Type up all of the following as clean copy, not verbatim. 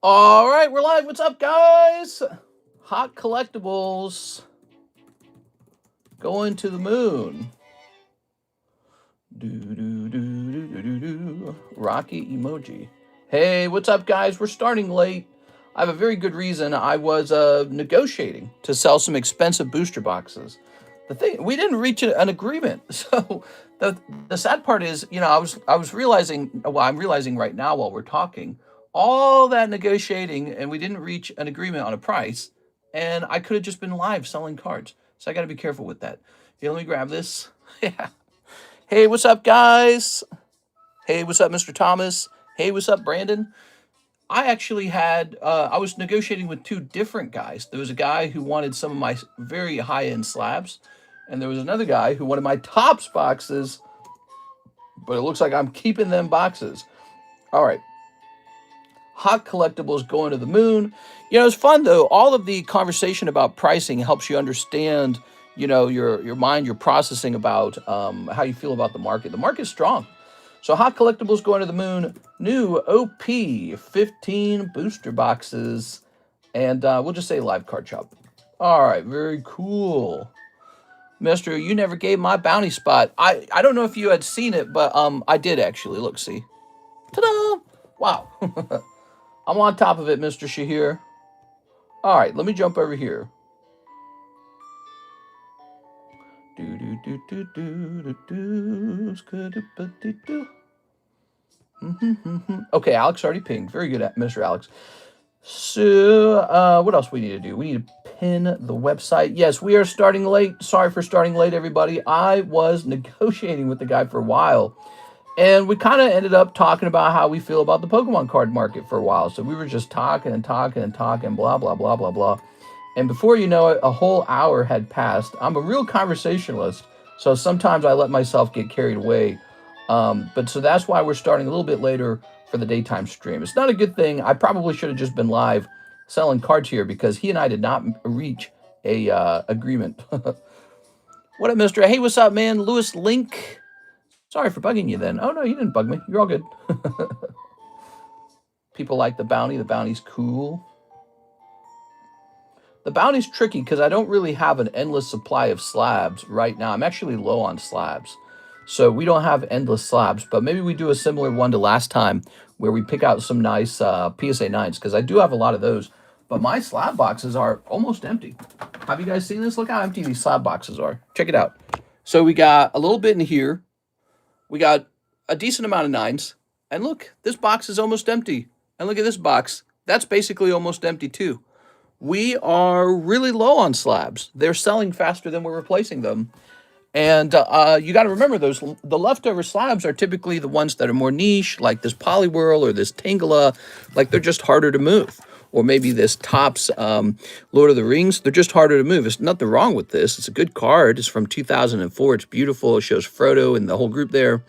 All right, we're live. What's up, guys? Hot collectibles going to the moon. Rocky emoji. Hey, what's up, guys? We're starting late. I have a very good reason. I was negotiating to sell some expensive booster boxes. The thing, we didn't reach an agreement. So the sad part is, you know, I was realizing, well, I'm realizing right now while we're talking, all that negotiating, and we didn't reach an agreement on a price, and I could have just been live selling cards. So I got to be careful with that. Here, let me grab this. Yeah. Hey, what's up, guys? Hey, what's up, Mr. Thomas? Hey, what's up, Brandon? I actually had, I was negotiating with two different guys. There was a guy who wanted some of my very high-end slabs, and there was another guy who wanted my tops boxes, but it looks like I'm keeping them boxes. All right. Hot collectibles going to the moon. You know, it's fun, though. All of the conversation about pricing helps you understand, you know, your mind, your processing about how you feel about the market. The market's strong. So hot collectibles going to the moon, new OP15 booster boxes, and we'll just say live card shop. All right, very cool. Mister, you never gave my bounty spot. I don't know if you had seen it, but I did actually. Look, see. Ta-da! Wow. I'm on top of it, Mr. Shahir. All right, let me jump over here. Okay, Alex already pinged. Very good, Mr. Alex. So, what else we need to do? We need to pin the website. Yes, we are starting late. Sorry for starting late, everybody. I was negotiating with the guy for a while, and we kind of ended up talking about how we feel about the Pokemon card market for a while. So we were just talking and talking and talking, blah, blah, blah, blah, blah. And before you know it, a whole hour had passed. I'm a real conversationalist, so sometimes I let myself get carried away. But so that's why we're starting a little bit later for the daytime stream. It's not a good thing. I probably should have just been live selling cards here because he and I did not reach a agreement. What up, Mister? Hey, what's up, man? Lewis Link. Sorry for bugging you then. Oh, no, you didn't bug me. You're all good. People like the bounty. The bounty's cool. The bounty's tricky because I don't really have an endless supply of slabs right now. I'm actually low on slabs. So we don't have endless slabs, but maybe we do a similar one to last time where we pick out some nice PSA 9s because I do have a lot of those. But my slab boxes are almost empty. Have you guys seen this? Look how empty these slab boxes are. Check it out. So we got a little bit in here. We got a decent amount of 9s. And look, this box is almost empty. And look at this box. That's basically almost empty too. We are really low on slabs. They're selling faster than we're replacing them. And you got to remember the leftover slabs are typically the ones that are more niche, like this Poliwhirl or this Tangela. Like they're just harder to move. Or maybe this Topps Lord of the Rings. They're just harder to move. There's nothing wrong with this. It's a good card. It's from 2004. It's beautiful. It shows Frodo and the whole group there.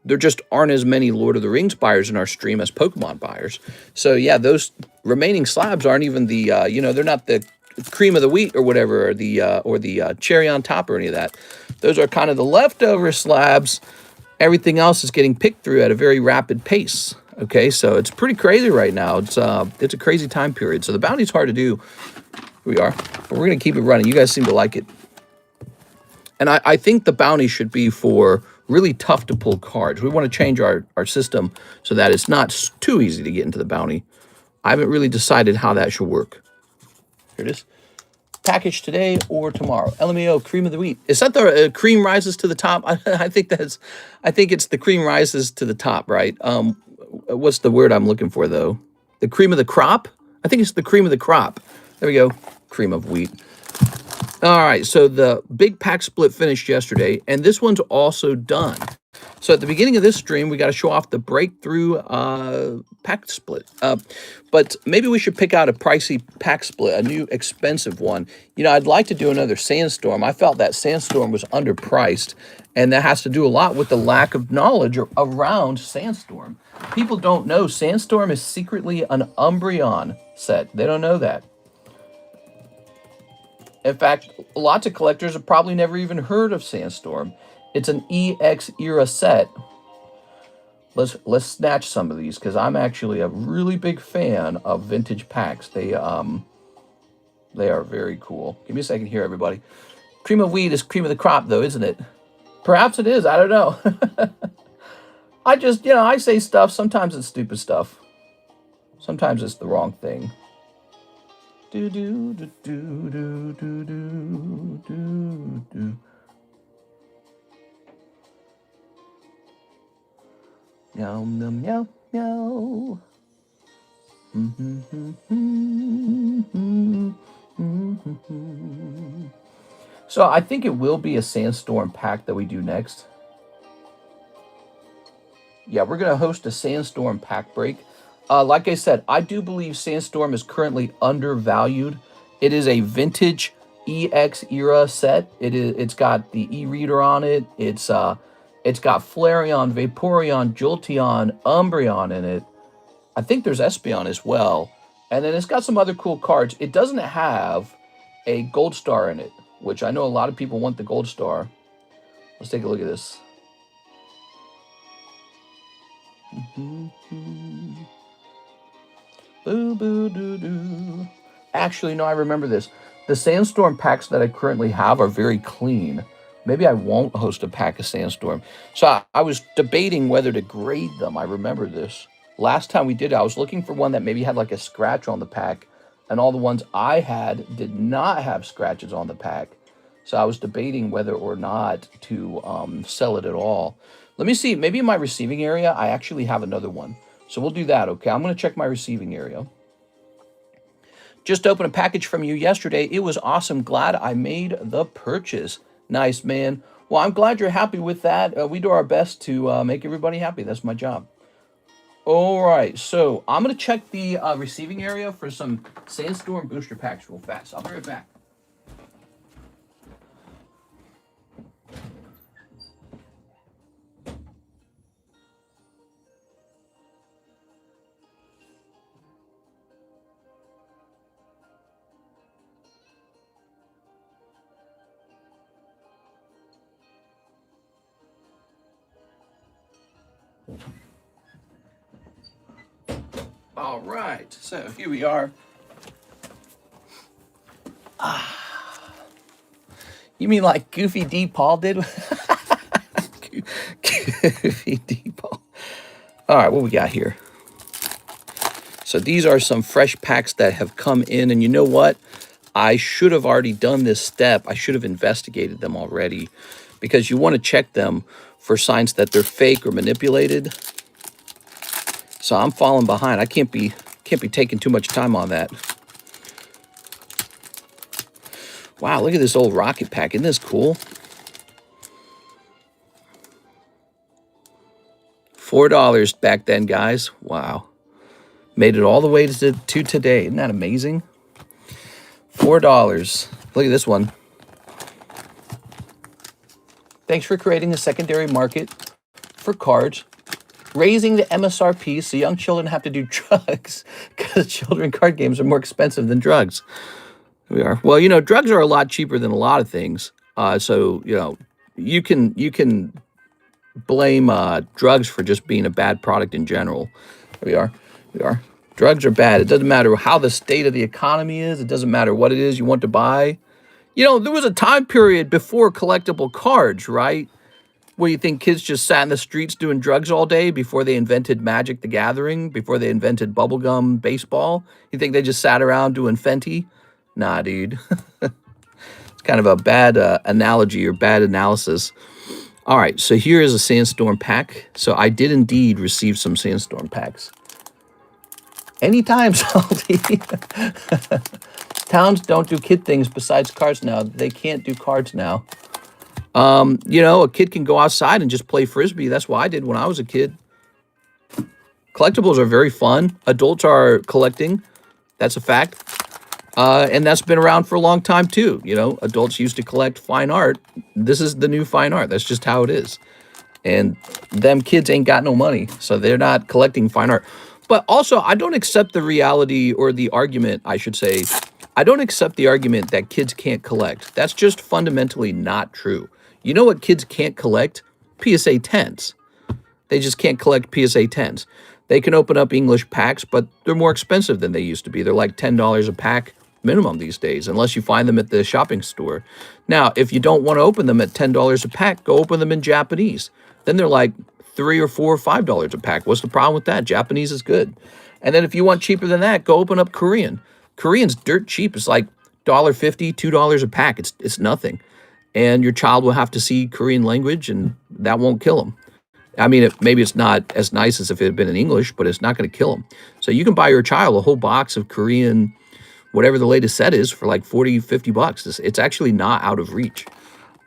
There just aren't as many Lord of the Rings buyers in our stream as Pokemon buyers. So yeah, those remaining slabs aren't even the, you know, they're not the cream of the wheat or whatever, or the cherry on top or any of that. Those are kind of the leftover slabs. Everything else is getting picked through at a very rapid pace. Okay, so it's pretty crazy right now. It's a crazy time period. So the bounty's hard to do. Here we are, but we're gonna keep it running. You guys seem to like it. And I think the bounty should be for really tough to pull cards. We want to change our system so that it's not too easy to get into the bounty. I haven't really decided how that should work. Here it is. Package today or tomorrow. LMAO, cream of the wheat. Is that the cream rises to the top? I think it's the cream rises to the top, right? What's the word I'm looking for though? The cream of the crop? I think it's the cream of the crop. There we go. Cream of wheat. All right, so the big pack split finished yesterday, and this one's also done. So at the beginning of this stream, we got to show off the breakthrough pack split. But maybe we should pick out a pricey pack split, a new expensive one. You know, I'd like to do another Sandstorm. I felt that Sandstorm was underpriced, and that has to do a lot with the lack of knowledge around Sandstorm. People don't know Sandstorm is secretly an Umbreon set. They don't know that. In fact, lots of collectors have probably never even heard of Sandstorm. It's an EX era set. let's snatch some of these because I'm actually a really big fan of vintage packs. They are very cool. Give me a second here, everybody. Cream of wheat is cream of the crop, though, isn't it? Perhaps it is. I don't know. I just, I say stuff. Sometimes it's stupid stuff. Sometimes it's the wrong thing. Do do do do do do do do do. Meow meow meow meow. So I think it will be a Sandstorm pack that we do next. Yeah, we're going to host a Sandstorm pack break. Like I said, I do believe Sandstorm is currently undervalued. It is a vintage EX era set. It's got the e-reader on it. It's got Flareon, Vaporeon, Jolteon, Umbreon in it. I think there's Espeon as well. And then it's got some other cool cards. It doesn't have a gold star in it, which I know a lot of people want the gold star. Let's take a look at this. Boo boo doo doo. Actually, no, I remember this. The Sandstorm packs that I currently have are very clean. Maybe I won't host a pack of Sandstorm. So I was debating whether to grade them. I remember this. Last time we did it, I was looking for one that maybe had like a scratch on the pack, and all the ones I had did not have scratches on the pack. So I was debating whether or not to sell it at all. Let me see. Maybe in my receiving area, I actually have another one. So we'll do that, okay? I'm going to check my receiving area. Just opened a package from you yesterday. It was awesome. Glad I made the purchase. Nice, man. Well, I'm glad you're happy with that. We do our best to make everybody happy. That's my job. All right, so I'm going to check the receiving area for some Sandstorm booster packs real fast. I'll be right back. All right, so here we are. You mean like Goofy D. Paul did? Goofy D. Paul. All right, what we got here? So these are some fresh packs that have come in, and you know what? I should have already done this step. I should have investigated them already, because you want to check them for signs that they're fake or manipulated. So I'm falling behind. I can't be taking too much time on that. Wow, look at this old rocket pack. Isn't this cool? $4 back then, guys. Wow. Made it all the way to today. Isn't that amazing? $4. Look at this one. Thanks for creating a secondary market for cards, raising the MSRP so young children have to do drugs because children card games are more expensive than drugs. Here we are. Well, you know, drugs are a lot cheaper than a lot of things. So, you know, you can blame drugs for just being a bad product in general. Here we are. We are. Drugs are bad. It doesn't matter how the state of the economy is. It doesn't matter what it is you want to buy. You know, there was a time period before collectible cards, right? Where you think kids just sat in the streets doing drugs all day before they invented Magic the Gathering, before they invented bubblegum baseball? You think they just sat around doing Fenty? Nah, dude. It's kind of a bad analogy or bad analysis. All right, so here is a Sandstorm pack. So I did indeed receive some Sandstorm packs. Anytime, Salty. Towns don't do kid things besides cards now. They can't do cards now. You know, a kid can go outside and just play Frisbee. That's what I did when I was a kid. Collectibles are very fun. Adults are collecting. That's a fact. And that's been around for a long time, too. You know, adults used to collect fine art. This is the new fine art. That's just how it is. And them kids ain't got no money, so they're not collecting fine art. But also, I don't accept the reality or the argument, I should say. I don't accept the argument that kids can't collect. That's just fundamentally not true. You know what kids can't collect? PSA 10s. They just can't collect PSA 10s. They can open up English packs, but they're more expensive than they used to be. They're like $10 a pack minimum these days, unless you find them at the shopping store. Now, if you don't want to open them at $10 a pack, go open them in Japanese. Then they're like $3 or $4 or $5 a pack. What's the problem with that? Japanese is good. And then if you want cheaper than that, go open up Korean. Korean's dirt cheap. It's like $1.50, $2 a pack. It's nothing. And your child will have to see Korean language, and that won't kill them. I mean, maybe it's not as nice as if it had been in English, but it's not going to kill them. So you can buy your child a whole box of Korean, whatever the latest set is, for like 40, 50 bucks. It's actually not out of reach.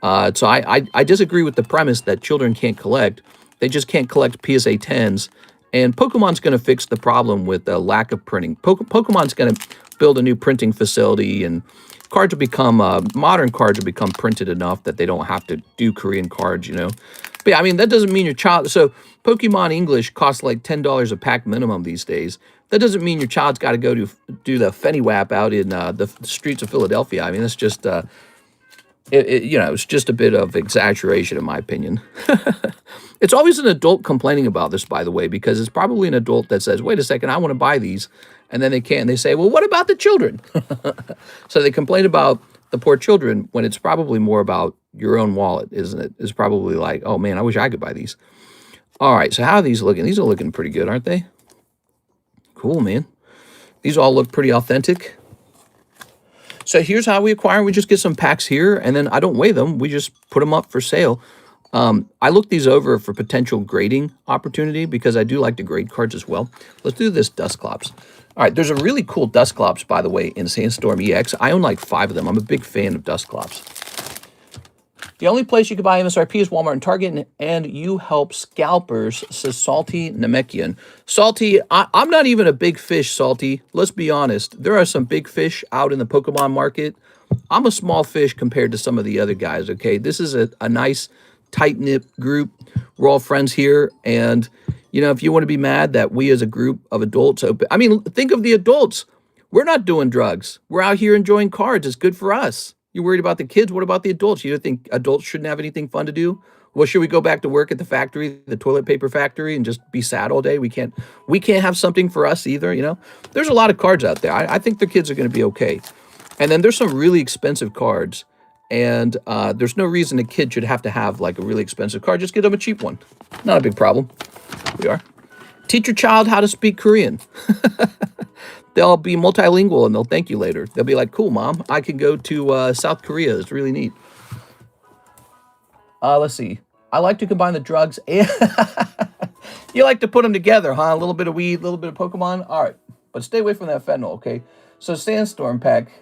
So I disagree with the premise that children can't collect. They just can't collect PSA 10s. And Pokemon's going to fix the problem with the lack of printing. Pokemon's going to build a new printing facility, and cards will become, modern cards will become printed enough that they don't have to do Korean cards, you know. But yeah, I mean, that doesn't mean your child, so Pokemon English costs like $10 a pack minimum these days. That doesn't mean your child's got to go to do the Fenny-Wap out in the streets of Philadelphia. I mean, that's just, you know, it's just a bit of exaggeration in my opinion. It's always an adult complaining about this, by the way, because it's probably an adult that says, wait a second, I want to buy these. And then they can't. And they say, well, what about the children? So they complain about the poor children when it's probably more about your own wallet, isn't it? It's probably like, oh, man, I wish I could buy these. All right, so how are these looking? These are looking pretty good, aren't they? Cool, man. These all look pretty authentic. So here's how we acquire. We just get some packs here, and then I don't weigh them. We just put them up for sale. I looked these over for potential grading opportunity because I do like to grade cards as well. Let's do this Dusclops. All right, there's a really cool Dusclops, by the way, in Sandstorm EX. I own like 5 of them. I'm a big fan of Dusclops. The only place you can buy MSRP is Walmart and Target, and you help scalpers, says Salty Namekian. Salty, I'm not even a big fish, Salty. Let's be honest. There are some big fish out in the Pokemon market. I'm a small fish compared to some of the other guys, okay? This is a nice, tight-knit group. We're all friends here, and, you know, if you want to be mad that we as a group of adults, I mean, think of the adults. We're not doing drugs. We're out here enjoying cards. It's good for us. You're worried about the kids. What about the adults? You don't think adults shouldn't have anything fun to do? Well, should we go back to work at the factory, the toilet paper factory, and just be sad all day? We can't have something for us either, you know? There's a lot of cards out there. I think the kids are going to be okay. And then there's some really expensive cards, and there's no reason a kid should have to have like a really expensive card. Just get them a cheap one. Not a big problem. We are. Teach your child how to speak Korean. They'll be multilingual, and they'll thank you later. They'll be like, cool, Mom, I can go to South Korea. It's really neat. Let's see. I like to combine the drugs and... You like to put them together, huh? A little bit of weed, a little bit of Pokemon. All right. But stay away from that fentanyl, okay? So Sandstorm pack.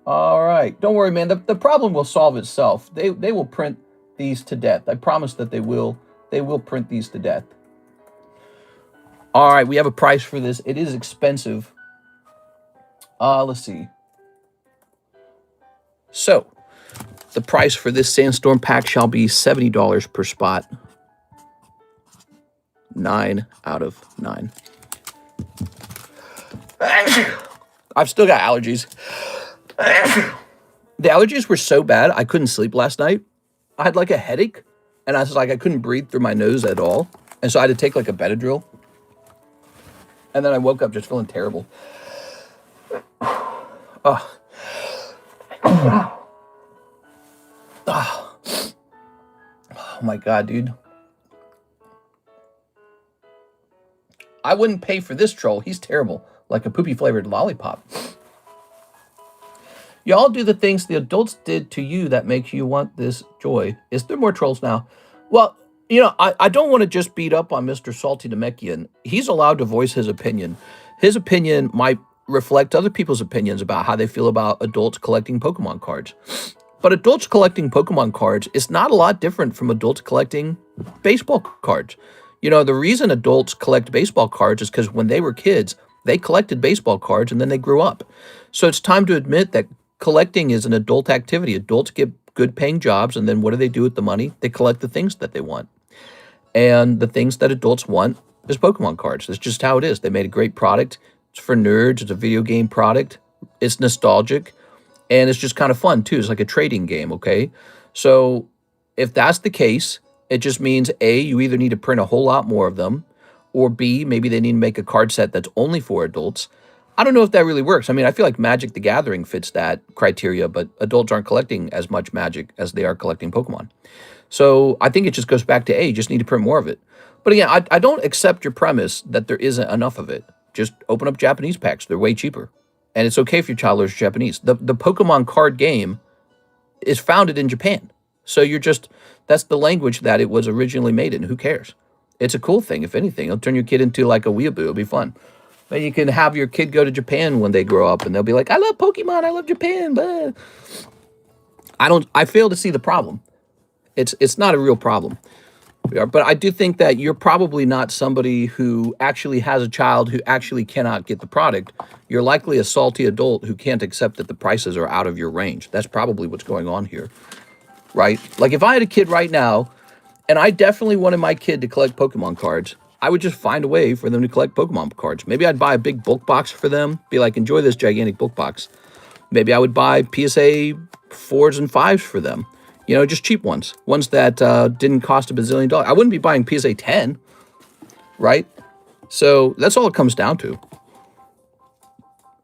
All right. Don't worry, man. The problem will solve itself. They will print these to death. I promise that they will print these to death. All right. We have a price for this. It is expensive. Let's see. So, the price for this Sandstorm pack shall be $70 per spot. 9 out of 9. I've still got allergies. The allergies were so bad, I couldn't sleep last night. I had like a headache, and I was like, I couldn't breathe through my nose at all. And so I had to take like a Benadryl. And then I woke up just feeling terrible. Oh. Oh my God, dude. I wouldn't pay for this troll. He's terrible. Like a poopy flavored lollipop. Y'all do the things the adults did to you that makes you want this joy. Is there more trolls now? Well, you know, I don't want to just beat up on Mr. Salty Namekian. He's allowed to voice his opinion. His opinion might reflect other people's opinions about how they feel about adults collecting Pokemon cards. But adults collecting Pokemon cards is not a lot different from adults collecting baseball cards. You know, the reason adults collect baseball cards is because when they were kids, they collected baseball cards and then they grew up. So it's time to admit that collecting is an adult activity. Adults get good paying jobs, and then what do they do with the money? They collect the things that they want. And the things that adults want is Pokemon cards. That's just how it is. They made a great product. It's for nerds. It's a video game product. It's nostalgic. And it's just kind of fun, too. It's like a trading game, okay? So if that's the case, It just means A, you either need to print a whole lot more of them, or B, maybe they need to make a card set that's only for adults. I don't know if that really works. I mean, I feel like Magic the Gathering fits that criteria, but adults aren't collecting as much Magic as they are collecting Pokemon. So I think it just goes back to A, you just need to print more of it. But again, I don't accept your premise that there isn't enough of it. Just open up Japanese packs. They're way cheaper. And it's okay if your child learns Japanese. The Pokemon card game is founded in Japan. So that's the language that it was originally made in. Who cares? It's a cool thing, if anything. It'll turn your kid into like a weeaboo. It'll be fun. But you can have your kid go to Japan when they grow up and they'll be like, I love Pokemon, I love Japan. But I fail to see the problem. It's not a real problem. But I do think that you're probably not somebody who actually has a child who actually cannot get the product. You're likely a salty adult who can't accept that the prices are out of your range. That's probably what's going on here, right? Like if I had a kid right now, and I definitely wanted my kid to collect Pokemon cards, I would just find a way for them to collect Pokemon cards. Maybe I'd buy a big bulk box for them, be like, enjoy this gigantic bulk box. Maybe I would buy PSA 4s and 5s for them. You know, just cheap ones that didn't cost $1 bazillion. I wouldn't be buying PSA 10, right? So that's all it comes down to.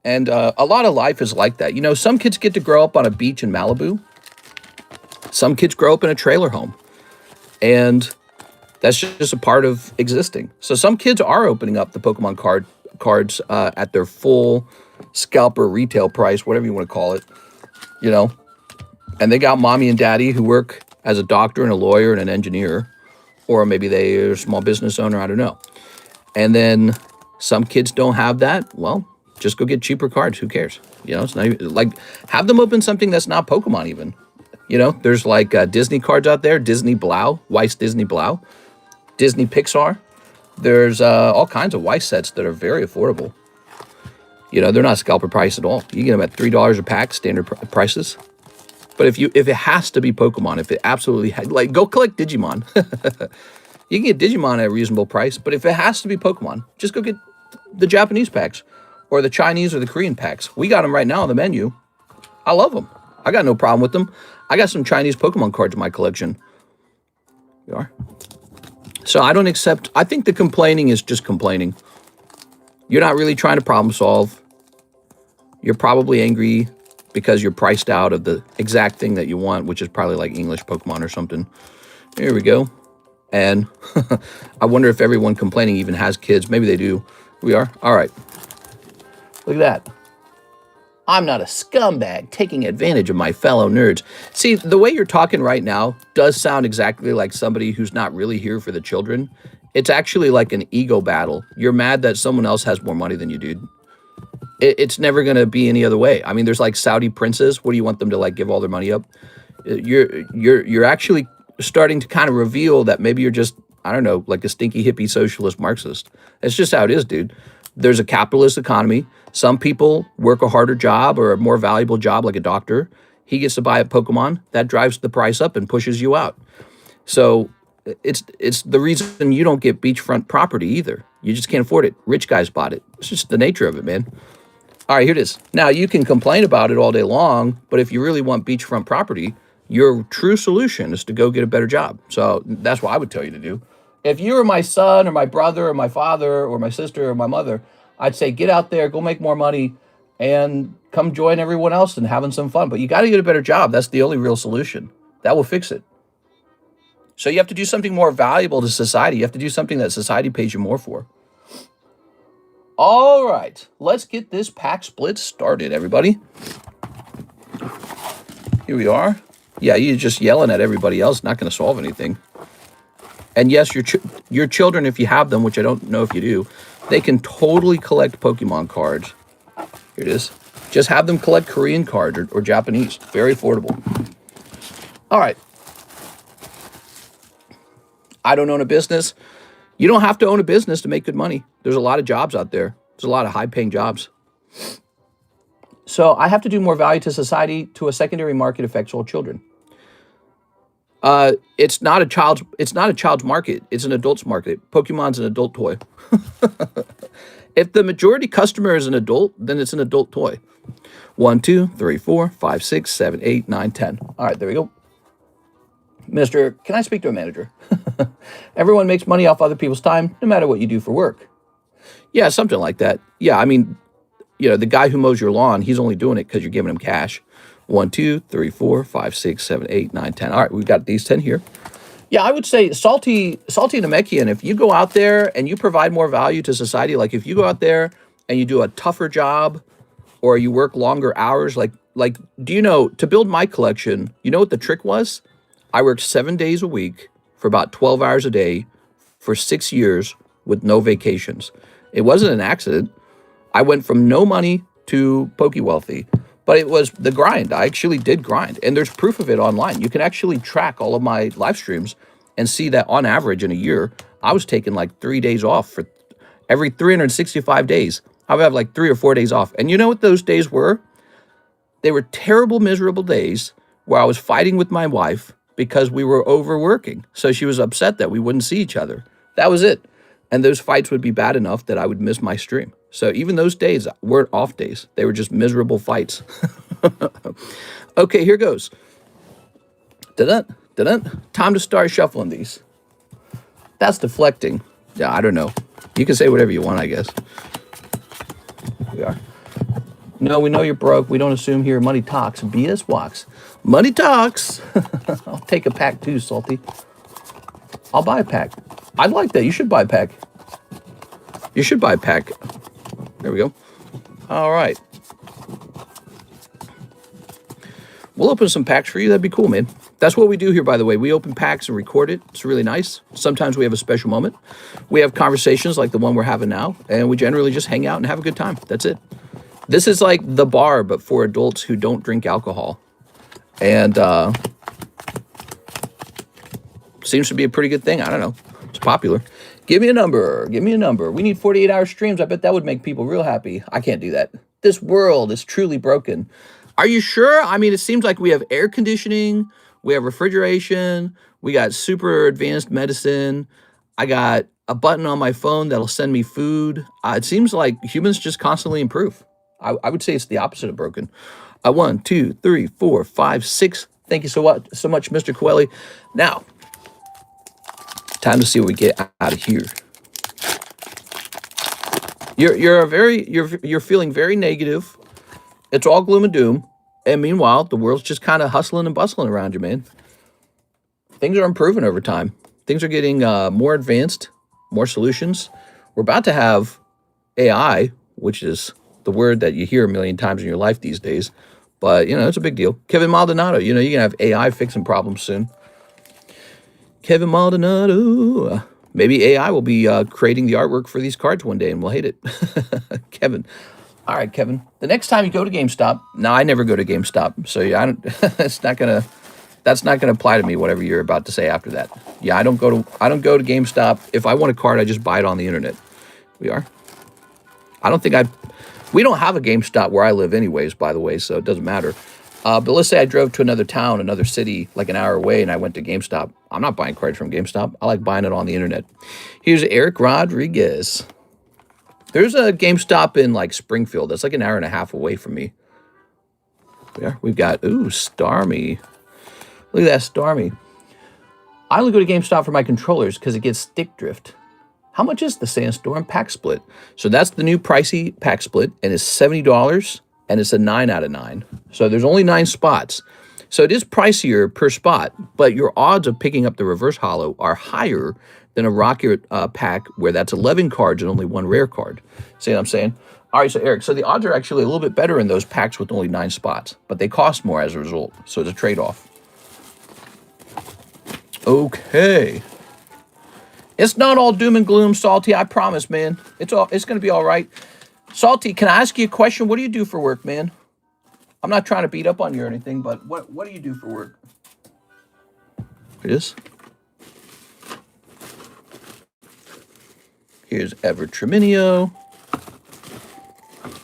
And a lot of life is like that. You know, some kids get to grow up on a beach in Malibu. Some kids grow up in a trailer home. And that's just a part of existing. So some kids are opening up the Pokemon cards at their full scalper retail price, whatever you want to call it, you know. And they got mommy and daddy who work as a doctor and a lawyer and an engineer, or maybe they're a small business owner, I don't know. And then some kids don't have that. Well, just go get cheaper cards. Who cares? You know, it's not even, like, have them open something that's not Pokemon even. You know, there's like Disney cards out there, Disney Blau, Weiss Disney Blau, Disney Pixar. There's all kinds of Weiss sets that are very affordable. You know, they're not scalper price at all. You get them at $3 a pack, standard prices. But if it has to be Pokemon, if it absolutely like, go collect Digimon. You can get Digimon at a reasonable price, but if it has to be Pokemon, just go get the Japanese packs or the Chinese or the Korean packs. We got them right now on the menu. I love them. I got no problem with them. I got some Chinese Pokemon cards in my collection. You are. So I think the complaining is just complaining. You're not really trying to problem solve. You're probably angry because you're priced out of the exact thing that you want, which is probably like English Pokemon or something. Here we go. And I wonder if everyone complaining even has kids. Maybe they do. We are. All right. Look at that. I'm not a scumbag taking advantage of my fellow nerds. See, the way you're talking right now does sound exactly like somebody who's not really here for the children. It's actually like an ego battle. You're mad that someone else has more money than you, dude. It's never going to be any other way. I mean, there's like Saudi princes. What do you want them to like give all their money up? You're actually starting to kind of reveal that maybe you're just, I don't know, like a stinky hippie socialist Marxist. That's just how it is, dude. There's a capitalist economy. Some people work a harder job or a more valuable job like a doctor. He gets to buy a Pokemon. That drives the price up and pushes you out. So it's the reason you don't get beachfront property either. You just can't afford it. Rich guys bought it. It's just the nature of it, man. All right, here it is. Now, you can complain about it all day long, but if you really want beachfront property, your true solution is to go get a better job. So that's what I would tell you to do. If you were my son or my brother or my father or my sister or my mother, I'd say get out there, go make more money, and come join everyone else and having some fun. But you got to get a better job. That's the only real solution. That will fix it. So you have to do something more valuable to society. You have to do something that society pays you more for. All right, let's get this pack split started, everybody. Here we are. Yeah, you're just yelling at everybody else, not going to solve anything. And yes, your children, if you have them, which I don't know if you do, they can totally collect Pokemon cards. Here it is. Just have them collect Korean cards or Japanese. Very affordable. All right. I don't own a business. You don't have to own a business to make good money. There's a lot of jobs out there. There's a lot of high-paying jobs. So I have to do more value to society to a secondary market affects all children. It's not a child's market. It's an adult's market. Pokemon's an adult toy. If the majority customer is an adult, then it's an adult toy. 1, 2, 3, 4, 5, 6, 7, 8, 9, 10. All right, there we go. Mister, can I speak to a manager? Everyone makes money off other people's time, no matter what you do for work. Yeah, something like that. Yeah, I mean, you know, the guy who mows your lawn, he's only doing it because you're giving him cash. 1, 2, 3, 4, 5, 6, 7, 8, 9, 10. All right, we've got these 10 here. Yeah, I would say Salty Namekian, if you go out there and you provide more value to society, like if you go out there and you do a tougher job or you work longer hours, like do you know, to build my collection, you know what the trick was? I worked 7 days a week for about 12 hours a day for 6 years with no vacations. It wasn't an accident. I went from no money to pokey wealthy, but it was the grind. I actually did grind, and there's proof of it online. You can actually track all of my live streams and see that on average in a year, I was taking like 3 days off for every 365 days. I would have like 3 or 4 days off. And you know what those days were? They were terrible, miserable days where I was fighting with my wife because we were overworking. So she was upset that we wouldn't see each other. That was it. And those fights would be bad enough that I would miss my stream. So even those days weren't off days. They were just miserable fights. Okay, here goes. Dun-dun, dun-dun. Time to start shuffling these. That's deflecting. Yeah, I don't know. You can say whatever you want, I guess. We are. No, we know you're broke. We don't assume here. Money talks. BS walks. Money talks. I'll take a pack too, Salty. I'll buy a pack. I'd like that. You should buy a pack. You should buy a pack. There we go. All right. We'll open some packs for you. That'd be cool, man. That's what we do here, by the way. We open packs and record it. It's really nice. Sometimes we have a special moment. We have conversations like the one we're having now, and we generally just hang out and have a good time. That's it. This is like the bar, but for adults who don't drink alcohol. And seems to be a pretty good thing. I don't know. It's popular. Give me a number. Give me a number. We need 48-hour streams. I bet that would make people real happy. I can't do that. This world is truly broken. Are you sure? I mean, it seems like we have air conditioning. We have refrigeration. We got super advanced medicine. I got a button on my phone that'll send me food. It seems like humans just constantly improve. I would say it's the opposite of broken. 1, 2, 3, 4, 5, 6. Thank you so much, Mr. Coeli. Now, time to see what we get out of here. You're feeling very negative. It's all gloom and doom. And meanwhile, the world's just kind of hustling and bustling around you, man. Things are improving over time. Things are getting more advanced, more solutions. We're about to have AI, which is the word that you hear a million times in your life these days. But, you know, it's a big deal. Kevin Maldonado, you know, you're going to have AI fixing problems soon. Kevin Maldonado. Maybe AI will be creating the artwork for these cards one day and we'll hate it. Kevin. All right, Kevin. The next time you go to GameStop, no, I never go to GameStop. So yeah, that's not gonna apply to me, whatever you're about to say after that. Yeah, I don't go to GameStop. If I want a card, I just buy it on the internet. We don't have a GameStop where I live anyways, by the way, so it doesn't matter. But let's say I drove to another town, another city, like an hour away, and I went to GameStop. I'm not buying cards from GameStop. I like buying it on the internet. Here's Eric Rodriguez. There's a GameStop in like Springfield. That's like an hour and a half away from me. Yeah, we've got, ooh, Starmy. Look at that Starmy. I only go to GameStop for my controllers because it gets stick drift. How much is the Sandstorm pack split? So that's the new pricey pack split, and it's $70, and it's a 9 out of 9. So there's only 9 spots. So it is pricier per spot, but your odds of picking up the reverse holo are higher than a Rocket pack where that's 11 cards and only 1 rare card. See what I'm saying? All right, so Eric, so the odds are actually a little bit better in those packs with only 9 spots, but they cost more as a result. So it's a trade-off. Okay. It's not all doom and gloom, Salty. I promise, man. It's going to be all right. Salty, can I ask you a question? What do you do for work, man? I'm not trying to beat up on you or anything, but what do you do for work? Here's Everett Treminio.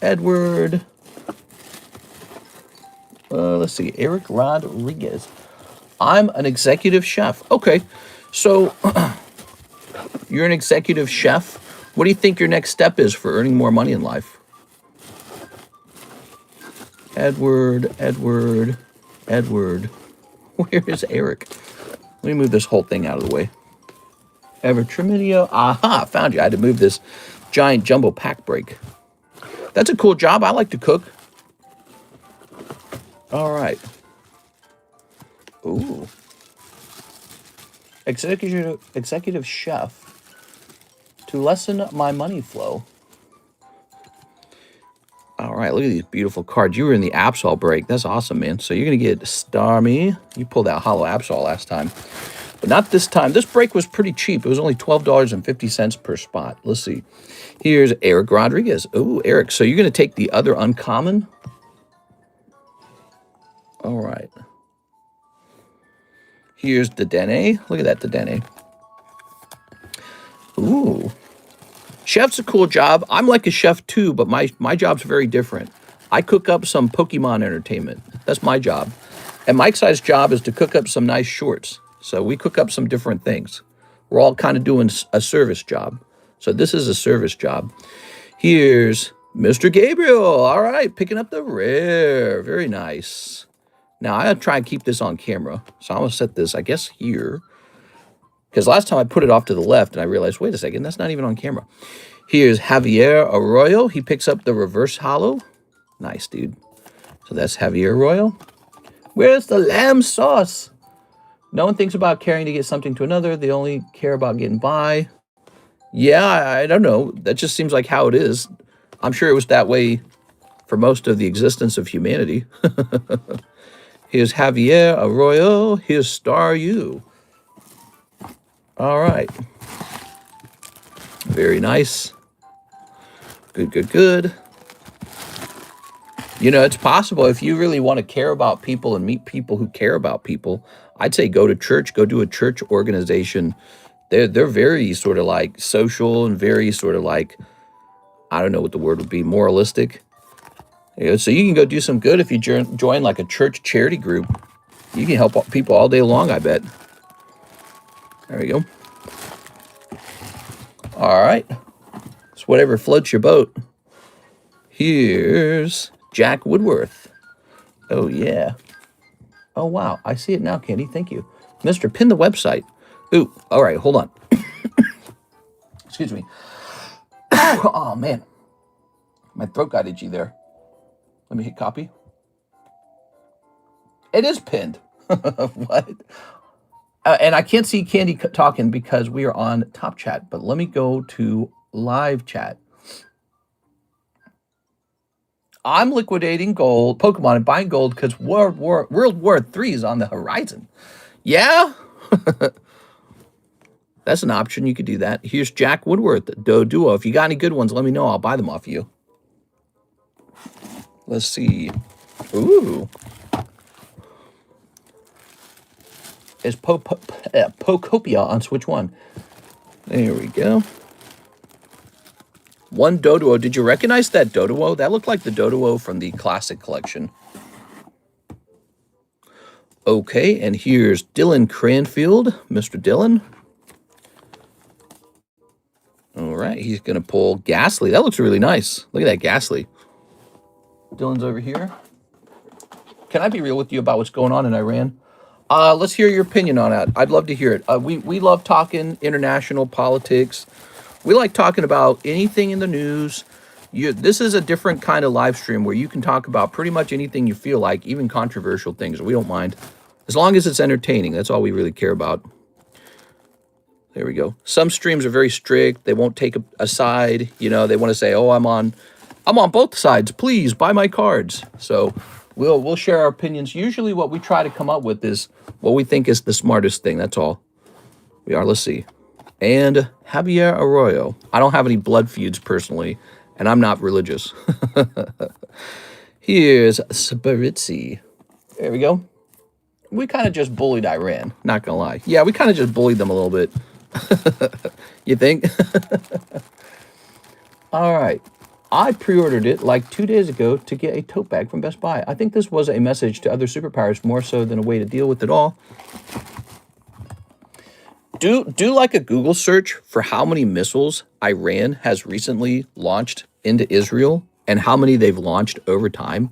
Edward. Let's see. Eric Rodriguez. I'm an executive chef. Okay. So you're an executive chef. What do you think your next step is for earning more money in life? Edward. Where is Eric? Let me move this whole thing out of the way. Evertrimidio. Aha, found you. I had to move this giant jumbo pack break. That's a cool job. I like to cook. All right. Ooh. Executive chef to lessen my money flow. All right, look at these beautiful cards. You were in the Absol break. That's awesome, man. So you're going to get Starmie. You pulled out Hollow Absol last time. But not this time. This break was pretty cheap. It was only $12.50 per spot. Let's see. Here's Eric Rodriguez. Oh, Eric. So you're going to take the other uncommon? All right. Here's the Dene. Look at that, the Dene. Ooh. Chef's a cool job. I'm like a chef too, but my job's very different. I cook up some Pokemon entertainment. That's my job. And Mike Side's job is to cook up some nice shorts. So we cook up some different things. We're all kind of doing a service job. So this is a service job. Here's Mr. Gabriel. All right, picking up the rare. Very nice. Now, I'll try and keep this on camera. So I'm going to set this, I guess, here. Because last time I put it off to the left, and I realized, wait a second, that's not even on camera. Here's Javier Arroyo. He picks up the reverse hollow. Nice, dude. So that's Javier Arroyo. Where's the lamb sauce? No one thinks about caring to get something to another. They only care about getting by. Yeah, I don't know. That just seems like how it is. I'm sure it was that way for most of the existence of humanity. Here's Javier Arroyo. Here's Star U. All right. Very nice. Good, good, good. You know, it's possible if you really want to care about people and meet people who care about people, I'd say go to church, go to a church organization. They're very sort of like social and very sort of like, I don't know what the word would be, moralistic. You know, so you can go do some good if you join like a church charity group. You can help people all day long, I bet. There we go. All right. It's whatever floats your boat. Here's Jack Woodworth. Oh, yeah. Oh, wow. I see it now, Candy. Thank you. Mr. Pin the website. Ooh, all right. Hold on. Excuse me. Oh, man. My throat got itchy there. Let me hit copy. It is pinned. What? And I can't see Candy talking because we are on top chat, but let me go to live chat. I'm liquidating gold, Pokemon, and buying gold because World War III is on the horizon. Yeah? That's an option. You could do that. Here's Jack Woodworth, Duo. If you got any good ones, let me know. I'll buy them off you. Let's see. Ooh. Is Pokopia on Switch 1. There we go. One Doduo. Did you recognize that Doduo? That looked like the Doduo from the Classic Collection. Okay, and here's Dylan Cranfield. Mr. Dylan. All right, he's going to pull Ghastly. That looks really nice. Look at that Ghastly. Dylan's over here. Can I be real with you about what's going on in Iran? Let's hear your opinion on that. I'd love to hear it. We love talking international politics. We like talking about anything in the news. This is a different kind of live stream where you can talk about pretty much anything you feel like, even controversial things. We don't mind. As long as it's entertaining, that's all we really care about. There we go. Some streams are very strict. They won't take a side. You know, they want to say, oh, I'm on both sides. Please buy my cards. So we'll share our opinions. Usually what we try to come up with is what we think is the smartest thing. That's all. Let's see. And Javier Arroyo. I don't have any blood feuds personally, and I'm not religious. Here's Sparitzi. There we go. We kind of just bullied Iran, not gonna lie. Yeah, we kind of just bullied them a little bit. You think? All right. I pre-ordered it like 2 days ago to get a tote bag from Best Buy. I think this was a message to other superpowers more so than a way to deal with it all. Do like a Google search for how many missiles Iran has recently launched into Israel and how many they've launched over time.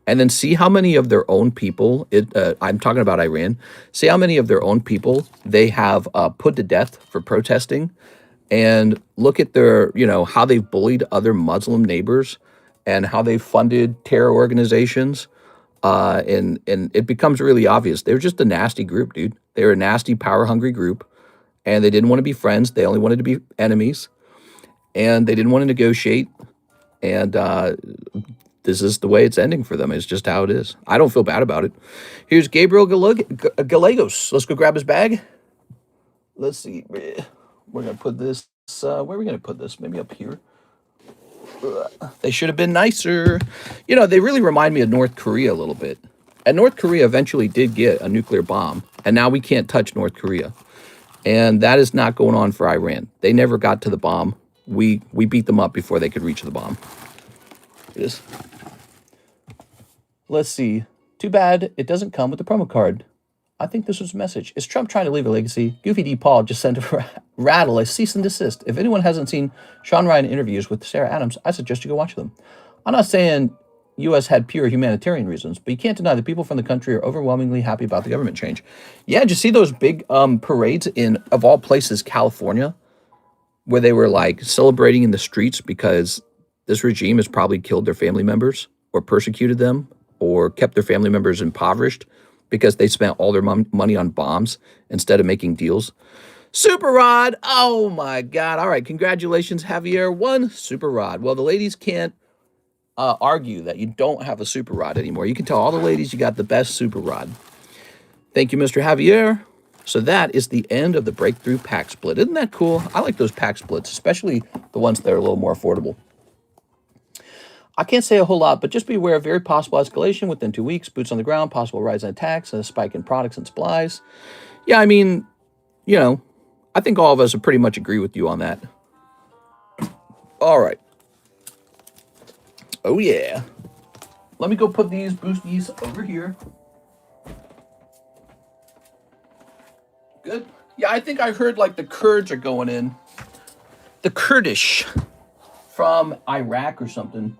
and then see how many of their own people, I'm talking about Iran, see how many of their own people they have put to death for protesting, and look at their, how they've bullied other Muslim neighbors and how they've funded terror organizations. And it becomes really obvious. They're just a nasty group, dude. They're a nasty, power-hungry group, and they didn't want to be friends. They only wanted to be enemies, and they didn't want to negotiate, and this is the way it's ending for them. It's just how it is. I don't feel bad about it. Here's Gabriel Gallegos. Let's go grab his bag. Let's see. We're going to put this, where are we going to put this? Maybe up here. They should have been nicer. They really remind me of North Korea a little bit. And North Korea eventually did get a nuclear bomb, and now we can't touch North Korea. And that is not going on for Iran. They never got to the bomb. We beat them up before they could reach the bomb. It is. Let's see. Too bad it doesn't come with the promo card. I think this was a message. Is Trump trying to leave a legacy? Goofy D. Paul just sent a rattle, a cease and desist. If anyone hasn't seen Sean Ryan interviews with Sarah Adams, I suggest you go watch them. I'm not saying U.S. had pure humanitarian reasons, but you can't deny that people from the country are overwhelmingly happy about the government change. Yeah, did you see those big parades in, of all places, California, where they were like celebrating in the streets because this regime has probably killed their family members or persecuted them or kept their family members impoverished because they spent all their money on bombs instead of making deals. Super Rod. Oh, my God. All right. Congratulations, Javier. One Super Rod. Well, the ladies can't argue that you don't have a Super Rod anymore. You can tell all the ladies you got the best Super Rod. Thank you, Mr. Javier. So that is the end of the Breakthrough Pack Split. Isn't that cool? I like those pack splits, especially the ones that are a little more affordable. I can't say a whole lot, but just be aware of very possible escalation within 2 weeks, boots on the ground, possible rise in attacks, and a spike in products and supplies. Yeah, I mean, I think all of us pretty much agree with you on that. All right. Oh, yeah. Let me go put these boosties over here. Good. Yeah, I think I heard like the Kurds are going in. The Kurdish from Iraq or something.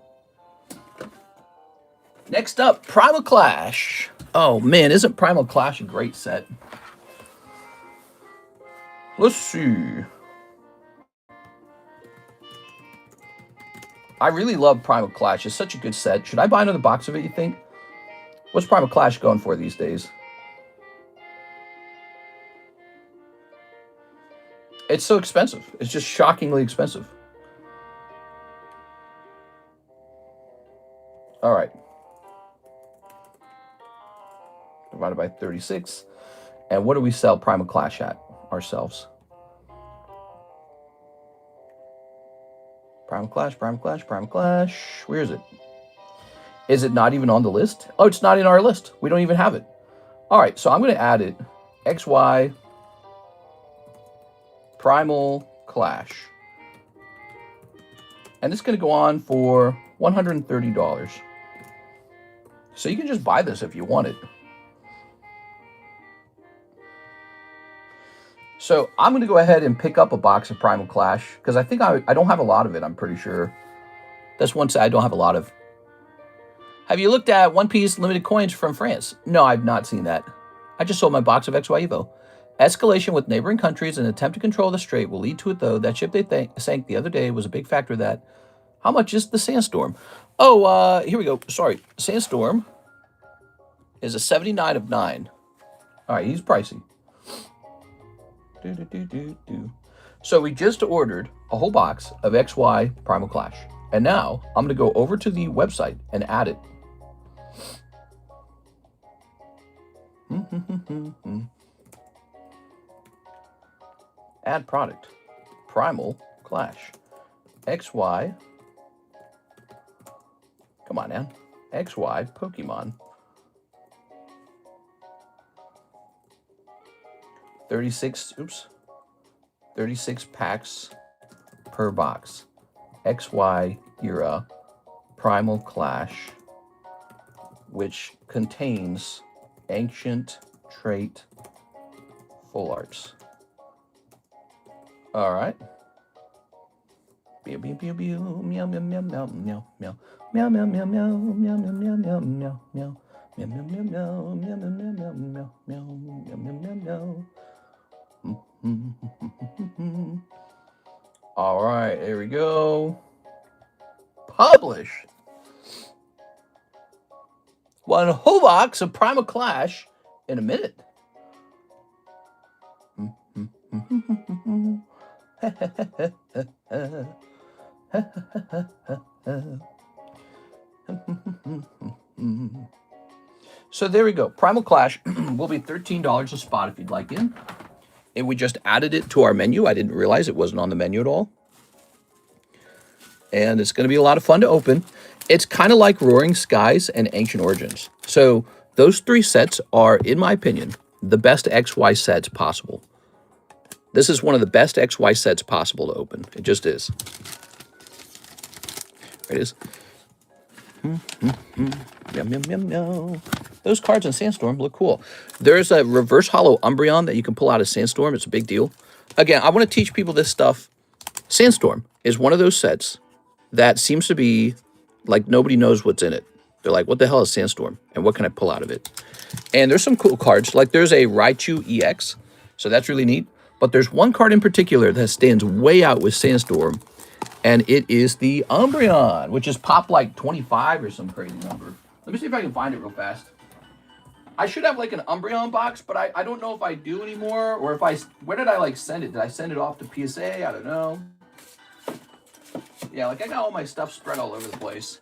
Next up, Primal Clash. Oh, man, isn't Primal Clash a great set? Let's see. I really love Primal Clash. It's such a good set. Should I buy another box of it, you think? What's Primal Clash going for these days? It's so expensive. It's just shockingly expensive. All right. Divided by 36. And what do we sell Primal Clash at ourselves? Primal Clash, Primal Clash, Primal Clash. Where is it? Is it not even on the list? Oh, it's not in our list. We don't even have it. All right, so I'm going to add it. XY Primal Clash. And it's going to go on for $130. So you can just buy this if you want it. So I'm going to go ahead and pick up a box of Primal Clash because I think I don't have a lot of it, I'm pretty sure. That's one set I don't have a lot of. Have you looked at One Piece limited coins from France? No, I've not seen that. I just sold my box of XY Evo. Escalation with neighboring countries and attempt to control the strait will lead to it, though. That ship they sank the other day was a big factor that. How much is the Sandstorm? Oh, here we go. Sorry. Sandstorm is a 79 of 9. All right, he's pricey. So we just ordered a whole box of XY Primal Clash. And now I'm going to go over to the website and add it. Add product. Primal Clash. XY. Come on, man. XY Pokemon. 36 packs per box. XY era Primal Clash, which contains ancient trait full arts. All right. Meow, meow, meow, meow, meow, meow, meow, meow, meow. Meow, meow, meow, meow, meow, meow, meow, meow, meow, meow. Meow, meow, meow, meow, meow, meow, meow, meow, meow, meow, meow, meow. All right, there we go. Publish. One whole box of Primal Clash in a minute. So there we go. Primal Clash will be $13 a spot if you'd like in. And we just added it to our menu. I didn't realize it wasn't on the menu at all. And it's going to be a lot of fun to open. It's kind of like Roaring Skies and Ancient Origins. So those three sets are, in my opinion, the best XY sets possible. This is one of the best XY sets possible to open. It just is. There it is. Meow, meow, meow, meow. Those cards in Sandstorm look cool. There's a reverse hollow Umbreon that you can pull out of Sandstorm. It's a big deal. Again, I want to teach people this stuff. Sandstorm is one of those sets that seems to be like nobody knows what's in it. They're like, what the hell is Sandstorm? And what can I pull out of it? And there's some cool cards. Like there's a Raichu EX. So that's really neat. But there's one card in particular that stands way out with Sandstorm. And it is the Umbreon, which is pop like 25 or some crazy number. Let me see if I can find it real fast. I should have like an Umbreon box, but I don't know if I do anymore. Or if where did I like send it? Did I send it off to PSA? I don't know. Yeah, like I got all my stuff spread all over the place.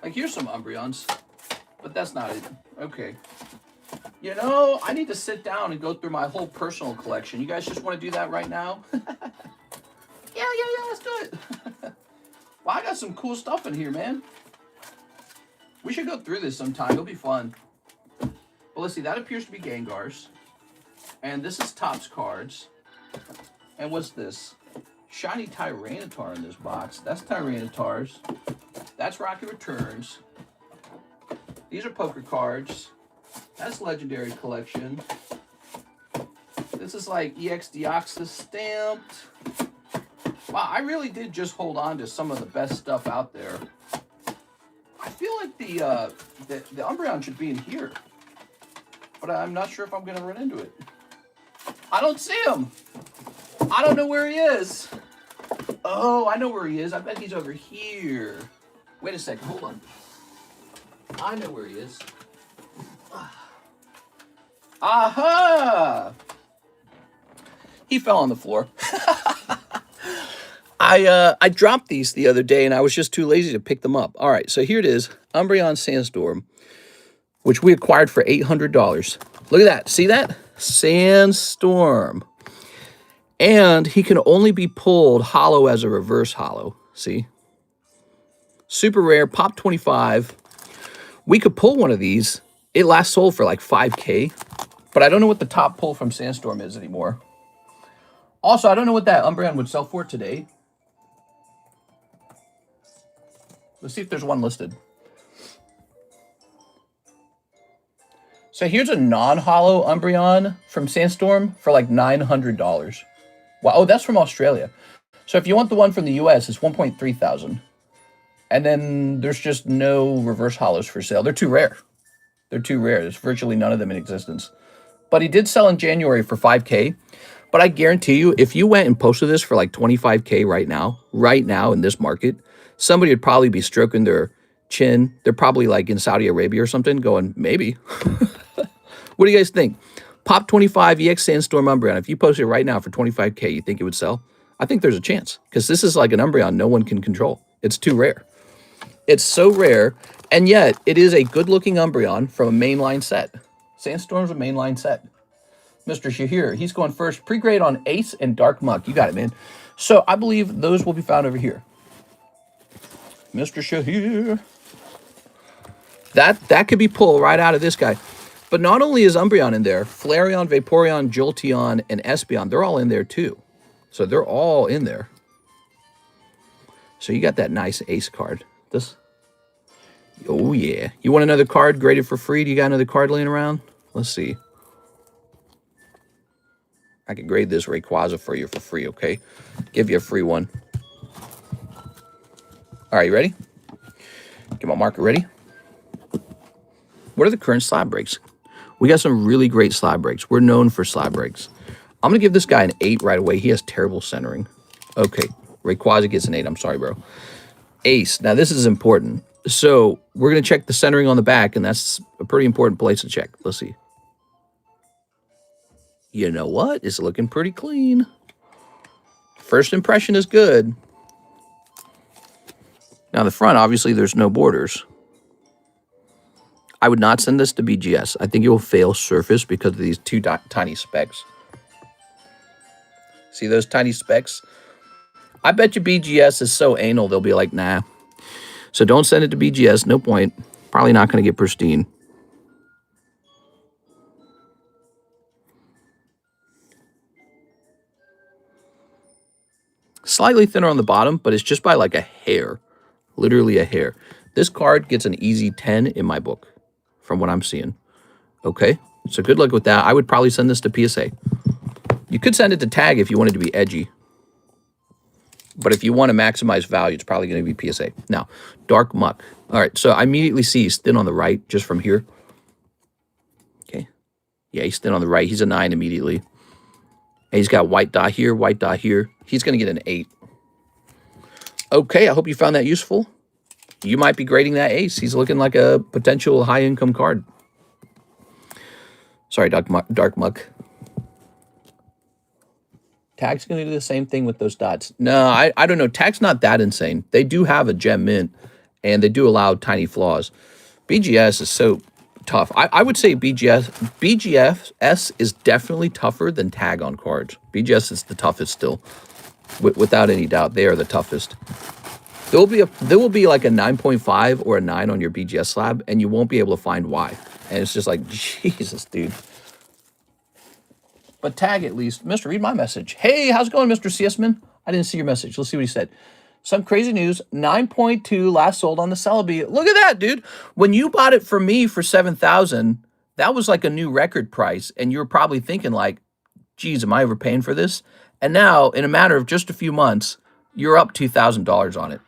Like here's some Umbreons, but that's not it. Okay. You know, I need to sit down and go through my whole personal collection. You guys just want to do that right now? Yeah, let's do it. Well, I got some cool stuff in here, man. We should go through this sometime. It'll be fun. Well, let's see. That appears to be Gengars. And this is Topps cards. And what's this? Shiny Tyranitar in this box. That's Tyranitars. That's Rocket Returns. These are poker cards. That's Legendary Collection. This is like EX Deoxys stamped. Wow, I really did just hold on to some of the best stuff out there. I feel like the Umbreon should be in here. But I'm not sure if I'm going to run into it. I don't see him. I don't know where he is. Oh, I know where he is. I bet he's over here. Wait a second. Hold on. I know where he is. Aha! He fell on the floor. I dropped these the other day, and I was just too lazy to pick them up. All right, so here it is. Umbreon Sandstorm, which we acquired for $800. Look at that. See that? Sandstorm. And he can only be pulled hollow as a reverse hollow. See? Super rare, pop 25. We could pull one of these. It last sold for like 5K. But I don't know what the top pull from Sandstorm is anymore. Also, I don't know what that Umbreon would sell for today. Let's see if there's one listed. So here's a non-hollow Umbreon from Sandstorm for like $900. Wow, oh, that's from Australia. So if you want the one from the US, it's 1.3 thousand. And then there's just no reverse hollows for sale. They're too rare. They're too rare. There's virtually none of them in existence. But he did sell in January for 5K. But I guarantee you, if you went and posted this for like 25K right now in this market, somebody would probably be stroking their chin. They're probably like in Saudi Arabia or something going, maybe. What do you guys think? Pop 25 EX Sandstorm Umbreon. If you posted it right now for 25K, you think it would sell? I think there's a chance because this is like an Umbreon no one can control. It's too rare. It's so rare, and yet it is a good-looking Umbreon from a mainline set. Sandstorm's a mainline set. Mr. Shahir, he's going first. Pre-grade on Ace and Dark Muck. You got it, man. So I believe those will be found over here. Mr. Shahir. That could be pulled right out of this guy. But not only is Umbreon in there, Flareon, Vaporeon, Jolteon, and Espeon, they're all in there too. So they're all in there. So you got that nice Ace card. This. Oh, yeah. You want another card graded for free? Do you got another card laying around? Let's see. I can grade this Rayquaza for you for free, okay? Give you a free one. All right, you ready? Get my marker ready. What are the current slab breaks? We got some really great slab breaks. We're known for slab breaks. I'm going to give this guy an 8 right away. He has terrible centering. Okay, Rayquaza gets an 8. I'm sorry, bro. Ace. Now, this is important. So, we're going to check the centering on the back, and that's a pretty important place to check. Let's see. You know what? It's looking pretty clean. First impression is good. Now, the front, obviously, there's no borders. I would not send this to BGS. I think it will fail surface because of these two tiny specks. See those tiny specks? I bet you BGS is so anal, they'll be like, nah. So don't send it to BGS. No point. Probably not going to get pristine. Slightly thinner on the bottom, but it's just by like a hair. Literally a hair. This card gets an easy 10 in my book, from what I'm seeing. Okay, so good luck with that. I would probably send this to PSA. You could send it to Tag if you wanted to be edgy. But if you want to maximize value, it's probably going to be PSA. Now, Dark Muck. All right, so I immediately see he's thin on the right, just from here. Okay. Yeah, he's thin on the right. He's a 9 immediately. And he's got white dot here, white dot here. He's going to get an 8. Okay, I hope you found that useful. You might be grading that Ace. He's looking like a potential high-income card. Sorry, Dark Muck. Tag's going to do the same thing with those dots. No, I don't know. Tag's not that insane. They do have a gem mint, and they do allow tiny flaws. BGS is so tough. I would say BGS is definitely tougher than Tag on cards. BGS is the toughest still. Without any doubt, they are the toughest. There will be like a 9.5 or a 9 on your BGS slab, and you won't be able to find why. And it's just like, Jesus, dude. But Tag at least. Mister, read my message. Hey, how's it going, Mr. CSman? I didn't see your message. Let's see what he said. Some crazy news. 9.2 last sold on the Celebi. Look at that, dude. When you bought it from me for $7,000, that was like a new record price. And you were probably thinking like, geez, am I overpaying for this? And now, in a matter of just a few months, you're up $2,000 on it.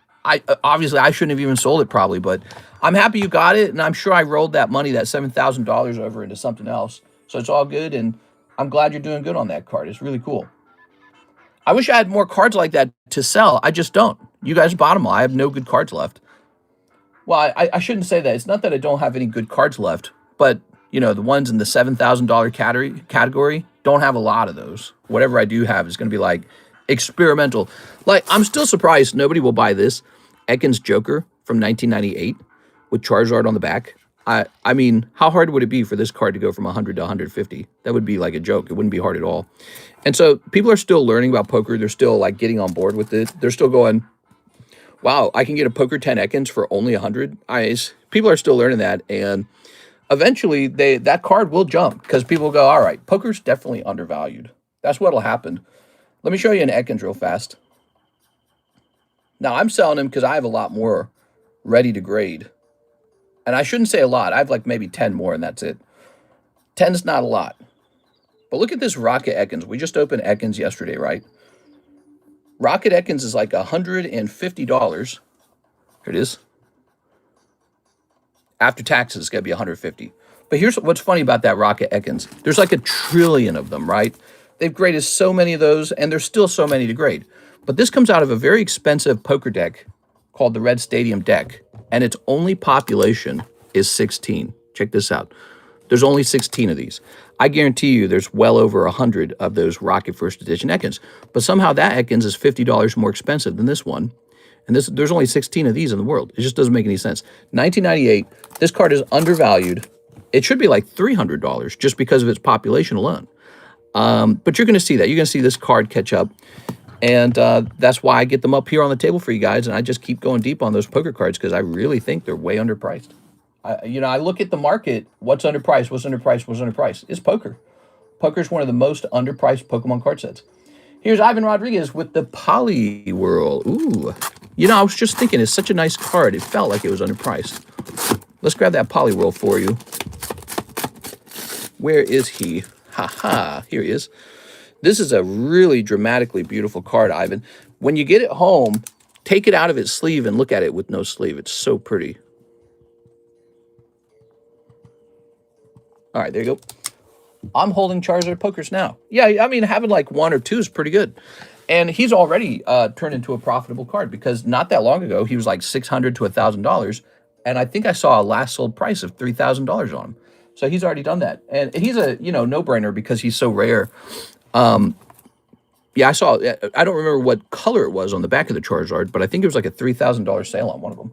Obviously, I shouldn't have even sold it probably, but I'm happy you got it. And I'm sure I rolled that money, that $7,000 over into something else. So it's all good. And I'm glad you're doing good on that card. It's really cool. I wish I had more cards like that to sell. I just don't. You guys bought them all. I have no good cards left. Well, I shouldn't say that. It's not that I don't have any good cards left, but, you know, the ones in the $7,000 category don't have a lot of those. Whatever I do have is going to be like experimental. Like, I'm still surprised nobody will buy this Ekans Joker from 1998 with Charizard on the back. I mean, how hard would it be for this card to go from 100 to 150? That would be like a joke. It wouldn't be hard at all. And so people are still learning about poker. They're still like getting on board with it. They're still going, wow, I can get a Poker 10 Ekans for only 100. People are still learning that. And eventually that card will jump because people will go, all right, poker's definitely undervalued. That's what'll happen. Let me show you an Ekans real fast. Now, I'm selling them because I have a lot more ready to grade. And I shouldn't say a lot. I have like maybe 10 more and that's it. 10's not a lot. But look at this Rocket Ekans. We just opened Ekans yesterday, right? Rocket Ekans is like $150. Here it is. After taxes, it's going to be $150. But here's what's funny about that Rocket Ekans. There's like 1 trillion of them, right? They've graded so many of those, and there's still so many to grade. But this comes out of a very expensive poker deck called the Red Stadium deck, and its only population is 16. Check this out. There's only 16 of these. I guarantee you there's well over 100 of those Rocket First Edition Ekans. But somehow that Ekans is $50 more expensive than this one. And there's only 16 of these in the world. It just doesn't make any sense. 1998, this card is undervalued. It should be like $300 just because of its population alone. But you're going to see that. You're going to see this card catch up. And that's why I get them up here on the table for you guys. And I just keep going deep on those poker cards because I really think they're way underpriced. I look at the market. What's underpriced? What's underpriced? What's underpriced? It's poker. Poker is one of the most underpriced Pokemon card sets. Here's Ivan Rodriguez with the Poliwhirl. Ooh. I was just thinking, it's such a nice card. It felt like it was underpriced. Let's grab that Poliwhirl for you. Where is he? Ha-ha. Here he is. This is a really dramatically beautiful card, Ivan. When you get it home, take it out of its sleeve and look at it with no sleeve. It's so pretty. All right, there you go. I'm holding Charizard Pokers now. Yeah, I mean, having like 1 or 2 is pretty good. And he's already turned into a profitable card because not that long ago, he was like $600 to $1,000. And I think I saw a last sold price of $3,000 on him. So he's already done that. And he's a, no-brainer because he's so rare. Yeah, I saw, I don't remember what color it was on the back of the Charizard, but I think it was like a $3,000 sale on one of them.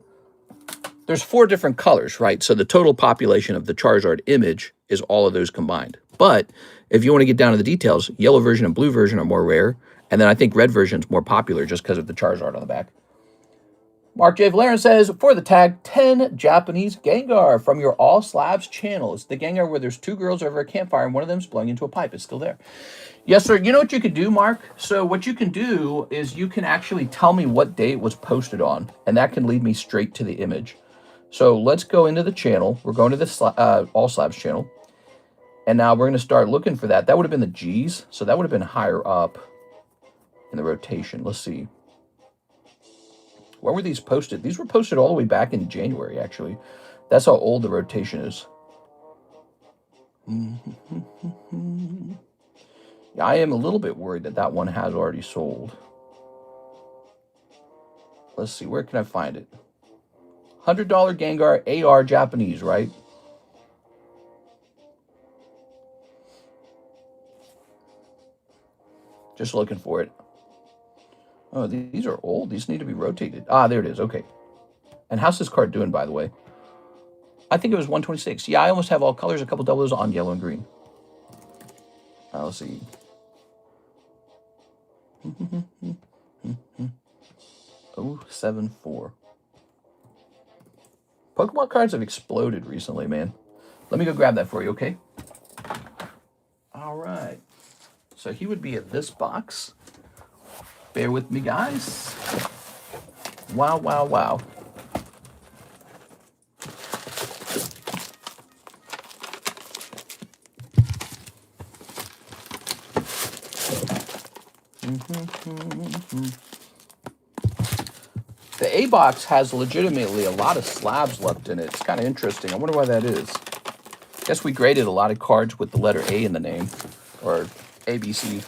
There's 4 different colors, right? So the total population of the Charizard image is all of those combined. But if you want to get down to the details, yellow version and blue version are more rare. And then I think red version is more popular just because of the Charizard on the back. Mark J. Valerian says, for the tag, 10 Japanese Gengar from your All Slabs channel. It's the Gengar where there's 2 girls over a campfire and one of them's blowing into a pipe. It's still there. Yes, sir. You know what you could do, Mark? So what you can do is you can actually tell me what day it was posted on, and that can lead me straight to the image. So let's go into the channel. We're going to the All Slabs channel. And now we're going to start looking for that. That would have been the G's. So that would have been higher up in the rotation. Let's see. Where were these posted? These were posted all the way back in January, actually. That's how old the rotation is. Yeah, I am a little bit worried that that one has already sold. Let's see. Where can I find it? $100 Gengar AR Japanese, right? Just looking for it. Oh, these are old. These need to be rotated. Ah, there it is. Okay. And how's this card doing, by the way? I think it was 126. Yeah, I almost have all colors, a couple doubles on yellow and green. Let's see. 074. Pokemon cards have exploded recently, man. Let me go grab that for you, okay? All right. So he would be in this box. Bear with me, guys. Wow, wow, wow. The A box has legitimately a lot of slabs left in it. It's kind of interesting. I wonder why that is. Guess we graded a lot of cards with the letter A in the name, or ABC.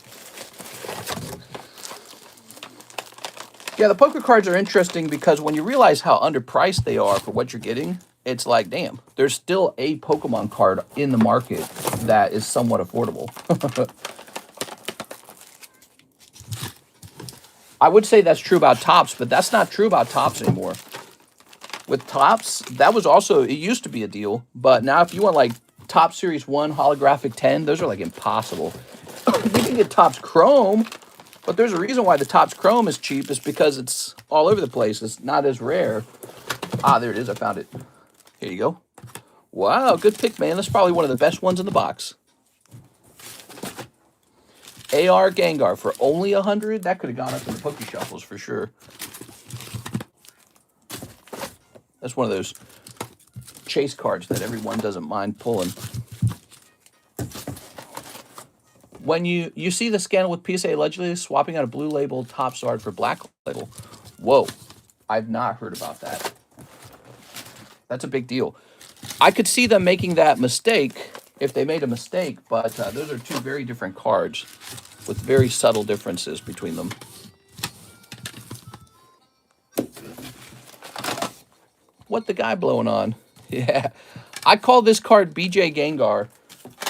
Yeah, the poker cards are interesting because when you realize how underpriced they are for what you're getting, it's like, damn, there's still a Pokemon card in the market that is somewhat affordable. I would say that's true about Topps, but that's not true about Topps anymore. With Topps, that was also, it used to be a deal, but now if you want like Topps Series 1 holographic 10, those are like impossible. You can get Topps Chrome, but there's a reason why the Topps Chrome is cheap. Is because it's all over the place. It's not as rare. Ah, there it is. I found it. Here you go. Wow, good pick, man. That's probably one of the best ones in the box. AR Gengar for only 100. That could have gone up in the Poke Shuffles for sure. That's one of those chase cards that everyone doesn't mind pulling. When you see the scandal with PSA allegedly swapping out a blue label Topps card for black label. Whoa, I've not heard about that. That's a big deal. I could see them making that mistake if they made a mistake, but those are 2 very different cards with very subtle differences between them. What the guy blowing on? Yeah, I call this card BJ Gengar.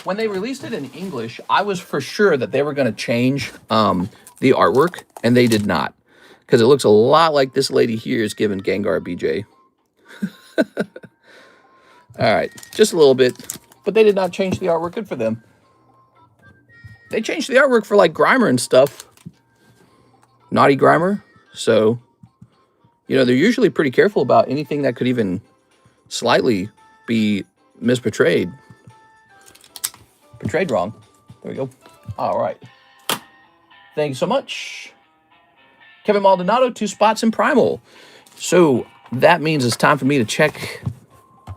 When they released it in English, I was for sure that they were going to change the artwork, and they did not. Because it looks a lot like this lady here is giving Gengar BJ. All right, just a little bit. But they did not change the artwork. Good for them. They changed the artwork for like Grimer and stuff. Naughty Grimer. So, they're usually pretty careful about anything that could even slightly be misportrayed. Portrayed wrong. There we go. All right. Thank you so much. Kevin Maldonado, 2 spots in Primal. So that means it's time for me to check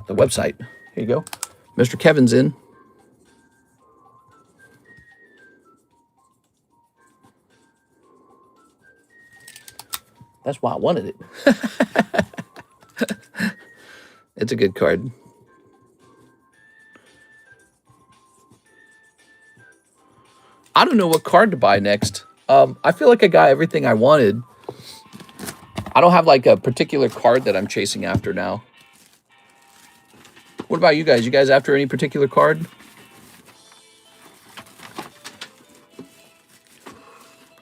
the website. Here you go. Mr. Kevin's in. That's why I wanted it. It's a good card. I don't know what card to buy next. I feel like I got everything I wanted. I don't have like a particular card that I'm chasing after now. What about you guys? You guys after any particular card?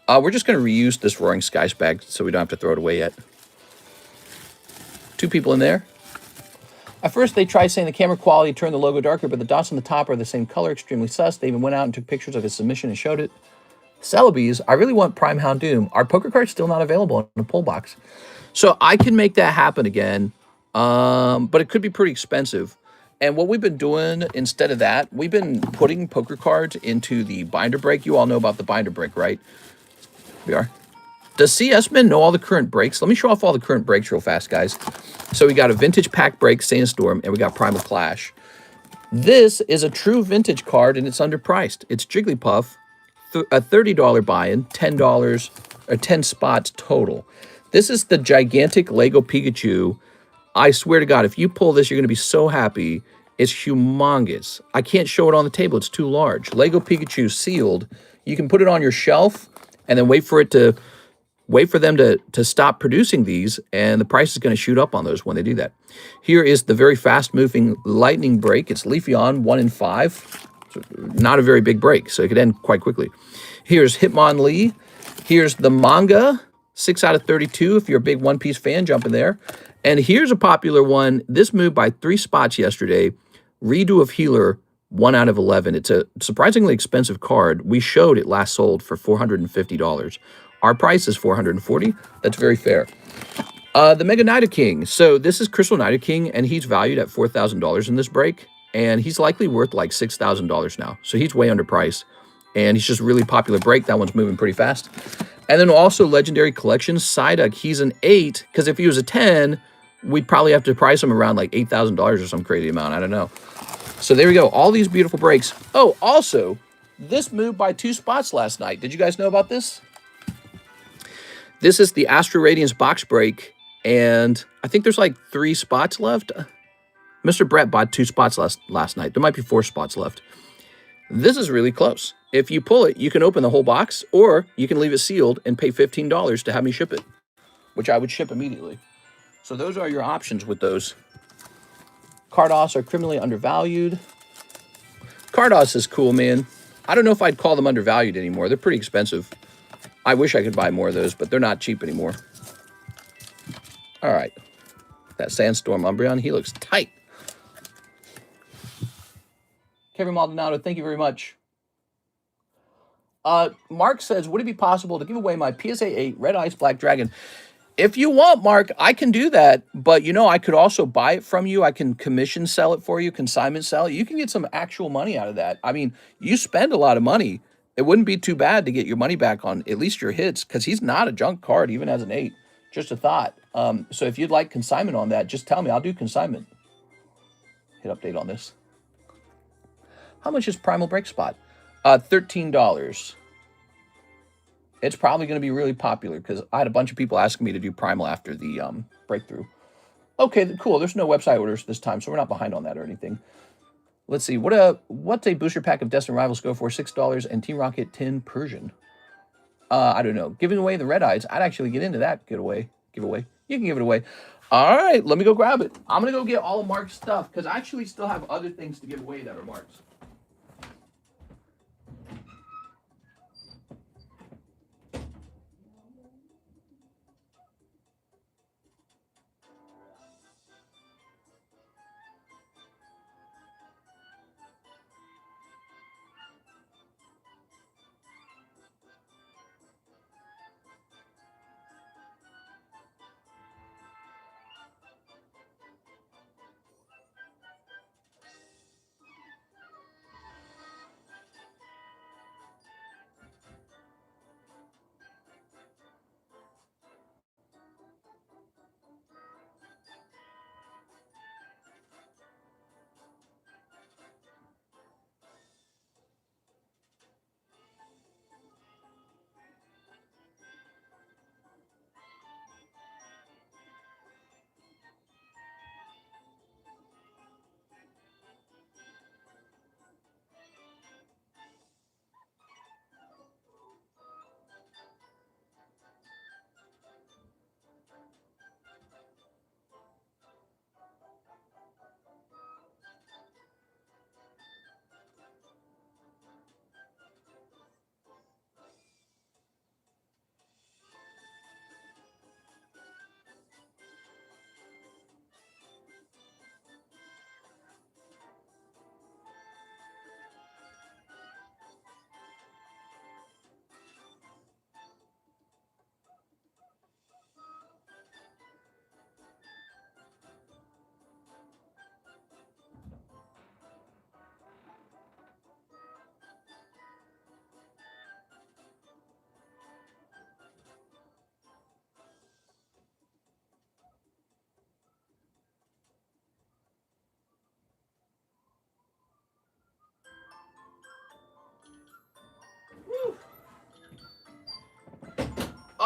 We're just going to reuse this Roaring Skies bag so we don't have to throw it away yet. 2 people in there. At first, they tried saying the camera quality turned the logo darker, but the dots on the top are the same color, extremely sus. They even went out and took pictures of his submission and showed it. Celebes, I really want Prime Houndoom. Our poker card's still not available in the pull box. So I can make that happen again, but it could be pretty expensive. And what we've been doing instead of that, we've been putting poker cards into the binder break. You all know about the binder break, right? We are. Does CS-Man know all the current breaks? Let me show off all the current breaks real fast, guys. So we got a vintage pack break, Sandstorm, and we got Primal Clash. This is a true vintage card, and it's underpriced. It's Jigglypuff, a $30 buy-in, $10 or 10 spots total. This is the gigantic Lego Pikachu. I swear to God, if you pull this, you're going to be so happy. It's humongous. I can't show it on the table. It's too large. Lego Pikachu sealed. You can put it on your shelf and then wait for them to stop producing these, and the price is going to shoot up on those when they do that. Here is the very fast-moving Lightning Break. It's Leafeon, 1 in 5. So not a very big break, so it could end quite quickly. Here's Hitmonlee. Here's the manga, 6 out of 32. If you're a big One Piece fan, jump in there. And here's a popular one. This moved by 3 spots yesterday. Redo of Healer, 1 out of 11. It's a surprisingly expensive card. We showed it last sold for $450. Our price is $440. That's very fair. The Mega Nidoking. So this is Crystal Nidoking, and he's valued at $4,000 in this break, and he's likely worth like $6,000 now. So he's way underpriced, and he's just really popular break. That one's moving pretty fast. And then also Legendary Collection, Psyduck. He's an 8, because if he was a 10, we'd probably have to price him around like $8,000 or some crazy amount. I don't know. So there we go. All these beautiful breaks. Oh, also, this moved by 2 spots last night. Did you guys know about this? This is the Astro Radiance box break, and I think there's like 3 spots left. Mr. Brett bought 2 spots last night. There might be 4 spots left. This is really close. If you pull it, you can open the whole box, or you can leave it sealed and pay $15 to have me ship it, which I would ship immediately. So those are your options with those. Cardos are criminally undervalued. Cardos is cool, man. I don't know if I'd call them undervalued anymore. They're pretty expensive. I wish I could buy more of those, but they're not cheap anymore. All right. That Sandstorm Umbreon, he looks tight. Kevin Maldonado, thank you very much. Mark says, would it be possible to give away my PSA 8 Red Ice Black Dragon? If you want, Mark, I can do that. But, you know, I could also buy it from you. I can commission sell it for you, consignment sell it. You can get some actual money out of that. I mean, you spend a lot of money. It wouldn't be too bad to get your money back on at least your hits, because he's not a junk card, even as an 8. Just a thought. So if you'd like consignment on that, just tell me. I'll do consignment. Hit update on this. How much is Primal Break Spot? $13. It's probably going to be really popular because I had a bunch of people asking me to do Primal after the breakthrough. Okay, cool. There's no website orders this time, so we're not behind on that or anything. Let's see. What's a booster pack of Destined Rivals go for? $6 and Team Rocket 10 Persian. I don't know. Giving away the Red Eyes. I'd actually get into that giveaway. You can give it away. All right, let me go grab it. I'm going to go get all of Mark's stuff because I actually still have other things to give away that are Mark's.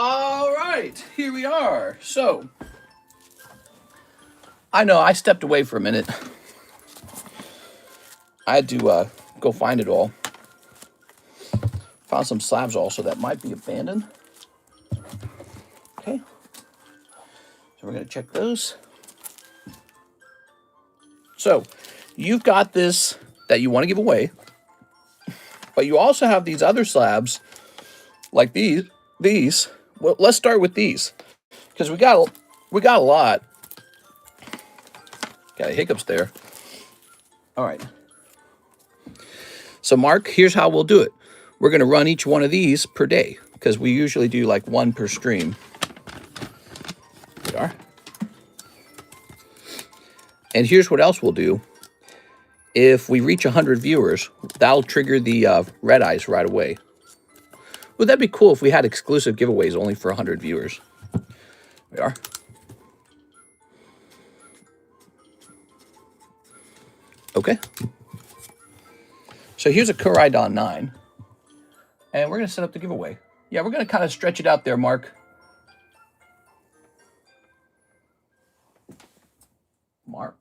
All right, here we are. So, I know I stepped away for a minute. I had to go find it all. Found some slabs also that might be abandoned. Okay, so we're going to check those. So, you've got this that you want to give away, but you also have these other slabs like these. Well, let's start with these because we got a lot. Got hiccups there. All right. So, Mark, here's how we'll do it. We're going to run each one of these per day because we usually do like one per stream. There we are. And here's what else we'll do. If we reach 100 viewers, that'll trigger the red eyes right away. Would that be cool if we had exclusive giveaways only for 100 viewers? There we are. Okay. So here's a Koraidon 9. And we're going to set up the giveaway. Yeah, we're going to kind of stretch it out there, Mark. Mark.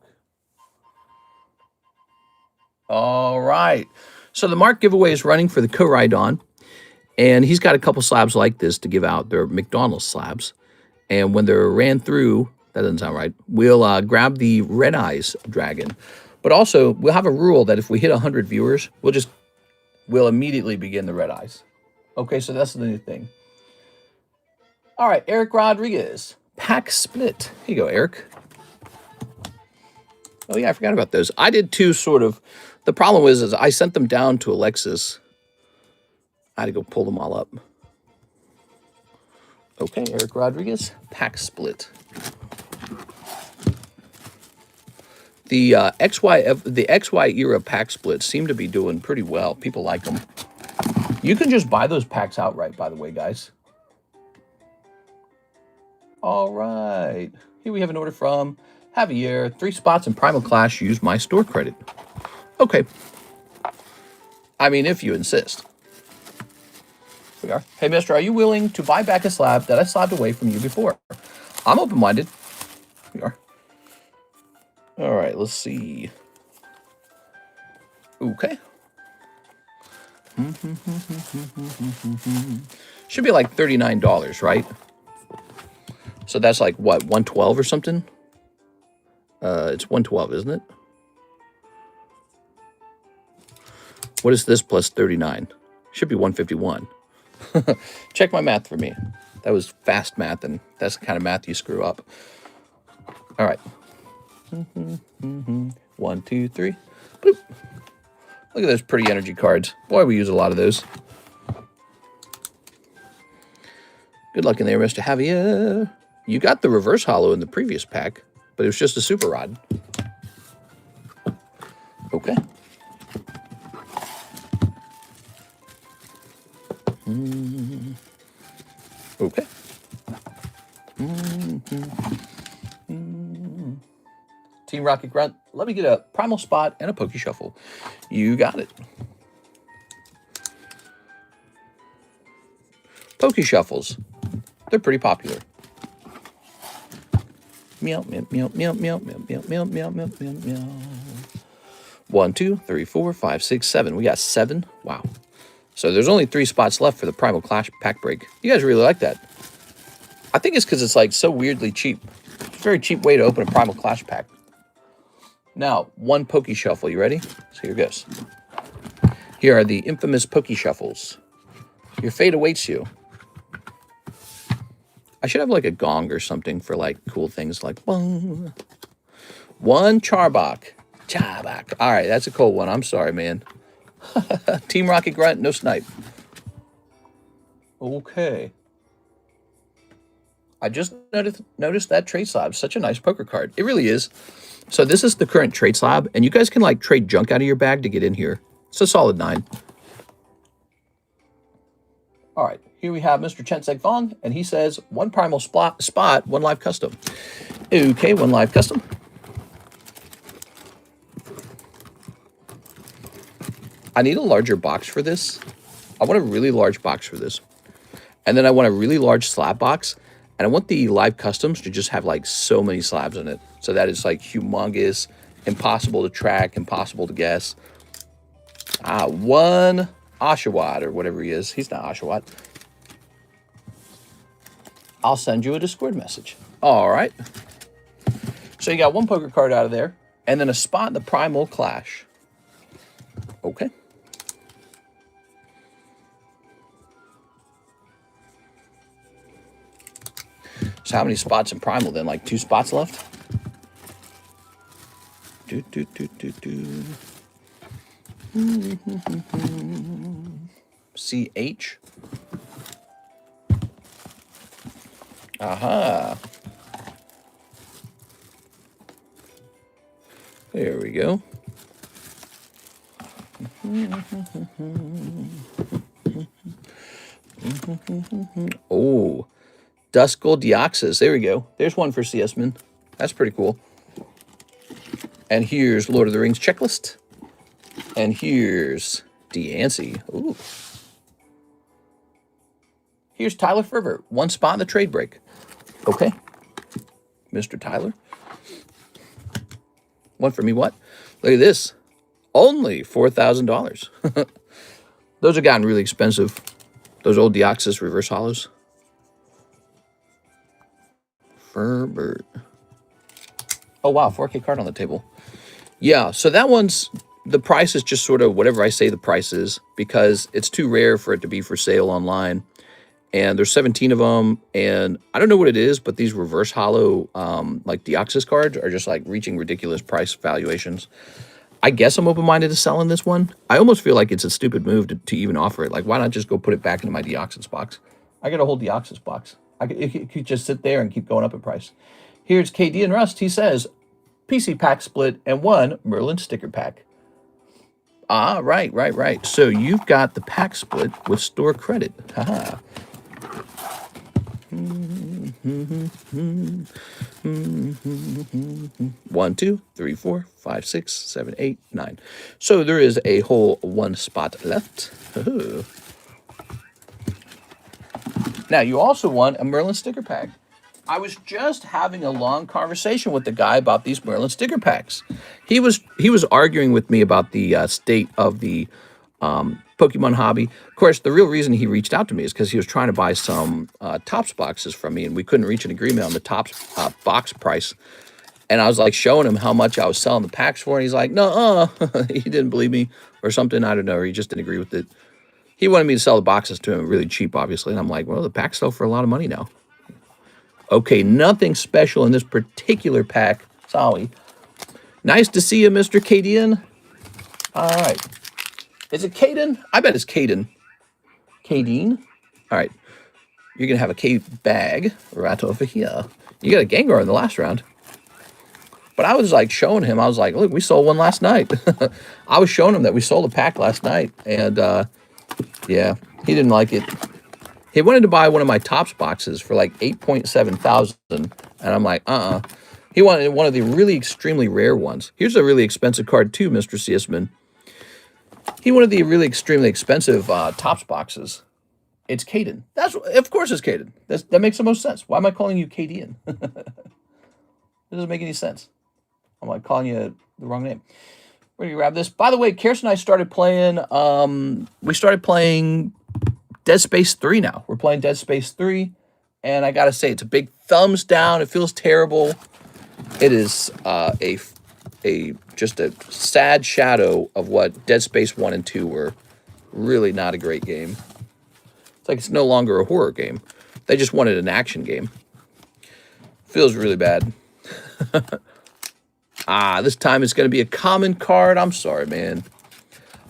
All right. So the Mark giveaway is running for the Koraidon. And he's got a couple slabs like this to give out. They're McDonald's slabs. And when they're ran through, that doesn't sound right, we'll grab the Red Eyes Dragon. But also, we'll have a rule that if we hit 100 viewers, we'll immediately begin the Red Eyes. Okay, so that's the new thing. All right, Eric Rodriguez. Pack split. Here you go, Eric. Oh, yeah, I forgot about those. I did two sort of. The problem was is I sent them down to Alexis. I had to go pull them all up. Okay, Eric Rodriguez. Pack split. The XY era pack splits seem to be doing pretty well. People like them. You can just buy those packs outright, by the way, guys. All right. Here we have an order from Javier. 3 spots in Primal Clash. Use my store credit. Okay. I mean, if you insist. Here we are. Hey, mister, are you willing to buy back a slab that I slabbed away from you before? I'm open-minded. Here we are. All right, let's see. Okay. Should be like $39, right? So that's like, what, 112 or something? It's 112, isn't it? What is this plus 39? Should be 151. Check my math for me. That was fast math, and that's the kind of math you screw up. All right. 1, 2, 3. Boop. Look at those pretty energy cards. Boy, we use a lot of those. Good luck in there, Mr. Javier. You got the reverse hollow in the previous pack, but it was just a super rod. Okay. Okay. Team Rocket Grunt, let me get a Primal Spot and a Poke Shuffle. You got it. Poke Shuffles. They're pretty popular. Meow, meow, meow, meow, meow, meow, meow, meow, meow, meow, meow, meow. 1, 2, 3, 4, 5, 6, 7. We got 7. Wow. So there's only 3 spots left for the Primal Clash pack break. You guys really like that. I think it's because it's like so weirdly cheap. It's a very cheap way to open a Primal Clash pack. Now, 1 Poke Shuffle. You ready? So here goes. Here are the infamous Poke Shuffles. Your fate awaits you. I should have like a gong or something for like cool things like bong. 1 Charbok. Charbok. All right, that's a cool one. I'm sorry, man. Team Rocket Grunt, no snipe. Okay. I just noticed that trade slab. Such a nice poker card. It really is. So this is the current trade slab, and you guys can like trade junk out of your bag to get in here. It's a solid 9. All right, here we have Mr. Chensek Vong, and he says 1 Primal spot, 1 live custom. Okay, 1 live custom. I need a larger box for this. I want a really large box for this. And then I want a really large slab box. And I want the live customs to just have like so many slabs in it. So that is like humongous, impossible to track, impossible to guess. One Oshawott or whatever he is. He's not Oshawott. I'll send you a Discord message. All right. So you got one poker card out of there. And then a spot in the Primal Clash. Okay. So how many spots in Primal then? Like 2 spots left? CH. Aha. There we go. Oh, Duskull Deoxys. There we go. There's one for CSman. That's pretty cool. And here's Lord of the Rings checklist. And here's Deancy. Ooh. Here's Tyler Ferber. 1 spot in the trade break. Okay. Mr. Tyler. One for me, what? Look at this. Only $4,000. Those have gotten really expensive. Those old Deoxys reverse hollows. Ferbert. Oh, wow. 4K card on the table. Yeah, so that one's... The price is just sort of whatever I say the price is, because it's too rare for it to be for sale online. And there's 17 of them, and I don't know what it is, but these reverse hollow, like Deoxys cards are just like reaching ridiculous price valuations. I guess I'm open-minded to selling this one. I almost feel like it's a stupid move to even offer it. Like, why not just go put it back into my Deoxys box? I got a whole Deoxys box. It could just sit there and keep going up in price. Here's KD and Rust. He says, PC pack split and 1 Merlin sticker pack. Ah, right. So you've got the pack split with store credit. Haha. 1, 2, 3, 4, 5, 6, 7, 8, 9. So there is a whole 1 spot left. Now you also want a Merlin sticker pack. I was just having a long conversation with the guy about these Merlin sticker packs. He was arguing with me about the state of the Pokemon hobby. Of course, the real reason he reached out to me is because he was trying to buy some Topps boxes from me, and we couldn't reach an agreement on the Topps box price. And I was like showing him how much I was selling the packs for, and he's like, no, he didn't believe me or something. I don't know. Or he just didn't agree with it. He wanted me to sell the boxes to him really cheap, obviously. And I'm like, well, the packs sell for a lot of money now. Okay, nothing special in this particular pack. Sorry. Nice to see you, Mr. Cadian. All right. Is it Caden? I bet it's Caden. Cadine? All right. You're going to have a K bag right over here. You got a Gengar in the last round. But I was like showing him. I was like, look, we sold one last night. I was showing him that we sold a pack last night. And, yeah, he didn't like it. He wanted to buy one of my Topps boxes for like 8.7 thousand. And I'm like, He wanted one of the really extremely rare ones. Here's a really expensive card too, Mr. Seisman. He wanted the really extremely expensive Topps boxes. It's Caden. Of course it's Caden. That makes the most sense. Why am I calling you Cadian? It doesn't make any sense. I'm like calling you the wrong name. Where do you grab this? By the way, Kirsten and I started playing, we started playing Dead Space 3 now. We're playing Dead Space 3, and I gotta say, it's a big thumbs down. It feels terrible. It is just a sad shadow of what Dead Space 1 and 2 were. Really not a great game. It's like it's no longer a horror game. They just wanted an action game. Feels really bad. This time it's going to be a common card. I'm sorry, man.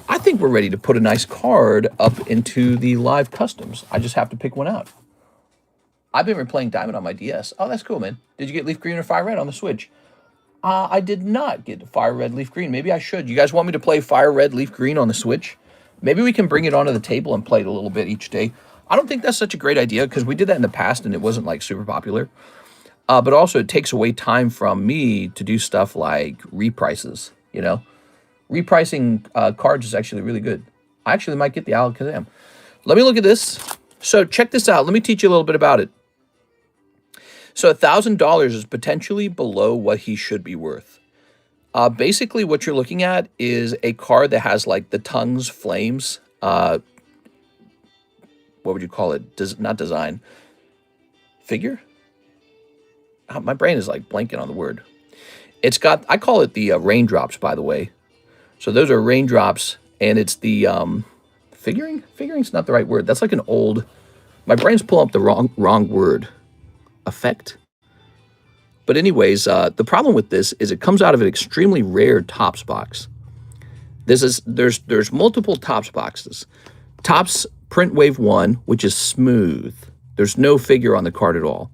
I think we're ready to put a nice card up into the live customs. I just have to pick one out. I've been replaying Diamond on my DS. Oh, that's cool, man. Did you get Leaf Green or Fire Red on the Switch? I did not get Fire Red, Leaf Green. Maybe I should. You guys want me to play Fire Red, Leaf Green on the Switch? Maybe we can bring it onto the table and play it a little bit each day. I don't think that's such a great idea because we did that in the past and it wasn't like super popular. But also it takes away time from me to do stuff like reprices, you know? Repricing cards is actually really good. I actually might get the Alakazam. Let me look at this. So check this out. Let me teach you a little bit about it. So $1,000 is potentially below what he should be worth. Basically, what you're looking at is a card that has like the tongues, flames. What would you call it? Not design. Figure? My brain is like blanking on the word. It's got, I call it the raindrops, by the way. So those are raindrops, and it's the figuring? Figuring's not the right word. That's like an old, my brain's pulling up the wrong word. Effect? But anyways, the problem with this is it comes out of an extremely rare Topps box. There's multiple Topps boxes. Topps Print Wave 1, which is smooth. There's no figure on the card at all.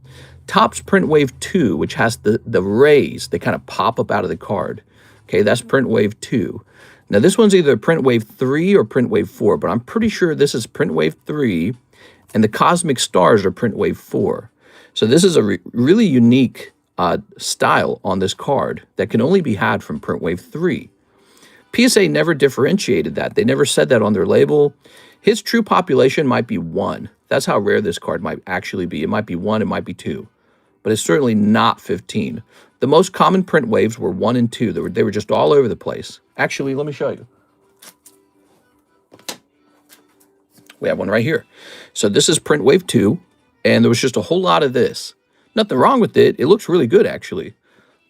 Topps Print Wave 2, which has the rays that kind of pop up out of the card. Okay, that's Print Wave 2. Now this one's either Print Wave 3 or Print Wave 4, but I'm pretty sure this is Print Wave 3, and the Cosmic Stars are Print Wave 4. So this is a really unique style on this card that can only be had from Print Wave 3. PSA never differentiated that. They never said that on their label. His true population might be 1. That's how rare this card might actually be. It might be 1, it might be 2. But it's certainly not 15. The most common print waves were 1 and 2. They were just all over the place. Actually, let me show you. We have one right here. So this is Print Wave 2, and there was just a whole lot of this. Nothing wrong with it. It looks really good, actually.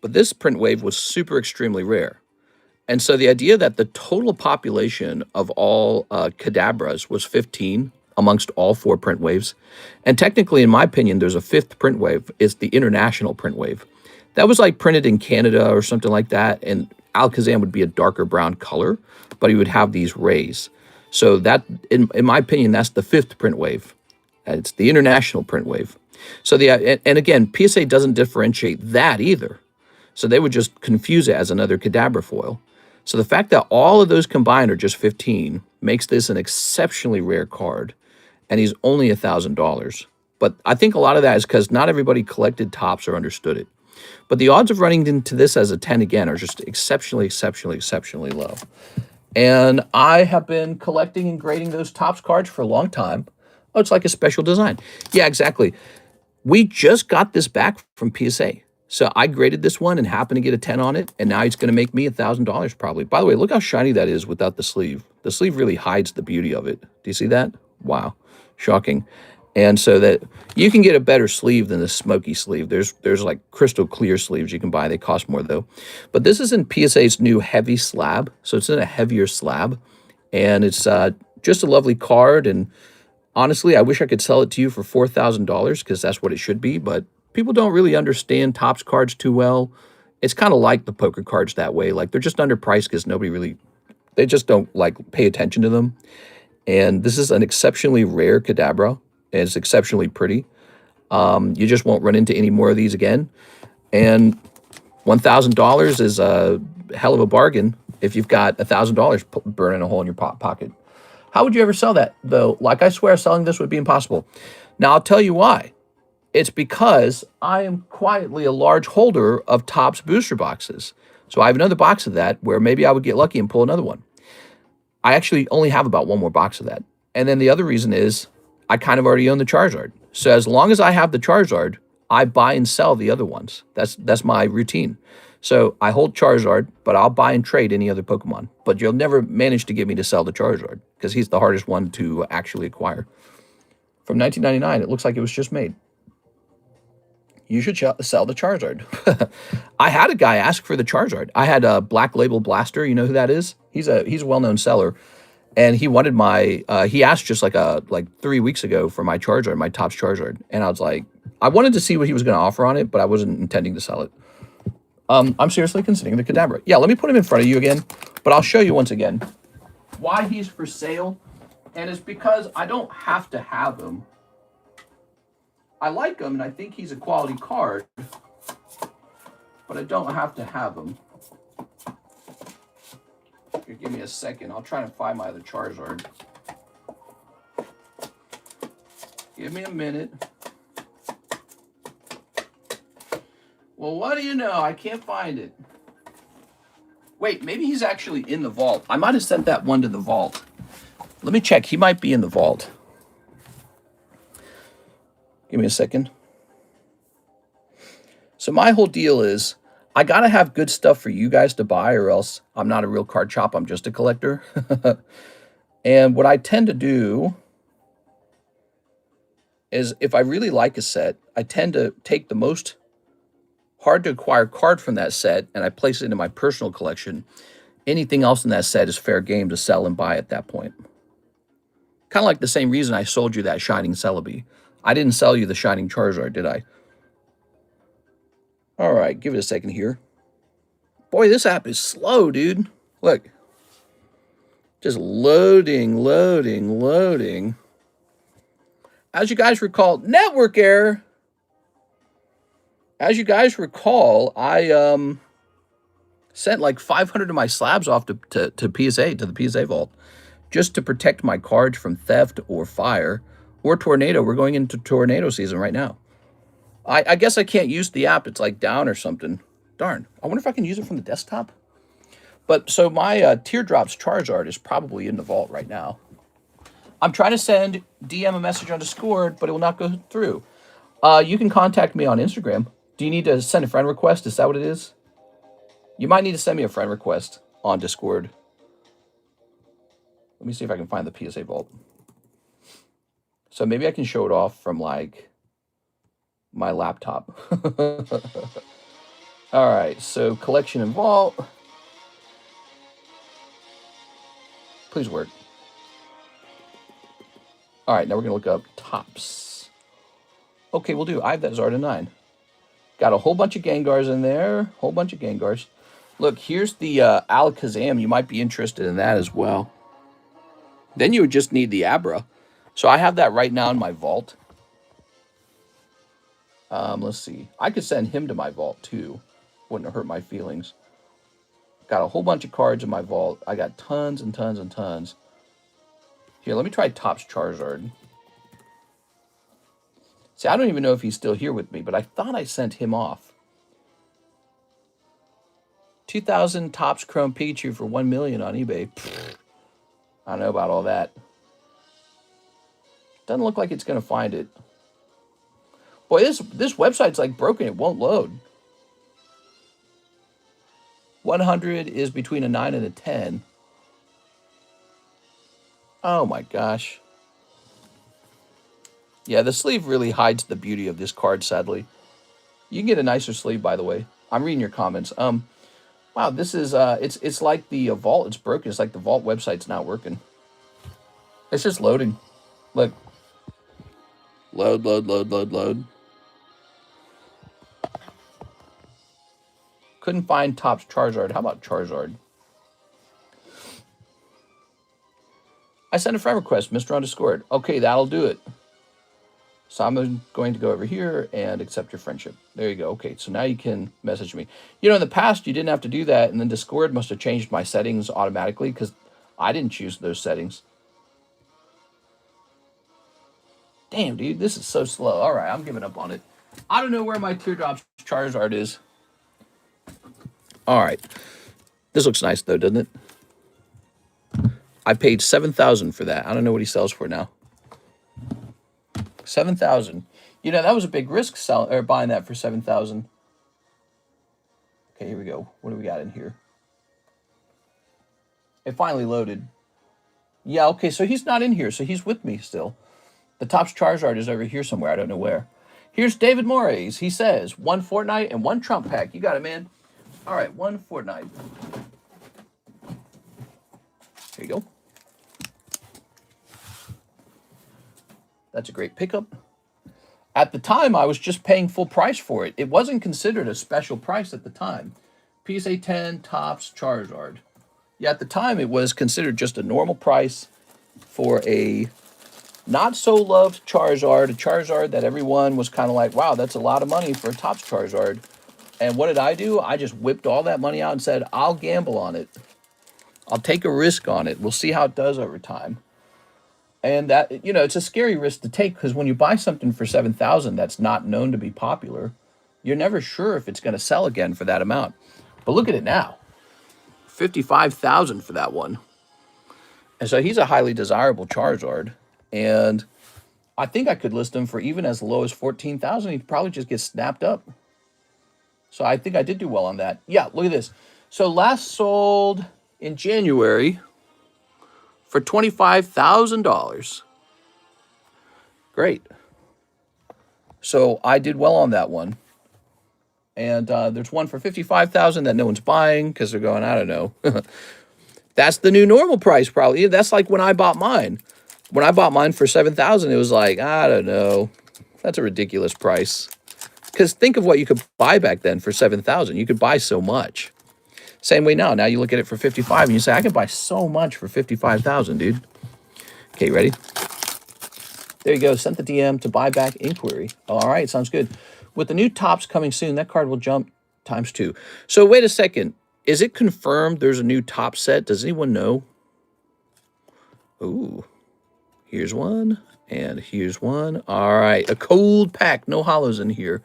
But this print wave was super extremely rare. And so the idea that the total population of all cadabras was 15 amongst all 4 print waves. And technically, in my opinion, there's a 5th print wave. It's the international print wave. That was like printed in Canada or something like that. And Alakazam would be a darker brown color, but he would have these rays. So that, in my opinion, that's the 5th print wave. It's the international print wave. So and again, PSA doesn't differentiate that either. So they would just confuse it as another Kadabra foil. So the fact that all of those combined are just 15 makes this an exceptionally rare card, and he's only $1,000. But I think a lot of that is because not everybody collected Topps or understood it. But the odds of running into this as a 10 again are just exceptionally low. And I have been collecting and grading those Topps cards for a long time. Oh, it's like a special design. Yeah, exactly. We just got this back from PSA. So I graded this one and happened to get a 10 on it, and now it's going to make me $1,000 probably. By the way, look how shiny that is without the sleeve. The sleeve really hides the beauty of it. Do you see that? Wow, shocking. And so that you can get a better sleeve than the smoky sleeve. There's like crystal clear sleeves you can buy. They cost more though. But this is in PSA's new heavy slab, so it's in a heavier slab, and it's just a lovely card. And honestly, I wish I could sell it to you for $4,000 because that's what it should be, but people don't really understand Topps cards too well. It's kind of like the poker cards that way. Like, they're just underpriced because they just don't like pay attention to them. And this is an exceptionally rare Kadabra, and it's exceptionally pretty. You just won't run into any more of these again. And $1,000 is a hell of a bargain if you've got $1,000 burning a hole in your pocket. How would you ever sell that, though? Like, I swear selling this would be impossible. Now, I'll tell you why. It's because I am quietly a large holder of Topps booster boxes. So I have another box of that where maybe I would get lucky and pull another one. I actually only have about one more box of that. And then the other reason is I kind of already own the Charizard. So as long as I have the Charizard, I buy and sell the other ones. That's my routine. So I hold Charizard, but I'll buy and trade any other Pokemon. But you'll never manage to get me to sell the Charizard because he's the hardest one to actually acquire. From 1999, it looks like it was just made. You should sell the Charizard. I had a guy ask for the Charizard. I had a Black Label Blaster. You know who that is? He's a well-known seller. And he wanted he asked just like 3 weeks ago for my Charizard, my Topps Charizard. And I was like, I wanted to see what he was going to offer on it, but I wasn't intending to sell it. I'm seriously considering the Kadabra. Yeah, let me put him in front of you again, but I'll show you once again why he's for sale. And it's because I don't have to have him. I like him, and I think he's a quality card, but I don't have to have him. Here, give me a second. I'll try to find my other Charizard. Give me a minute. Well, what do you know? I can't find it. Wait, maybe he's actually in the vault. I might have sent that one to the vault. Let me check. He might be in the vault. Give me a second. So my whole deal is I got to have good stuff for you guys to buy, or else I'm not a real card shop. I'm just a collector. And what I tend to do is if I really like a set, I tend to take the most hard to acquire card from that set and I place it into my personal collection. Anything else in that set is fair game to sell and buy at that point. Kind of like the same reason I sold you that Shining Celebi. I didn't sell you the Shining Charizard, did I? All right, give it a second here. Boy, this app is slow, dude. Look. Just loading, loading, loading. As you guys recall, network error. As you guys recall, I sent like 500 of my slabs off to PSA, to the PSA vault, just to protect my cards from theft or fire or tornado. We're going into tornado season right now. I guess I can't use the app. It's like down or something. Darn. I wonder if I can use it from the desktop. But so my Teardrops Charizard is probably in the vault right now. I'm trying to send DM a message on Discord, but it will not go through. You can contact me on Instagram. Do you need to send a friend request? Is that what it is? You might need to send me a friend request on Discord. Let me see if I can find the PSA vault. So maybe I can show it off from like my laptop. All right, so collection and vault. Please work. All right, now we're going to look up tops. Okay, we'll do. I have that Zarda 9. Got a whole bunch of Gengars in there. Whole bunch of Gengars. Look, here's the Alakazam. You might be interested in that as well. Then you would just need the Abra. So I have that right now in my vault. Let's see. I could send him to my vault too. Wouldn't hurt my feelings. Got a whole bunch of cards in my vault. I got tons and tons and tons. Here, let me try Topps Charizard. See, I don't even know if he's still here with me, but I thought I sent him off. 2,000 Topps Chrome Pichu for 1 million on eBay. Pfft, I don't know about all that. Doesn't look like it's going to find it. Boy, this website's like broken. It won't load. 100 is between a 9 and a 10. Oh my gosh. Yeah, the sleeve really hides the beauty of this card, sadly. You can get a nicer sleeve, by the way. I'm reading your comments. Wow, this is it's like the vault. It's broken. It's like the vault website's not working. It's just loading. Look. Load, load, load, load, load. Couldn't find Topps Charizard. How about Charizard? I sent a friend request, Mr. on Discord. Okay, that'll do it. So I'm going to go over here and accept your friendship. There you go. Okay, so now you can message me. You know, in the past, you didn't have to do that, and then Discord must have changed my settings automatically because I didn't choose those settings. Damn, dude, this is so slow. All right, I'm giving up on it. I don't know where my Teardrops Charizard is. All right. This looks nice, though, doesn't it? I paid $7,000 for that. I don't know what he sells for now. $7,000. You know, that was a big risk buying that for $7,000. Okay, here we go. What do we got in here? It finally loaded. Yeah, okay, so he's not in here, so he's with me still. The Topps Charizard is over here somewhere. I don't know where. Here's David Moraes. He says, 1 Fortnite and 1 Trump pack. You got it, man. All right, 1 Fortnite. There you go. That's a great pickup. At the time, I was just paying full price for it. It wasn't considered a special price at the time. PSA 10, Topps, Charizard. Yeah, at the time, it was considered just a normal price for a not-so-loved Charizard, a Charizard that everyone was kind of like, wow, that's a lot of money for a Topps Charizard. And what did I do? I just whipped all that money out and said, I'll gamble on it. I'll take a risk on it. We'll see how it does over time. And that, you know, it's a scary risk to take because when you buy something for $7,000 that's not known to be popular, you're never sure if it's going to sell again for that amount. But look at it now. $55,000 for that one. And so he's a highly desirable Charizard. And I think I could list him for even as low as 14,000. He'd probably just get snapped up. So I think I did do well on that. Yeah, look at this. So last sold in January for $25,000. Great. So I did well on that one. And there's one for 55,000 that no one's buying because they're going, I don't know. That's the new normal price, probably. That's like when I bought mine. When I bought mine for 7,000, it was like, I don't know. That's a ridiculous price. Because think of what you could buy back then for 7,000. You could buy so much. Same way now. Now you look at it for 55 and you say, I can buy so much for 55,000, dude. Okay, ready? There you go. Sent the DM to buyback inquiry. All right, sounds good. With the new tops coming soon, that card will jump ×2. So wait a second. Is it confirmed there's a new top set? Does anyone know? Ooh, here's one, and here's one. All right, a cold pack. No hollows in here.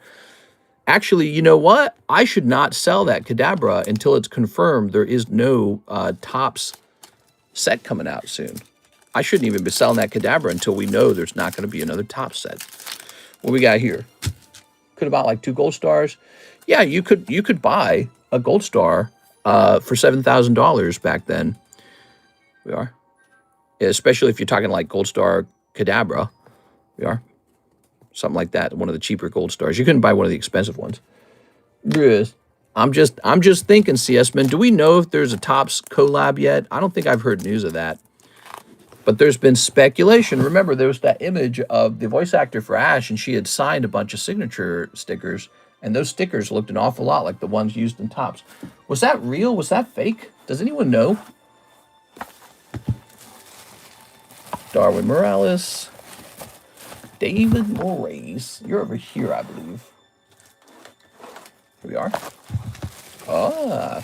Actually, you know what? I should not sell that Kadabra until it's confirmed there is no tops set coming out soon. I shouldn't even be selling that Kadabra until we know there's not going to be another top set. What we got here? Could have bought like 2 gold stars. Yeah, you could buy a gold star for $7,000 back then. We are. Yeah, especially if you're talking like gold star Kadabra. We are. Something like that. One of the cheaper gold stars. You couldn't buy one of the expensive ones. Yes. I'm just thinking, CS-Man, do we know if there's a Topps collab yet? I don't think I've heard news of that. But there's been speculation. Remember, there was that image of the voice actor for Ash, and she had signed a bunch of signature stickers, and those stickers looked an awful lot like the ones used in Topps. Was that real? Was that fake? Does anyone know? Darwin Morales. David Moraes. You're over here, I believe. Here we are. Ah.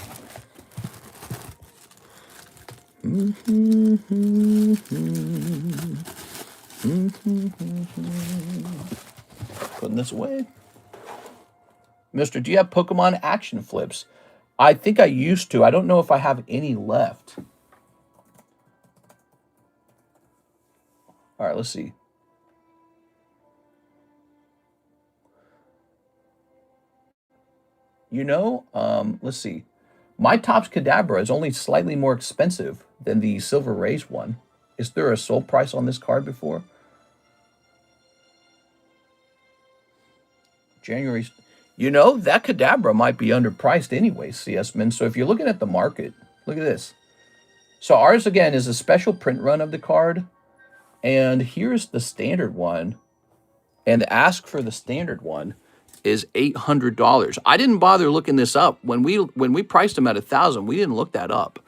Putting this away. Mister, do you have Pokemon action flips? I think I used to. I don't know if I have any left. All right, let's see. You know, let's see. My Topps Kadabra is only slightly more expensive than the Silver Rays one. Is there a sold price on this card before? January. You know, that Kadabra might be underpriced anyway, CS-Man. So if you're looking at the market, look at this. So ours, again, is a special print run of the card. And here's the standard one. And the ask for the standard one is $800. I didn't bother looking this up. When we priced them at 1,000, we didn't look that up.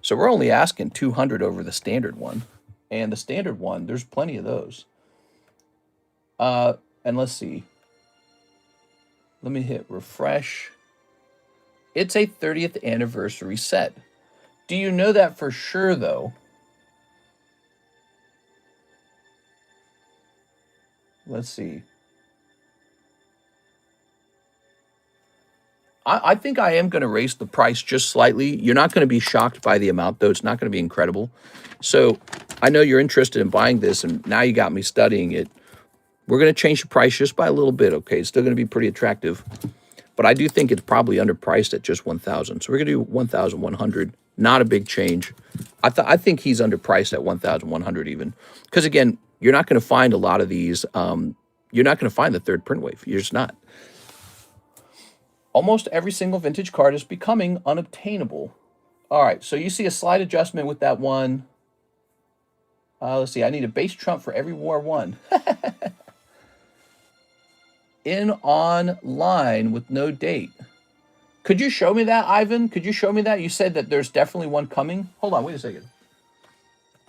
So we're only asking 200 over the standard one. And the standard one, there's plenty of those. And let's see. Let me hit refresh. It's a 30th anniversary set. Do you know that for sure, though? Let's see. I think I am going to raise the price just slightly. You're not going to be shocked by the amount, though. It's not going to be incredible. So I know you're interested in buying this, and now you got me studying it. We're going to change the price just by a little bit, okay? It's still going to be pretty attractive. But I do think it's probably underpriced at just 1,000. So we're going to do 1,100. Not a big change. I think he's underpriced at 1,100 even. Because, again, you're not going to find a lot of these. You're not going to find the third print wave. You're just not. Almost every single vintage card is becoming unobtainable. All right, so you see a slight adjustment with that one. Let's see, I need a base trump for every war won. In online with no date. Could you show me that, Ivan? Could you show me that? You said that there's definitely one coming. Hold on, wait a second.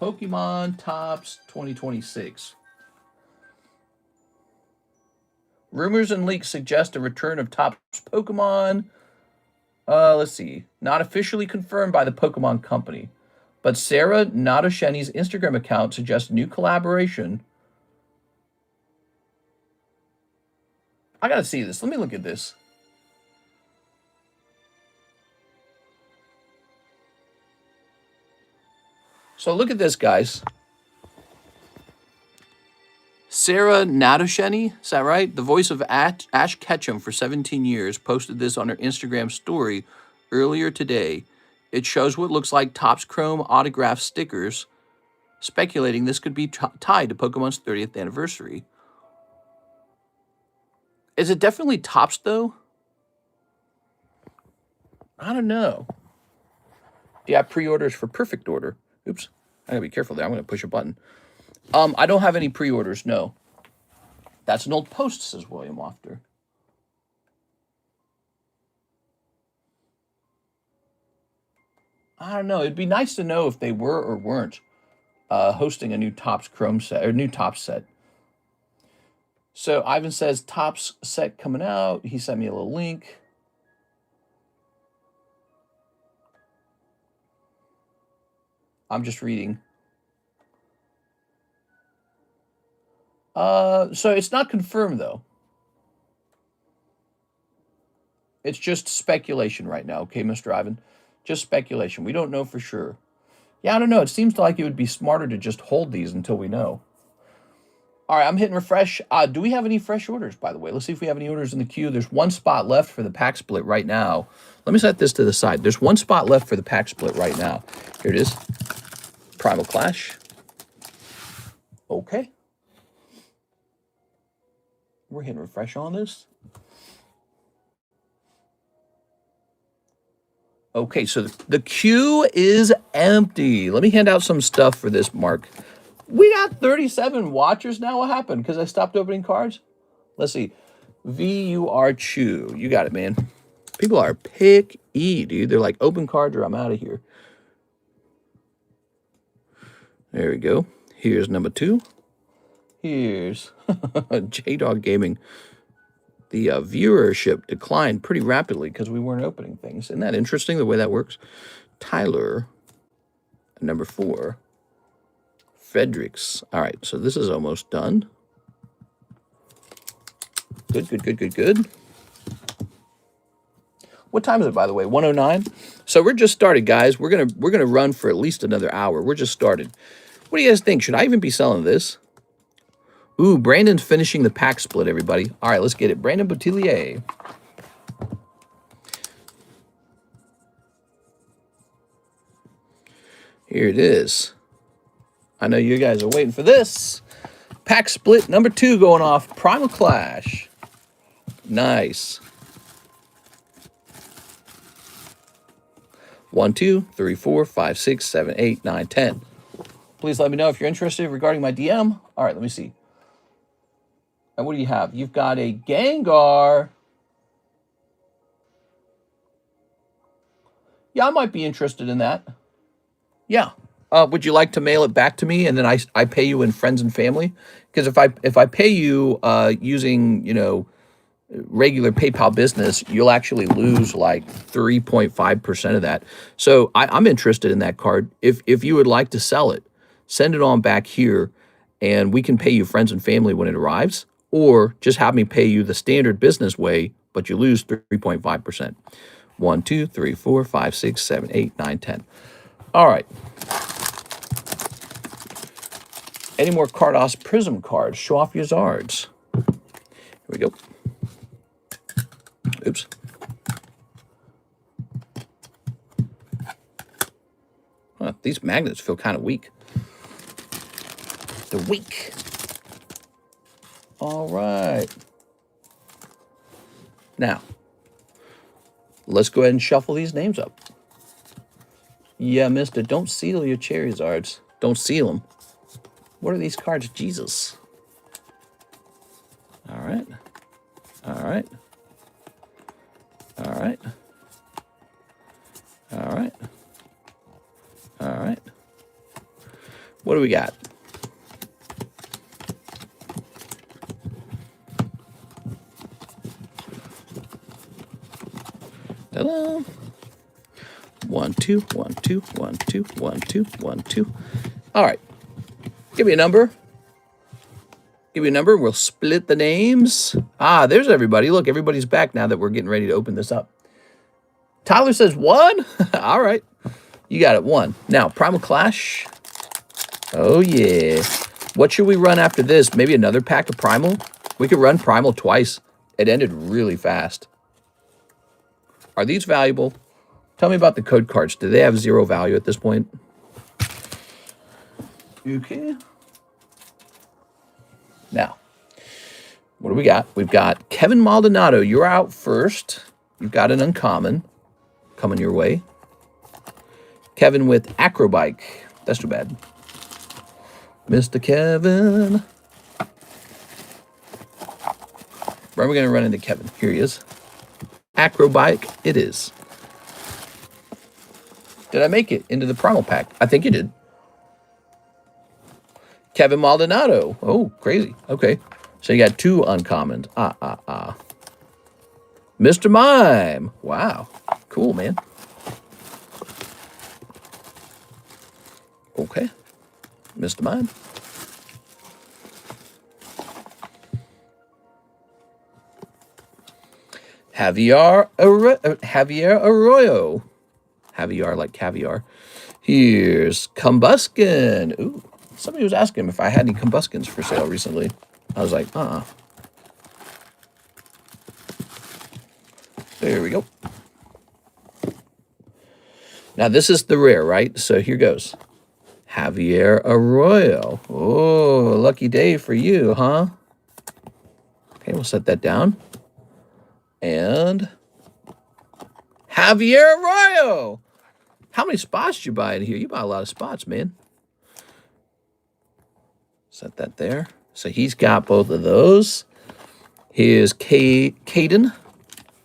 Pokemon Topps 2026. Rumors and leaks suggest a return of Topps Pokemon. Let's see. Not officially confirmed by the Pokemon Company. But Sarah Nadosheni's Instagram account suggests new collaboration. I gotta see this. Let me look at this. So look at this, guys. Sarah Nadosheni, is that right? The voice of Ash Ketchum for 17 years posted this on her Instagram story earlier today. It shows what looks like Topps Chrome autograph stickers, speculating this could be tied to Pokemon's 30th anniversary. Is it definitely Topps, though? I don't know. Do you have pre-orders for Perfect Order? Oops, I gotta be careful there. I'm gonna push a button. I don't have any pre-orders, no. That's an old post, says William Wafter. I don't know. It'd be nice to know if they were or weren't hosting a new Topps Chrome set, or new Topps set. So Ivan says Topps set coming out. He sent me a little link. I'm just reading. So it's not confirmed, though. It's just speculation right now, okay, Mr. Ivan? Just speculation. We don't know for sure. Yeah, I don't know. It seems like it would be smarter to just hold these until we know. All right, I'm hitting refresh. Do we have any fresh orders, by the way? Let's see if we have any orders in the queue. There's one spot left for the pack split right now. Let me set this to the side. There's one spot left for the pack split right now. Here it is. Primal Clash. Okay. We're hitting refresh on this. Okay, so the queue is empty. Let me hand out some stuff for this, Mark. We got 37 watchers now. What happened? Because I stopped opening cards? Let's see. VUR Chew. You got it, man. People are picky, dude. They're like, open cards or I'm out of here. There we go. Here's number 2. Here's J-Dog Gaming. The viewership declined pretty rapidly because we weren't opening things. Isn't that interesting, the way that works? Tyler, number 4. Fredericks. All right, so this is almost done. Good. What time is it, by the way? 1:09. So we're just started, guys. We're gonna run for at least another hour. We're just started. What do you guys think? Should I even be selling this? Ooh, Brandon's finishing the pack split, everybody. All right, let's get it. Brandon Boutillier. Here it is. I know you guys are waiting for this. Pack split number 2 going off. Primal Clash. Nice. 1, 2, 3, 4, 5, 6, 7, 8, 9, 10. Please let me know if you're interested regarding my DM. All right, let me see. And what do you have? You've got a Gengar. Yeah, I might be interested in that. Yeah. Would you like to mail it back to me and then I pay you in friends and family? Because if I pay you using, you know, regular PayPal business, you'll actually lose like 3.5% of that. So I'm interested in that card. If you would like to sell it, send it on back here and we can pay you friends and family when it arrives, or just have me pay you the standard business way, but you lose 3.5%. 1, 2, 3, 4, 5, 6, 7, 8, 9, 10. All right. Any more Cardos Prism cards? Show off your Zards. Here we go. Oops. These magnets feel kind of weak. They're weak. All right. Now, let's go ahead and shuffle these names up. Yeah, mister, don't seal your Charizards. Don't seal them. What are these cards? Jesus. All right. All right. All right. All right. All right. What do we got? Ta-da! 1, 2, 1, 2, 1, 2, 1, 2, 1, 2. All right. Give me a number. Give me a number. We'll split the names. Ah, there's everybody. Look, everybody's back now that we're getting ready to open this up. Tyler says 1. All right. You got it. 1. Now, Primal Clash. Oh, yeah. What should we run after this? Maybe another pack of Primal? We could run Primal twice. It ended really fast. Are these valuable? Tell me about the code cards. Do they have 0 value at this point? Okay. Now, what do we got? We've got Kevin Maldonado. You're out first. You've got an uncommon coming your way. Kevin with Acrobike. That's too bad. Mr. Kevin. Where are we going to run into Kevin? Here he is. Acrobike it is. Did I make it into the Primal pack? I think you did. Kevin Maldonado. Oh, crazy. Okay. So you got 2 uncommons. Mr. Mime. Wow. Cool, man. Okay. Mr. Mime. Javier Arroyo. Javier like caviar. Here's Combuskin. Ooh. Somebody was asking if I had any Combuskins for sale recently. I was like, There we go. Now, this is the rare, right? So here goes. Javier Arroyo. Oh, lucky day for you, huh? Okay, we'll set that down. And Javier Arroyo. How many spots did you buy in here? You bought a lot of spots, man. Set that there. So he's got both of those. Here's Caden.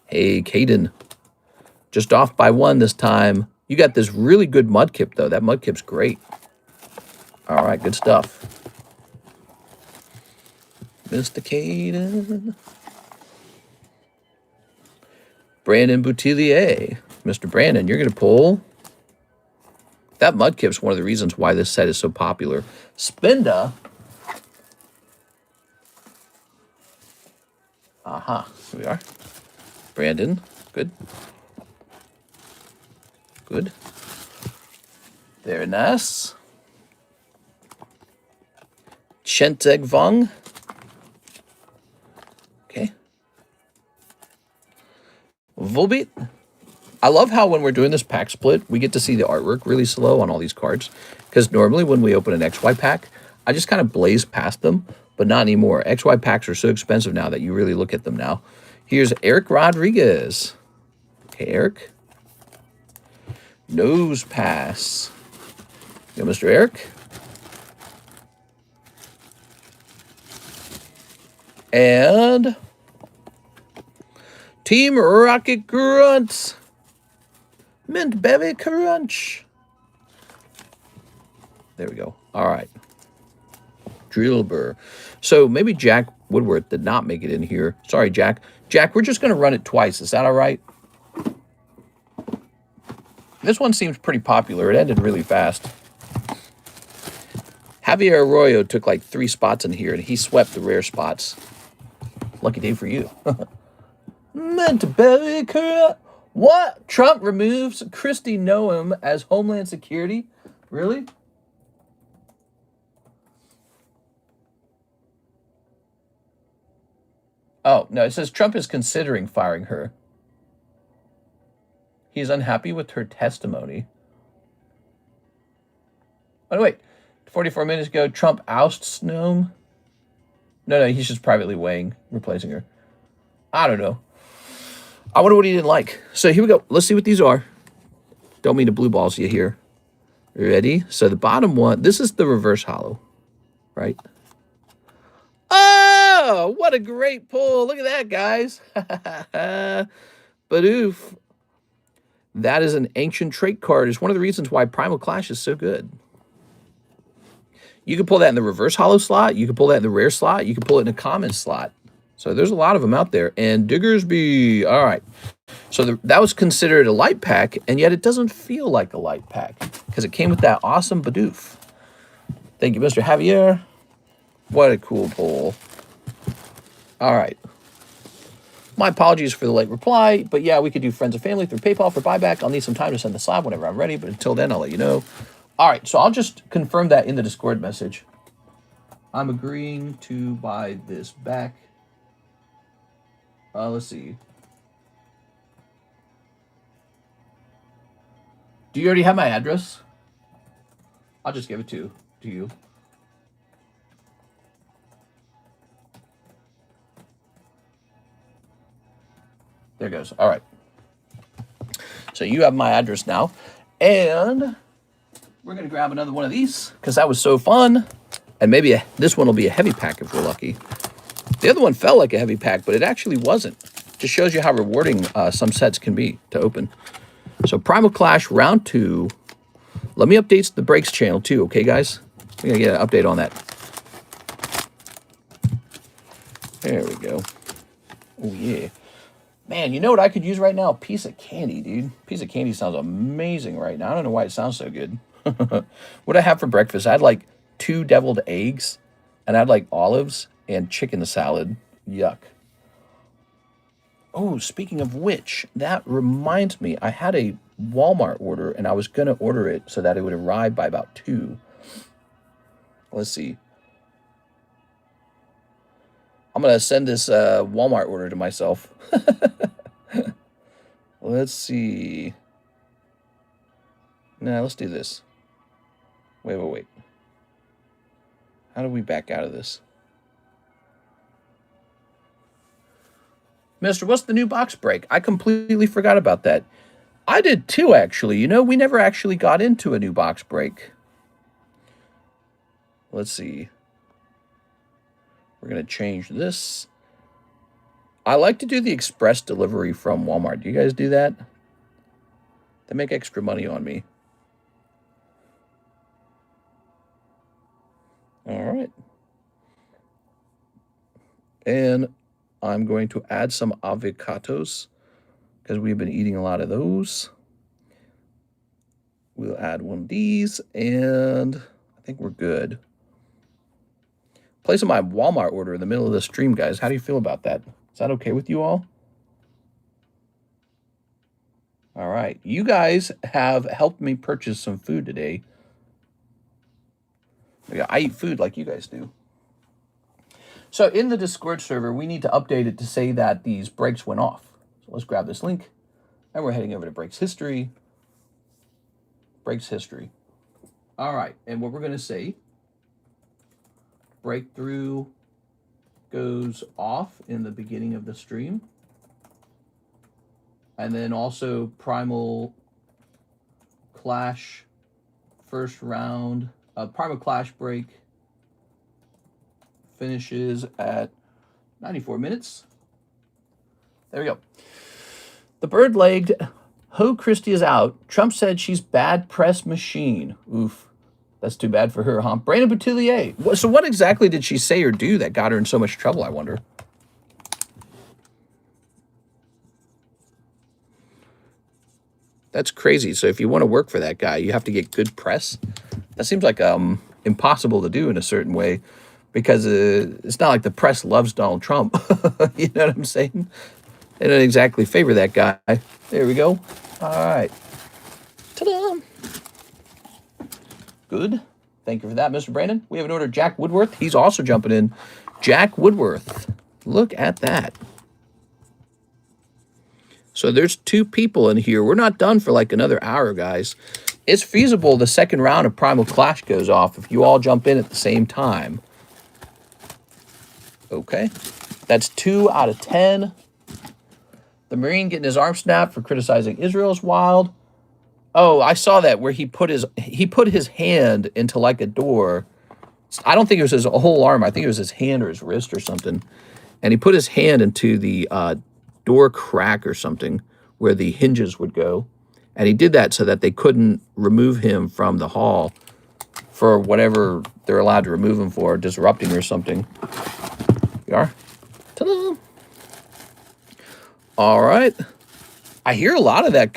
Hey, Caden. Just off by 1 this time. You got this really good Mudkip, though. That Mudkip's great. All right, good stuff. Mr. Caden. Brandon Boutillier. Mr. Brandon, you're going to pull. That Mudkip's one of the reasons why this set is so popular. Spinda. Aha, here we are. Brandon, good. Good. Very nice. Chenteg Vong. Okay. Volbeat. I love how when we're doing this pack split, we get to see the artwork really slow on all these cards. Because normally when we open an XY pack, I just kind of blaze past them, but not anymore. XY packs are so expensive now that you really look at them now. Here's Eric Rodriguez. Okay, Eric. Nose pass. Go, Mr. Eric. And Team Rocket Grunt. Mint Berry Crunch. There we go. All right. Drillbur. So maybe Jack Woodworth did not make it in here. Sorry, Jack. Jack, we're just going to run it twice. Is that all right? This one seems pretty popular. It ended really fast. Javier Arroyo took like 3 spots in here, and he swept the rare spots. Lucky day for you. What? Trump removes Kristi Noem as Homeland Security? Really? Oh, no, it says Trump is considering firing her. He's unhappy with her testimony. Oh, wait. 44 minutes ago, Trump ousts Noem. No, he's just privately weighing replacing her. I don't know. I wonder what he didn't like. So here we go. Let's see what these are. Don't mean to blue balls you here. Ready? So the bottom one, this is the reverse hollow, right? Oh, what a great pull. Look at that, guys. Badoof. That is an ancient trait card. It's one of the reasons why Primal Clash is so good. You can pull that in the reverse hollow slot. You can pull that in the rare slot. You can pull it in a common slot. So there's a lot of them out there. And Diggersby. All right. So that was considered a light pack, and yet it doesn't feel like a light pack because it came with that awesome Bidoof. Thank you, Mr. Javier. What a cool pull. All right. My apologies for the late reply, but yeah, we could do friends or family through PayPal for buyback. I'll need some time to send the slab whenever I'm ready, but until then, I'll let you know. All right, so I'll just confirm that in the Discord message. I'm agreeing to buy this back. Let's see. Do you already have my address? I'll just give it to you. There goes. All right. So you have my address now. And we're going to grab another one of these because that was so fun. And maybe this one will be a heavy pack if we're lucky. The other one felt like a heavy pack, but it actually wasn't. Just shows you how rewarding some sets can be to open. So Primal Clash round 2. Let me update the breaks channel too, okay, guys? We're going to get an update on that. There we go. Oh, yeah. Man, you know what I could use right now? A piece of candy, dude. A piece of candy sounds amazing right now. I don't know why it sounds so good. What I have for breakfast, I had like 2 deviled eggs, and I had like olives and chicken salad. Yuck. Oh, speaking of which, that reminds me, I had a Walmart order, and I was going to order it so that it would arrive by about 2. Let's see. I'm going to send this Walmart order to myself. Let's see. Nah, let's do this. Wait. How do we back out of this? Mister, what's the new box break? I completely forgot about that. I did too, actually. You know, we never actually got into a new box break. Let's see. We're going to change this. I like to do the express delivery from Walmart. Do you guys do that? They make extra money on me. All right. And I'm going to add some avocados because we've been eating a lot of those. We'll add one of these, and I think we're good. Placing my Walmart order in the middle of the stream, guys. How do you feel about that? Is that okay with you all? All right. You guys have helped me purchase some food today. Yeah, I eat food like you guys do. So in the Discord server, we need to update it to say that these breaks went off. So let's grab this link, and we're heading over to breaks history. Breaks history. All right, and what we're going to say, breakthrough goes off in the beginning of the stream. And then also Primal Clash first round, Primal Clash break finishes at 94 minutes. There we go. The bird-legged Ho Christie is out. Trump said she's bad press machine. Oof. That's too bad for her, huh? Brandon Boutillier. So what exactly did she say or do that got her in so much trouble, I wonder? That's crazy. So if you want to work for that guy, you have to get good press. That seems like impossible to do in a certain way, because it's not like the press loves Donald Trump. You know what I'm saying? They don't exactly favor that guy. There we go. All right. Ta-da! Good. Thank you for that, Mr. Brandon. We have an order, Jack Woodworth. He's also jumping in. Jack Woodworth. Look at that. So there's 2 people in here. We're not done for like another hour, guys. It's feasible the second round of Primal Clash goes off if you all jump in at the same time. Okay. That's 2 out of 10. The Marine getting his arm snapped for criticizing Israel's wild. Oh, I saw that where he put his hand into like a door. I don't think it was his whole arm. I think it was his hand or his wrist or something. And he put his hand into the door crack or something where the hinges would go. And he did that so that they couldn't remove him from the hall for whatever they're allowed to remove him for, disrupting or something. You are? Ta-da! All right. I hear a lot of that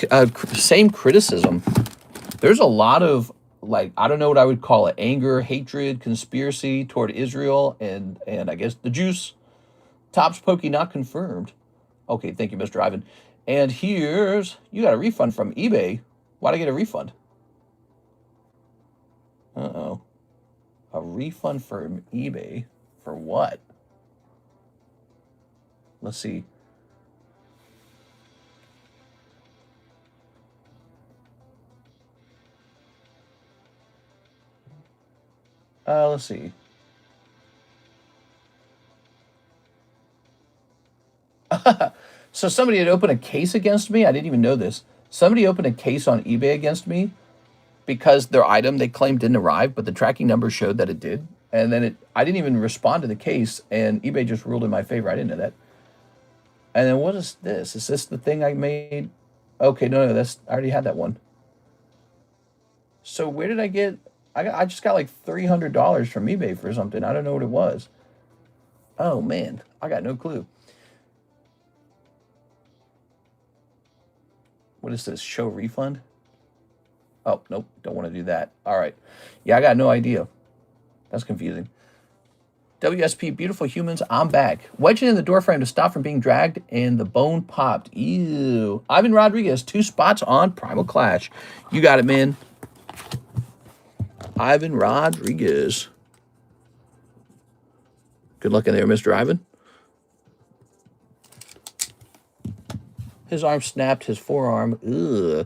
same criticism. There's a lot of, like, I don't know what I would call it, anger, hatred, conspiracy toward Israel and I guess the Jews. Tops Pokey not confirmed. Okay, thank you, Mr. Ivan. And here's, you got a refund from eBay. Why'd I get a refund? Uh-oh. A refund from eBay? For what? Let's see. Let's see. So somebody had opened a case against me. I didn't even know this. Somebody opened a case on eBay against me because their item they claimed didn't arrive, but the tracking number showed that it did. And then I didn't even respond to the case, and eBay just ruled in my favor. I didn't know that. And then what is this? Is this the thing I made? Okay, no, I already had that one. So where did I get? I just got like $300 from eBay for something. I don't know what it was. Oh man, I got no clue. What is this? Show refund? Oh, nope. Don't want to do that. All right. Yeah, I got no idea. That's confusing. WSP, beautiful humans, I'm back. Wedged in the doorframe to stop from being dragged, and the bone popped. Ew. Ivan Rodriguez, 2 spots on Primal Clash. You got it, man. Ivan Rodriguez. Good luck in there, Mr. Ivan. His arm snapped, his forearm. Ugh.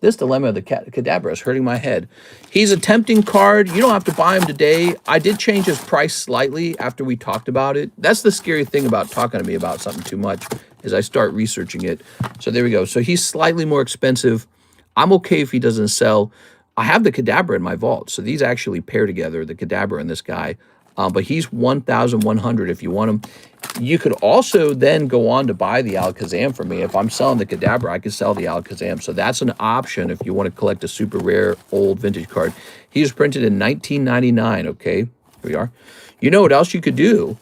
This dilemma of the Kadabra is hurting my head. He's a tempting card. You don't have to buy him today. I did change his price slightly after we talked about it. That's the scary thing about talking to me about something too much, is I start researching it. So there we go. So he's slightly more expensive. I'm okay if he doesn't sell. I have the Kadabra in my vault. So these actually pair together, the Kadabra and this guy. But he's 1,100 if you want him. You could also then go on to buy the Alakazam for me. If I'm selling the Kadabra, I could sell the Alakazam. So that's an option if you want to collect a super rare old vintage card. He was printed in 1999, okay? Here we are. You know what else you could do?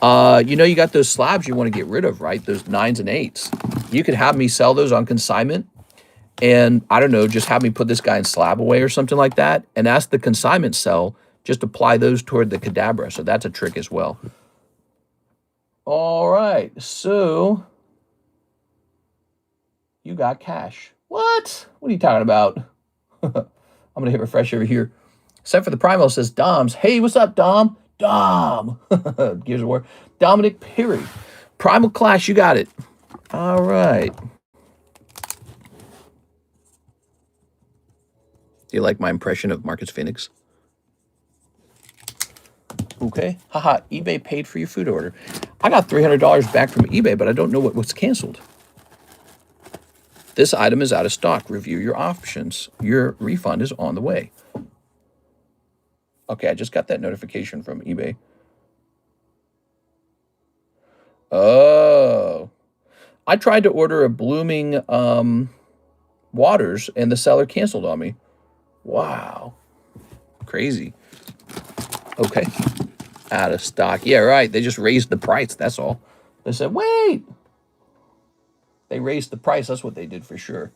You know you got those slabs you want to get rid of, right? Those 9s and 8s. You could have me sell those on consignment. And, I don't know, just have me put this guy in slab away or something like that. And ask the consignment sell, just apply those toward the Kadabra. So that's a trick as well. All right, so you got cash. What? What are you talking about? I'm going to hit refresh over here. Except for the Primal says Dom's. Hey, what's up, Dom? Dom. Gears of War. Dominic Perry. Primal Clash, you got it. All right. Do you like my impression of Marcus Phoenix? Okay. Haha, eBay paid for your food order. I got $300 back from eBay, but I don't know what was canceled. This item is out of stock. Review your options. Your refund is on the way. Okay, I just got that notification from eBay. Oh. I tried to order a Blooming Waters, and the seller canceled on me. Wow. Crazy. Okay. Out of stock. Yeah, right. They just raised the price. That's all. They said, wait. They raised the price. That's what they did for sure.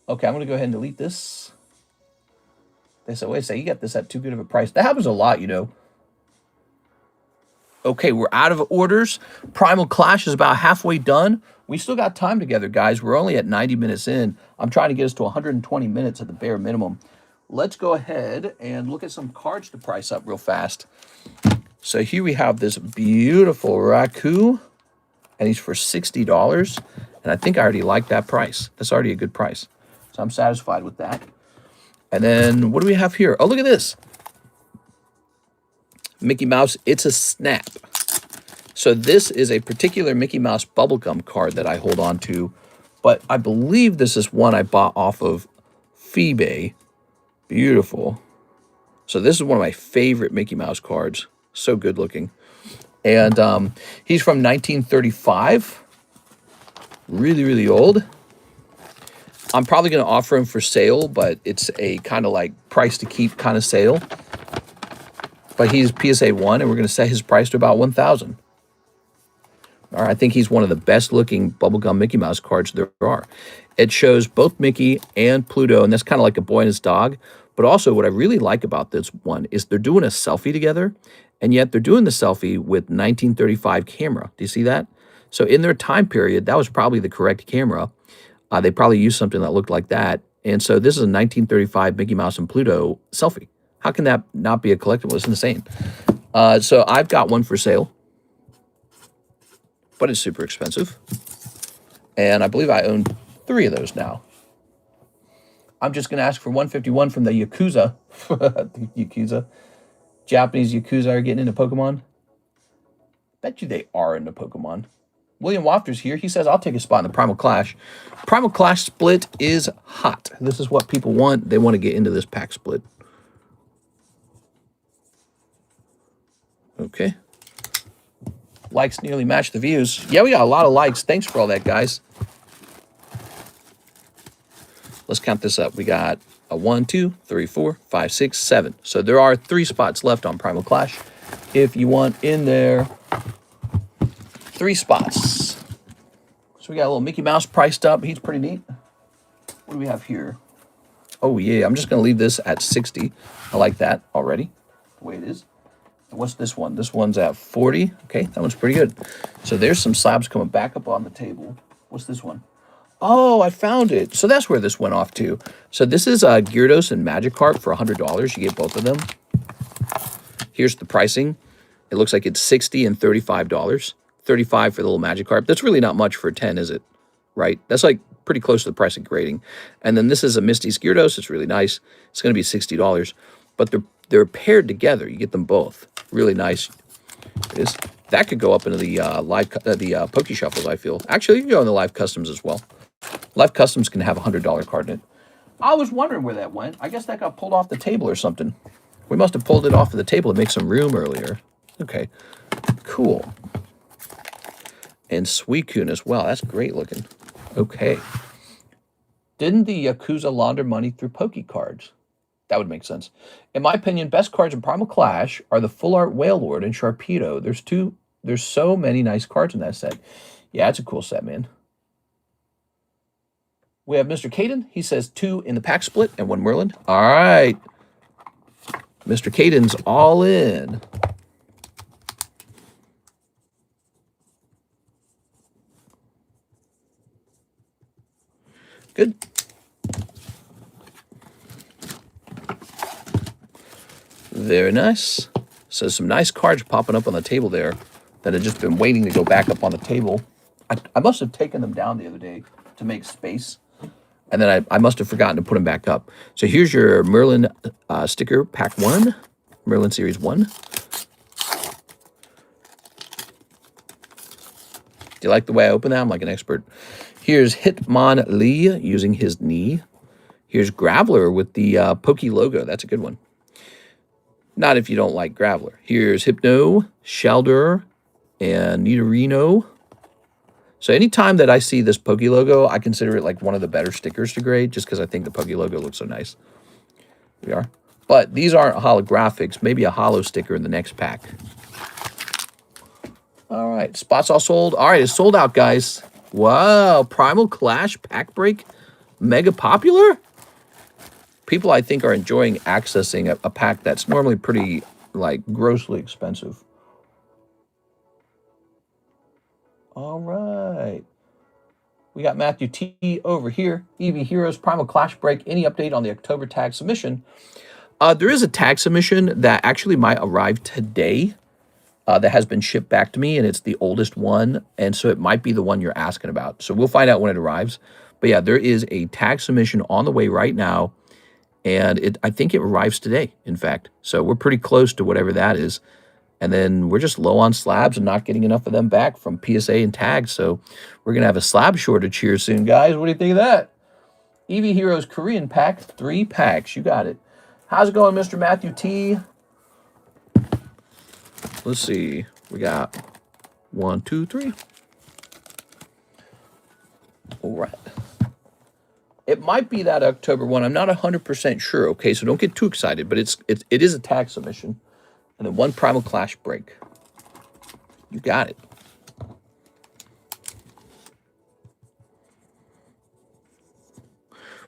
Okay, I'm going to go ahead and delete this. They said, wait a second, you got this at too good of a price. That happens a lot, you know. Okay, we're out of orders. Primal Clash is about halfway done. We still got time together, guys. We're only at 90 minutes in. I'm trying to get us to 120 minutes at the bare minimum. Let's go ahead and look at some cards to price up real fast. So here we have this beautiful Raku, and he's for $60. And I think I already like that price. That's already a good price. So I'm satisfied with that. And then what do we have here? Oh, look at this. Mickey Mouse, It's a Snap. So this is a particular Mickey Mouse bubblegum card that I hold on to. But I believe this is one I bought off of Phoebe. Beautiful. So this is one of my favorite Mickey Mouse cards. So good looking. And he's from 1935. Really, really old. I'm probably going to offer him for sale, but it's a kind of like price to keep kind of sale. But he's PSA 1, and we're going to set his price to about $1,000. All right, I think he's one of the best looking bubblegum Mickey Mouse cards there are. It shows both Mickey and Pluto, and that's kind of like a boy and his dog. But also what I really like about this one is they're doing a selfie together, and yet they're doing the selfie with 1935 camera. Do you see that? So in their time period, that was probably the correct camera. They probably used something that looked like that. And so this is a 1935 Mickey Mouse and Pluto selfie. How can that not be a collectible? It's insane. So I've got one for sale, but it's super expensive. And I believe I own 3 of those now. I'm just going to ask for 151 from the Yakuza. The Yakuza. Japanese Yakuza are getting into Pokemon. Bet you they are into Pokemon. William Wafter's here. He says, I'll take a spot in the Primal Clash. Primal Clash split is hot. This is what people want. They want to get into this pack split. Okay. Likes nearly match the views. Yeah, we got a lot of likes. Thanks for all that, guys. Let's count this up. We got a 1, 2, 3, 4, 5, 6, 7. So there are 3 spots left on Primal Clash. If you want in there, 3 spots. So we got a little Mickey Mouse priced up. He's pretty neat. What do we have here? Oh, yeah. I'm just going to leave this at 60. I like that already, the way it is. And what's this one? This one's at 40. Okay, that one's pretty good. So there's some slabs coming back up on the table. What's this one? Oh, I found it. So that's where this went off to. So this is Gyarados and Magikarp for $100. You get both of them. Here's the pricing. It looks like it's $60 and $35. $35 for the little Magikarp. That's really not much for a 10, is it? Right? That's like pretty close to the price of grading. And then this is a Misty's Gyarados. It's really nice. It's going to be $60. But they're paired together. You get them both. Really nice. It is. That could go up into the Poke Shuffles, I feel. Actually, you can go in the live customs as well. Live customs can have a $100 card in it. I was wondering where that went. I guess that got pulled off the table or something. We must have pulled it off of the table to make some room earlier. Okay, cool. And Suicune as well. That's great looking. Okay. Didn't the Yakuza launder money through Poke cards? That would make sense. In my opinion, best cards in Primal Clash are the Full Art Whale Lord and Sharpedo. There's so many nice cards in that set. Yeah, it's a cool set, man. We have Mr. Caden. He says 2 in the pack split and 1 Merlin. All right. Mr. Caden's all in. Good. Very nice. So some nice cards popping up on the table there that have just been waiting to go back up on the table. I must have taken them down the other day to make space. And then I must have forgotten to put them back up. So here's your Merlin sticker, pack 1. Merlin Series 1. Do you like the way I open that? I'm like an expert. Here's Hitmonlee using his knee. Here's Graveler with the Pokey logo. That's a good one. Not if you don't like Graveler. Here's Hypno, Shelder, and Nidorino. So anytime that I see this Poke logo, I consider it like one of the better stickers to grade, just because I think the Poke logo looks so nice. We are. But these aren't holographics. Maybe a holo sticker in the next pack. All right. Spots all sold. All right. It's sold out, guys. Wow. Primal Clash pack break. Mega popular. People, I think, are enjoying accessing a pack that's normally pretty, like, grossly expensive. All right. We got Matthew T over here. EV Heroes Primal Clash break. Any update on the October tag submission? There is a tag submission that actually might arrive today that has been shipped back to me, and it's the oldest one, and so it might be the one you're asking about. So we'll find out when it arrives. But yeah, there is a tag submission on the way right now, and I think it arrives today, in fact. So we're pretty close to whatever that is. And then we're just low on slabs and not getting enough of them back from PSA and tags. So we're going to have a slab shortage here soon, guys. What do you think of that? EV Heroes Korean pack, 3 packs. You got it. How's it going, Mr. Matthew T? Let's see. We got 1, 2, 3. All right. It might be that October one. I'm not 100% sure. Okay, so don't get too excited. But it is a tag submission. And then 1 Primal Clash break. You got it.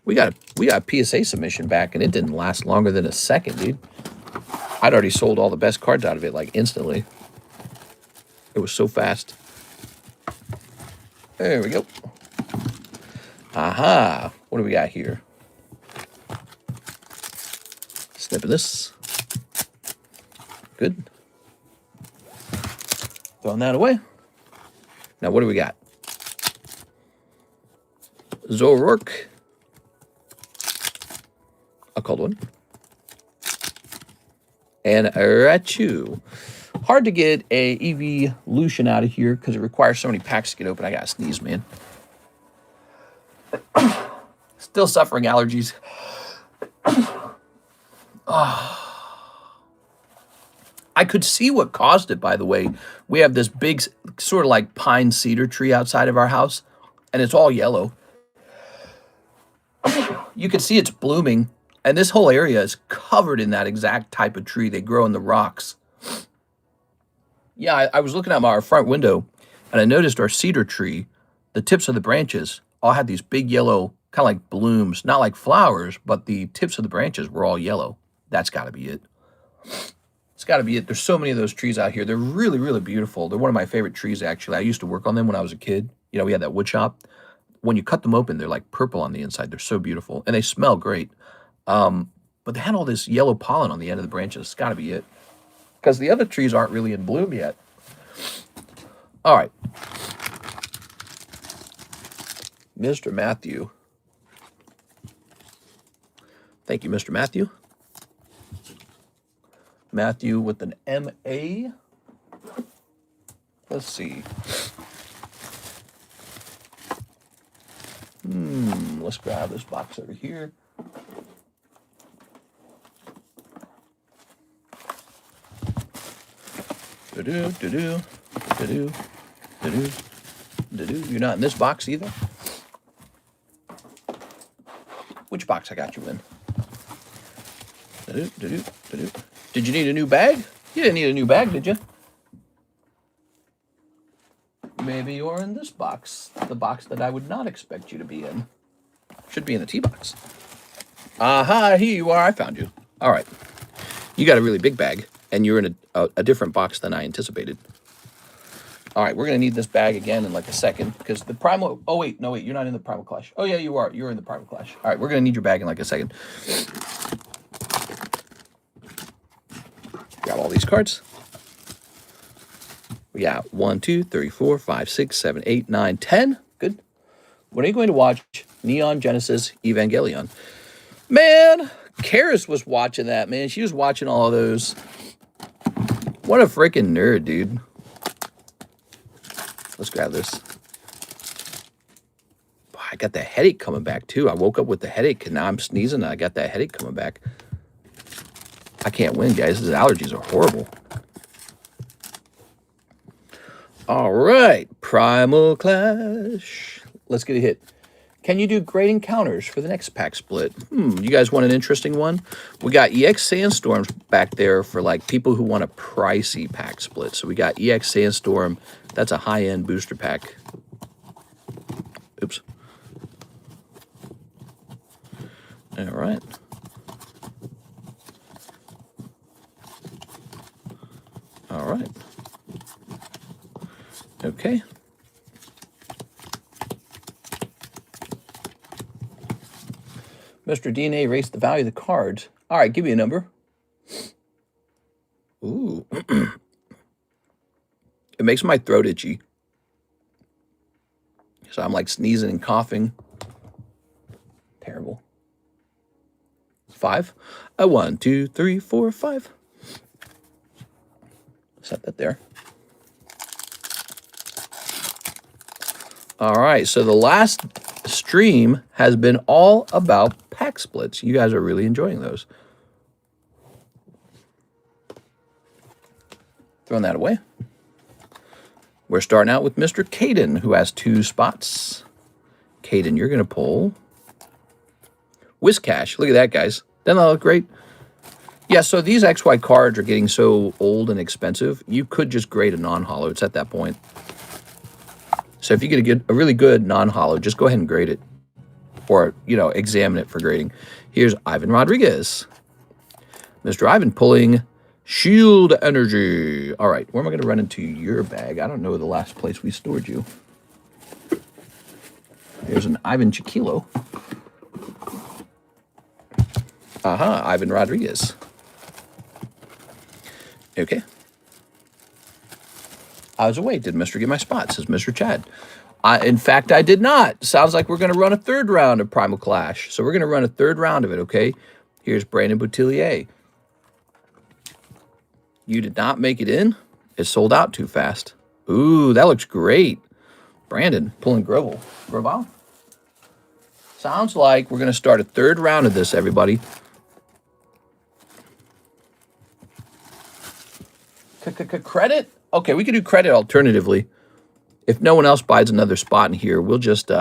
We got a PSA submission back, and it didn't last longer than a second, dude. I'd already sold all the best cards out of it, like, instantly. It was so fast. There we go. Aha. What do we got here? Snipping this. Good. Throwing that away. Now, what do we got? Zoroark. A cold one. And a Raichu. Hard to get a evolution out of here because it requires so many packs to get open. I gotta sneeze, man. Still suffering allergies. I could see what caused it, by the way. We have this big, sort of like pine cedar tree outside of our house, and it's all yellow. You can see it's blooming, and this whole area is covered in that exact type of tree. They grow in the rocks. Yeah, I was looking out our front window, and I noticed our cedar tree, the tips of the branches all had these big yellow, kind of like blooms, not like flowers, but the tips of the branches were all yellow. That's got to be it. It's got to be it. There's so many of those trees out here. They're really, really beautiful. They're one of my favorite trees, actually. I used to work on them when I was a kid. You know, we had that wood shop. When you cut them open, they're like purple on the inside. They're so beautiful, and they smell great. But they had all this yellow pollen on the end of the branches. It's got to be it. Because the other trees aren't really in bloom yet. All right. Mr. Matthew. Thank you, Mr. Matthew. Matthew with an M-A. Let's see. Let's grab this box over here. Do-do, do-do, do-do, do-do, do-do. You're not in this box either? Which box I got you in? Do-do, do-do, do-do. Did you need a new bag? You didn't need a new bag, did you? Maybe you're in this box. The box that I would not expect you to be in. Should be in the T box. Aha, here you are. I found you. All right. You got a really big bag, and you're in a different box than I anticipated. All right, we're going to need this bag again in like a second, because the Primal... Oh, wait. No, wait. You're not in the Primal Clash. Oh, yeah, you are. You're in the Primal Clash. All right, we're going to need your bag in like a second. Grab all these cards. We got 1, 2, 3, 4, 5, 6, 7, 8, 9, 10. Good. When are you going to watch Neon Genesis Evangelion? Man, Karis was watching that, man. She was watching all of those. What a freaking nerd, dude. Let's grab this. I got that headache coming back, too. I woke up with the headache, and now I'm sneezing, and I got that headache coming back. I can't win, guys. These allergies are horrible. All right. Primal Clash. Let's get a hit. Can you do great encounters for the next pack split? You guys want an interesting one? We got EX Sandstorms back there for like people who want a pricey pack split. So we got EX Sandstorm. That's a high-end booster pack. Oops. All right. All right. Okay. Mr. DNA raised the value of the cards. All right, give me a number. Ooh. It makes my throat itchy. So I'm like sneezing and coughing. Terrible. 5. 1, 2, 3, 4, 5. Set that there. All right, so the last stream has been all about pack splits. You guys are really enjoying those. Throwing that away. We're starting out with Mr. Caden, who has 2 spots. Caden, you're going to pull Whiscash. Look at that, guys. Doesn't that look great? Yeah, so these XY cards are getting so old and expensive, you could just grade a non-holo. It's at that point. So if you get a really good non-holo, just go ahead and grade it. Or, you know, examine it for grading. Here's Ivan Rodriguez. Mr. Ivan pulling Shield Energy. All right, where am I going to run into your bag? I don't know the last place we stored you. There's an Ivan Chiquilo. Aha, Ivan Rodriguez. Okay. I was away. Did Mr. get my spot? Says Mr. Chad. In fact, I did not. Sounds like we're going to run a third round of Primal Clash. So we're going to run a third round of it, okay? Here's Brandon Boutillier. You did not make it in. It sold out too fast. Ooh, that looks great. Brandon pulling Grovel. Sounds like we're going to start a third round of this, everybody. Credit? Okay, we can do credit alternatively. If no one else buys another spot in here, we'll just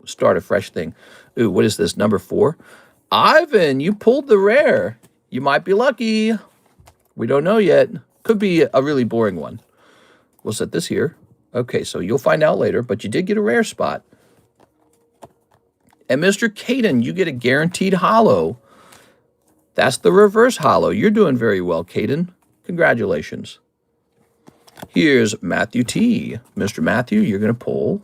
start a fresh thing. Ooh, what is this? Number 4? Ivan, you pulled the rare. You might be lucky. We don't know yet. Could be a really boring one. We'll set this here. Okay, so you'll find out later, but you did get a rare spot. And Mr. Caden, you get a guaranteed holo. That's the reverse holo. You're doing very well, Caden. Congratulations. Here's Matthew T. Mr. Matthew, you're going to pull.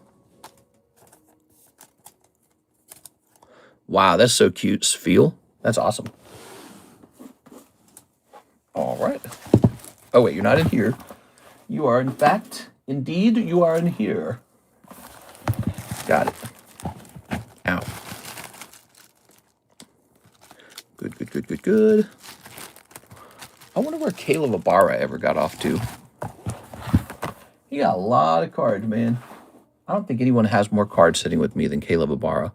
Wow, that's so cute, Sfeel. That's awesome. All right. Oh, wait, you're not in here. You are, in fact, indeed, you are in here. Got it. Ow. Good. I wonder where Caleb Ibarra ever got off to. He got a lot of cards, man. I don't think anyone has more cards sitting with me than Caleb Ibarra.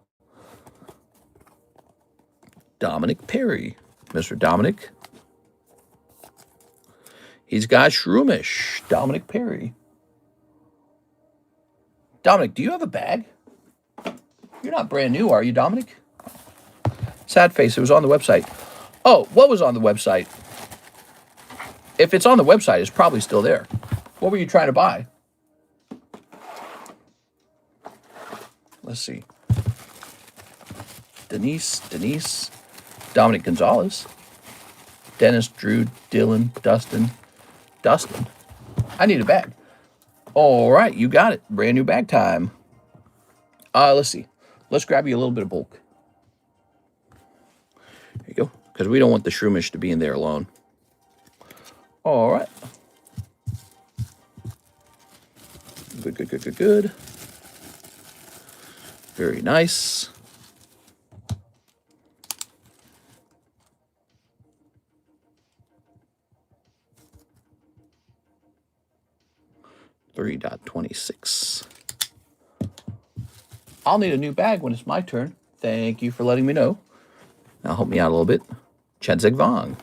Dominic Perry. Mr. Dominic. He's got Shroomish. Dominic Perry. Dominic, do you have a bag? You're not brand new, are you, Dominic? Sad face, it was on the website. Oh, what was on the website? If it's on the website, it's probably still there. What were you trying to buy? Let's see. Denise, Dominic Gonzalez, Dennis, Drew, Dylan, Dustin. I need a bag. All right, you got it. Brand new bag time. Let's see. Let's grab you a little bit of bulk. There you go. Because we don't want the Shroomish to be in there alone. All right. Good. Very nice. $3.26. I'll need a new bag when it's my turn. Thank you for letting me know. Now help me out a little bit. Chedzeg Vong.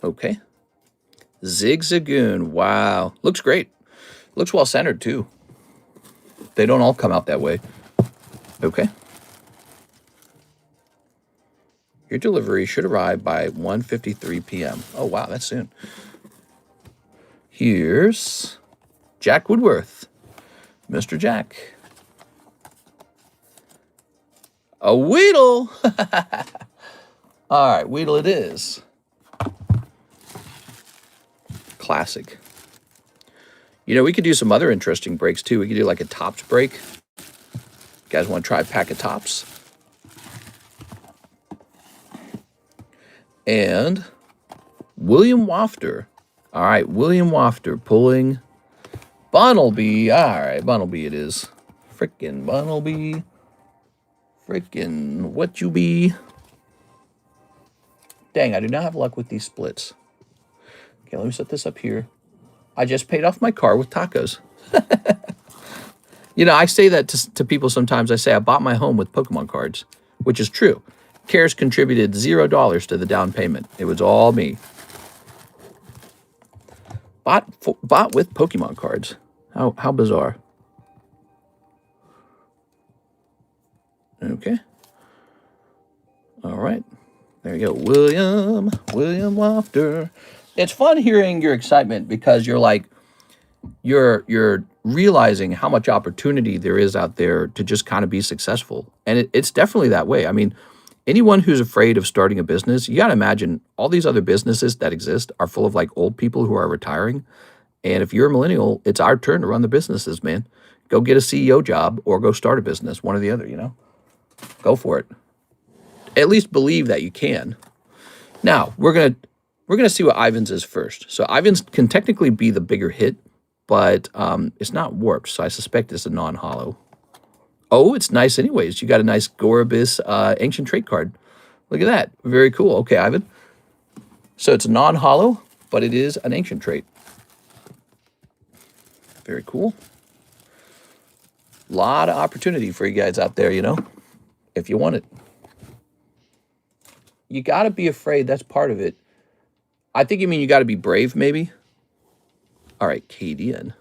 Okay. Zigzagoon. Wow. Looks great. Looks well centered too. They don't all come out that way. Okay. Your delivery should arrive by 1:53 p.m. Oh, wow. That's soon. Here's Jack Woodworth. Mr. Jack. A Weedle. All right. Weedle it is. Classic. You know, we could do some other interesting breaks too. We could do like a tops break. You guys want to try a pack of tops? And William Wafter. All right, William Wafter pulling Bunnelby. All right, Bunnelby it is. Frickin' Bunnelby. Frickin' what you be. Dang, I do not have luck with these splits. Okay, let me set this up here. I just paid off my car with tacos. You know, I say that to people sometimes. I say I bought my home with Pokemon cards, which is true. Cares contributed $0 to the down payment. It was all me. Bought with Pokemon cards. How bizarre. Okay. All right. There you go. William Wafter. It's fun hearing your excitement because you're like, you're realizing how much opportunity there is out there to just kind of be successful. And it's definitely that way. I mean, anyone who's afraid of starting a business, you got to imagine all these other businesses that exist are full of like old people who are retiring. And if you're a millennial, it's our turn to run the businesses, man. Go get a CEO job or go start a business, one or the other, you know? Go for it. At least believe that you can. Now, we're gonna see what Ivan's is first. So Ivan's can technically be the bigger hit, but it's not warped, so I suspect it's a non-hollow. Oh, it's nice anyways. You got a nice Gorobis ancient trait card. Look at that. Very cool. Okay, Ivan. So it's a non-hollow, but it is an ancient trait. Very cool. Lot of opportunity for you guys out there, you know, if you want it. You got to be afraid. That's part of it. I think you mean you got to be brave, maybe. All right, Cadian.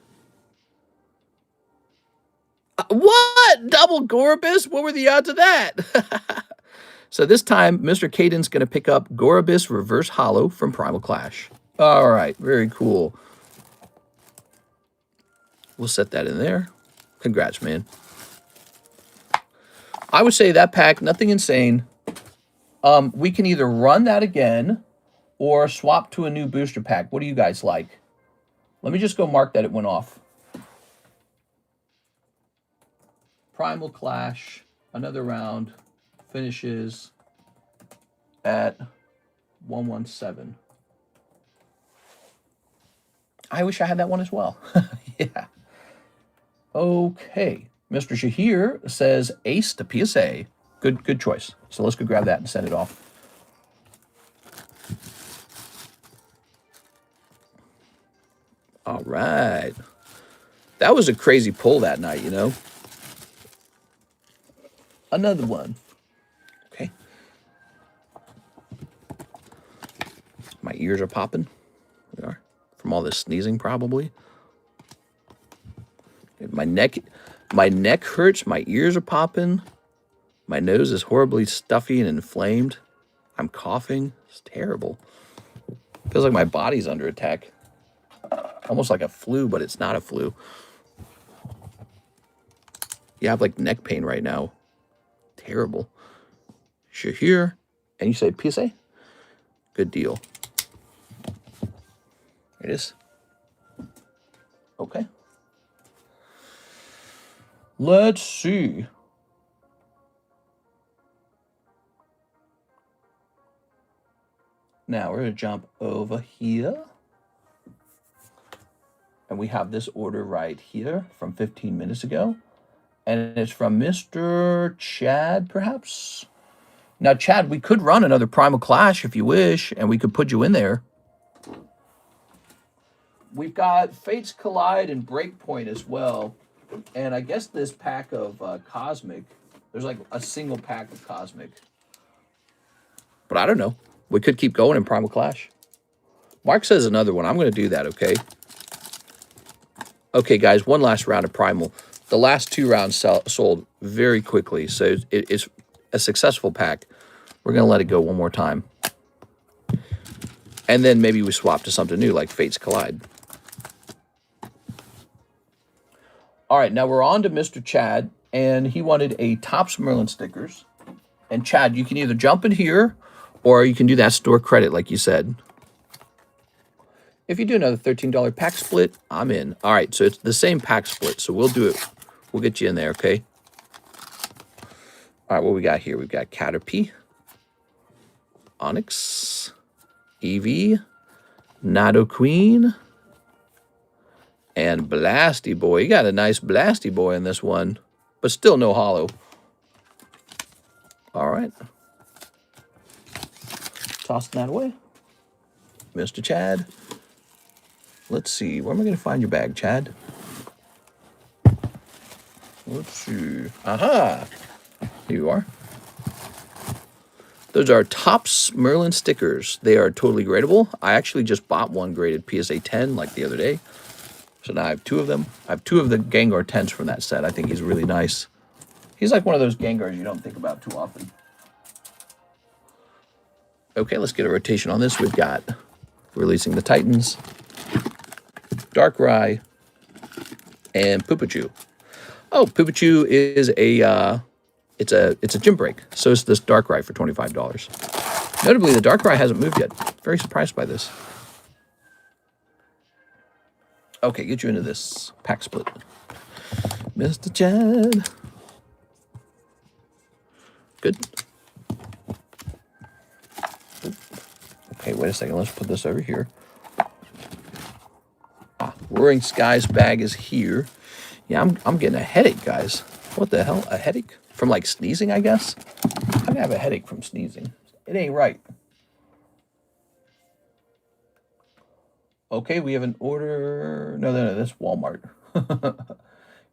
What? Double Gorobis? What were the odds of that? So this time, Mr. Caden's going to pick up Gorobis Reverse Hollow from Primal Clash. All right, very cool. We'll set that in there. Congrats, man. I would say that pack, nothing insane. We can either run that again or swap to a new booster pack. What do you guys like? Let me just go mark that it went off. Primal Clash, another round, finishes at 117. I wish I had that one as well. Yeah. Okay. Mr. Shahir says ace to PSA. Good choice. So let's go grab that and send it off. All right. That was a crazy pull that night, you know. Another one. Okay. My ears are popping. They are. From all this sneezing, probably. My neck hurts. My ears are popping. My nose is horribly stuffy and inflamed. I'm coughing. It's terrible. Feels like my body's under attack. Almost like a flu, but it's not a flu. Yeah, I have like neck pain right now. Terrible. Shahir. And you say PSA? Good deal. There it is. Okay. Let's see. Now we're going to jump over here. And we have this order right here from 15 minutes ago. And it's from Mr. Chad, perhaps? Now, Chad, we could run another Primal Clash if you wish, and we could put you in there. We've got Fates Collide and Breakpoint as well. And I guess this pack of Cosmic, there's like a single pack of Cosmic. But I don't know. We could keep going in Primal Clash. Mark says another one. I'm going to do that, okay? Okay, guys, one last round of Primal. The last two rounds sold very quickly, so it's a successful pack. We're going to let it go one more time. And then maybe we swap to something new, like Fates Collide. All right, now we're on to Mr. Chad, and he wanted a Topps Merlin stickers. And Chad, you can either jump in here, or you can do that store credit like you said. If you do another $13 pack split, I'm in. All right, so it's the same pack split, so we'll do it. We'll get you in there, okay? All right, what we got here? We've got Caterpie, Onyx, Eevee, Nidoqueen, and Blasty Boy. You got a nice Blasty Boy in this one, but still no hollow. All right. Tossing that away. Mr. Chad. Let's see. Where am I going to find your bag, Chad? Let's see. Aha! Here you are. Those are Topps Merlin stickers. They are totally gradable. I actually just bought one graded PSA 10 like the other day. So now I have two of them. I have two of the Gengar 10s from that set. I think he's really nice. He's like one of those Gengars you don't think about too often. Okay, let's get a rotation on this. We've got Releasing the Titans, Darkrai, and Poopachu. Oh, Poopachu is it's a gym break. So it's this Darkrai for $25. Notably, the Darkrai hasn't moved yet. Very surprised by this. Okay, get you into this pack split. Mr. Chad. Good. Okay, wait a second. Let's put this over here. Roaring Skies bag is here. Yeah, I'm getting a headache, guys. What the hell? A headache? From like sneezing, I guess? How can I have a headache from sneezing? It ain't right. Okay, we have an order. No, that's Walmart.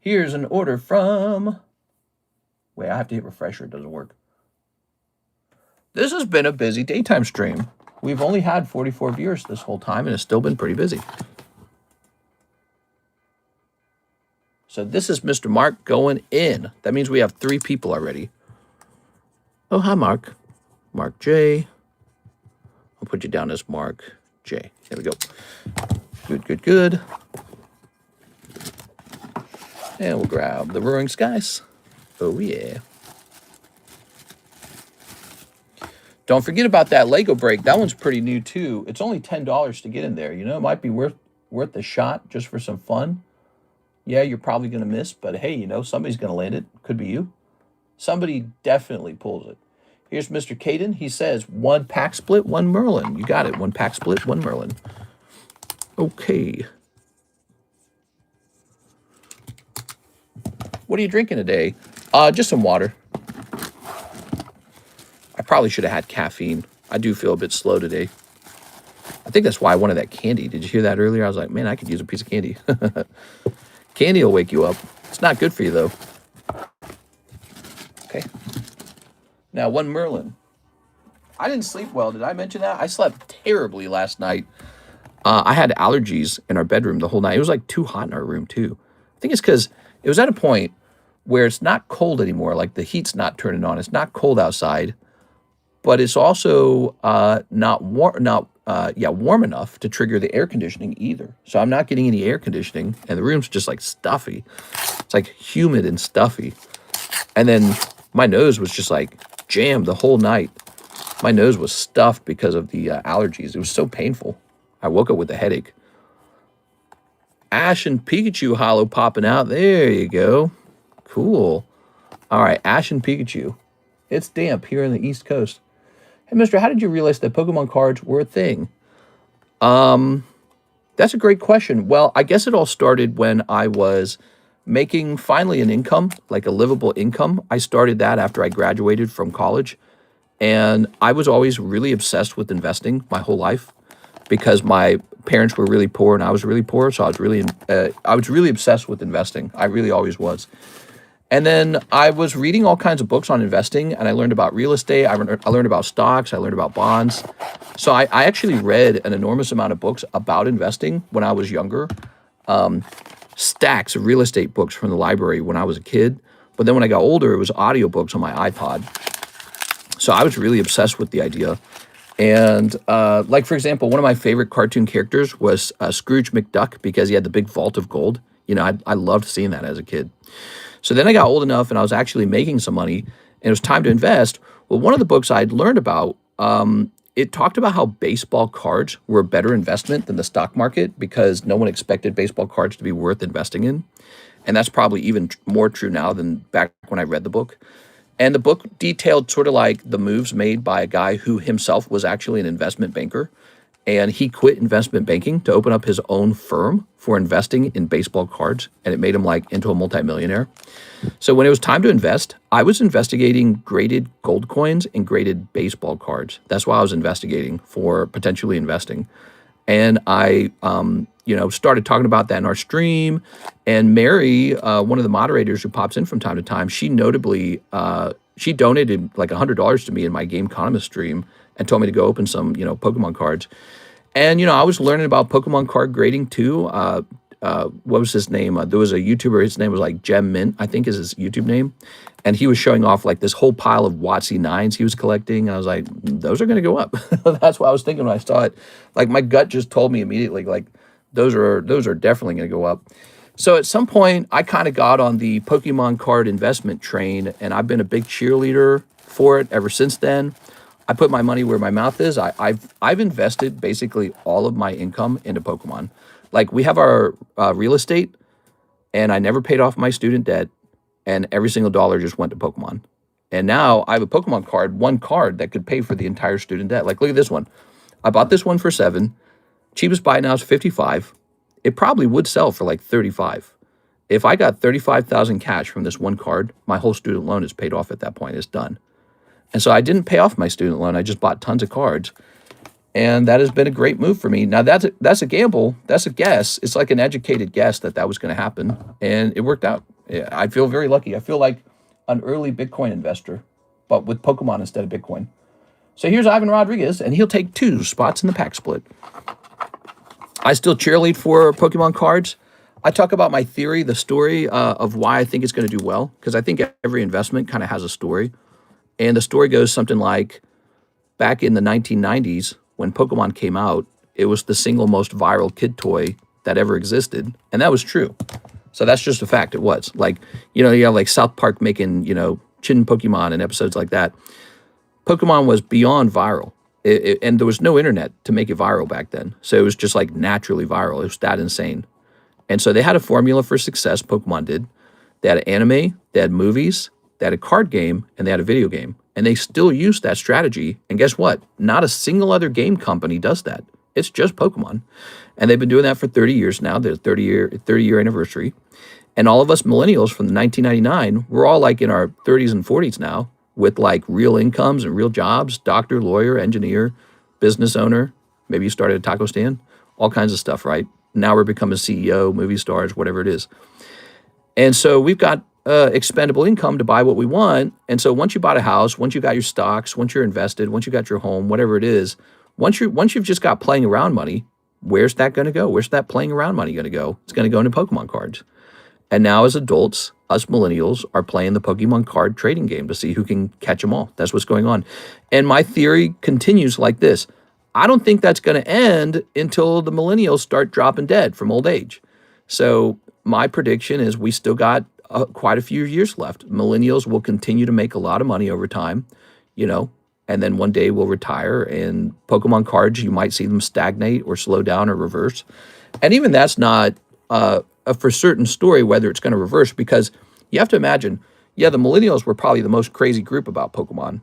Here's an order from... Wait, I have to hit refresher. It doesn't work. This has been a busy daytime stream. We've only had 44 viewers this whole time, and it's still been pretty busy. So this is Mr. Mark going in. That means we have 3 people already. Oh, hi, Mark. Mark J. I'll put you down as Mark J. There we go. Good, good, good. And we'll grab the Roaring Skies. Oh, yeah. Don't forget about that Lego break. That one's pretty new, too. It's only $10 to get in there. You know, it might be worth the shot just for some fun. Yeah, you're probably going to miss, but hey, you know, somebody's going to land it. Could be you. Somebody definitely pulls it. Here's Mr. Caden. He says, 1 pack split, 1 Merlin. You got it. 1 pack split, 1 Merlin. Okay. What are you drinking today? Just some water. I probably should have had caffeine. I do feel a bit slow today. I think that's why I wanted that candy. Did you hear that earlier? I was like, man, I could use a piece of candy. Candy will wake you up. It's not good for you, though. Okay. Now, 1 Merlin. I didn't sleep well. Did I mention that? I slept terribly last night. I had allergies in our bedroom the whole night. It was like too hot in our room, too. I think it's because it was at a point where it's not cold anymore. Like the heat's not turning on. It's not cold outside, but it's also not warm enough to trigger the air conditioning either. So I'm not getting any air conditioning, and the room's just like stuffy. It's like humid and stuffy. And then my nose was just like jammed the whole night. My nose was stuffed because of the allergies. It was so painful. I woke up with a headache. Ash and Pikachu holo popping out. There you go. Cool. All right, Ash and Pikachu. It's damp here on the East Coast. Hey, mister, how did you realize that Pokemon cards were a thing? That's a great question. Well, I guess it all started when I was making finally an income, like a livable income. I started that after I graduated from college. And I was always really obsessed with investing my whole life because my parents were really poor and I was really poor. So I was really obsessed with investing. I really always was. And then I was reading all kinds of books on investing, and I learned about real estate. I learned about stocks. I learned about bonds. So I actually read an enormous amount of books about investing when I was younger. Stacks of real estate books from the library when I was a kid. But then when I got older, it was audiobooks on my iPod. So I was really obsessed with the idea. And like, for example, one of my favorite cartoon characters was Scrooge McDuck because he had the big vault of gold. You know, I loved seeing that as a kid. So then I got old enough and I was actually making some money and it was time to invest. Well, one of the books I'd learned about, it talked about how baseball cards were a better investment than the stock market because no one expected baseball cards to be worth investing in. And that's probably even more true now than back when I read the book. And the book detailed sort of like the moves made by a guy who himself was actually an investment banker. And he quit investment banking to open up his own firm for investing in baseball cards. And it made him like into a multimillionaire. So when it was time to invest, I was investigating graded gold coins and graded baseball cards. That's why I was investigating for potentially investing. And I, started talking about that in our stream. And Mary, one of the moderators who pops in from time to time, she notably, she donated like $100 to me in my GameConomist stream and told me to go open some, Pokemon cards. And, I was learning about Pokemon card grading too. What was his name? There was a YouTuber, his name was like Gem Mint, I think is his YouTube name. And he was showing off like this whole pile of WotC 9s he was collecting. And I was like, those are going to go up. That's what I was thinking when I saw it. Like my gut just told me immediately, like those are definitely going to go up. So at some point I kind of got on the Pokemon card investment train and I've been a big cheerleader for it ever since then. I put my money where my mouth is. I've invested basically all of my income into Pokemon. Like we have our real estate and I never paid off my student debt and every single dollar just went to Pokemon. And now I have a Pokemon card, one card that could pay for the entire student debt. Like look at this one. I bought this one for 7. Cheapest buy now is 55. It probably would sell for like 35. If I got 35,000 cash from this one card, my whole student loan is paid off at that point. It's done. And so I didn't pay off my student loan. I just bought tons of cards. And that has been a great move for me. Now, that's a gamble. That's a guess. It's like an educated guess that that was going to happen. And it worked out. Yeah, I feel very lucky. I feel like an early Bitcoin investor, but with Pokemon instead of Bitcoin. So here's Ivan Rodriguez, and he'll take 2 spots in the pack split. I still cheerlead for Pokemon cards. I talk about my theory, the story of why I think it's going to do well, because I think every investment kind of has a story. And the story goes something like, back in the 1990s, when Pokemon came out, it was the single most viral kid toy that ever existed. And that was true. So that's just a fact. It was. Like, you know, you have like South Park making, you know, Chin Pokemon and episodes like that. Pokemon was beyond viral. And there was no internet to make it viral back then. So it was just like naturally viral. It was that insane. And so they had a formula for success, Pokemon did. They had an anime, they had movies, they had a card game, and they had a video game. And they still use that strategy. And guess what? Not a single other game company does that. It's just Pokemon. And they've been doing that for 30 years now. Their 30-year anniversary. And all of us millennials from 1999, we're all like in our 30s and 40s now with like real incomes and real jobs, doctor, lawyer, engineer, business owner. Maybe you started a taco stand, all kinds of stuff, right? Now we're becoming CEO, movie stars, whatever it is. And so we've got expendable income to buy what we want. And so once you bought a house, once you got your stocks, once you're invested, once you got your home, whatever it is, once you've just got playing around money, where's that going to go? Where's that playing around money going to go? It's going to go into Pokemon cards. And now as adults, us millennials are playing the Pokemon card trading game to see who can catch them all. That's what's going on. And my theory continues like this. I don't think that's going to end until the millennials start dropping dead from old age. So my prediction is we still got quite a few years left. Millennials will continue to make a lot of money over time, you know, and then one day we'll retire, and Pokemon cards, you might see them stagnate or slow down or reverse. And even that's not a for certain story whether it's going to reverse, because you have to imagine, yeah, the millennials were probably the most crazy group about Pokemon,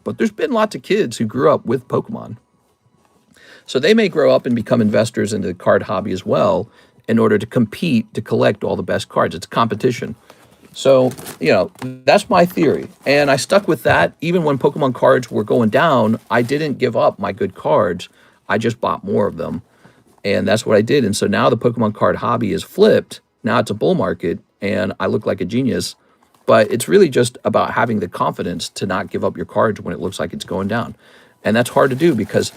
but there's been lots of kids who grew up with Pokemon. So they may grow up and become investors into the card hobby as well in order to compete to collect all the best cards. It's competition. So, you know, that's my theory. And I stuck with that. Even when Pokemon cards were going down, I didn't give up my good cards. I just bought more of them. And that's what I did. And so now the Pokemon card hobby is flipped. Now it's a bull market and I look like a genius. But it's really just about having the confidence to not give up your cards when it looks like it's going down. And that's hard to do because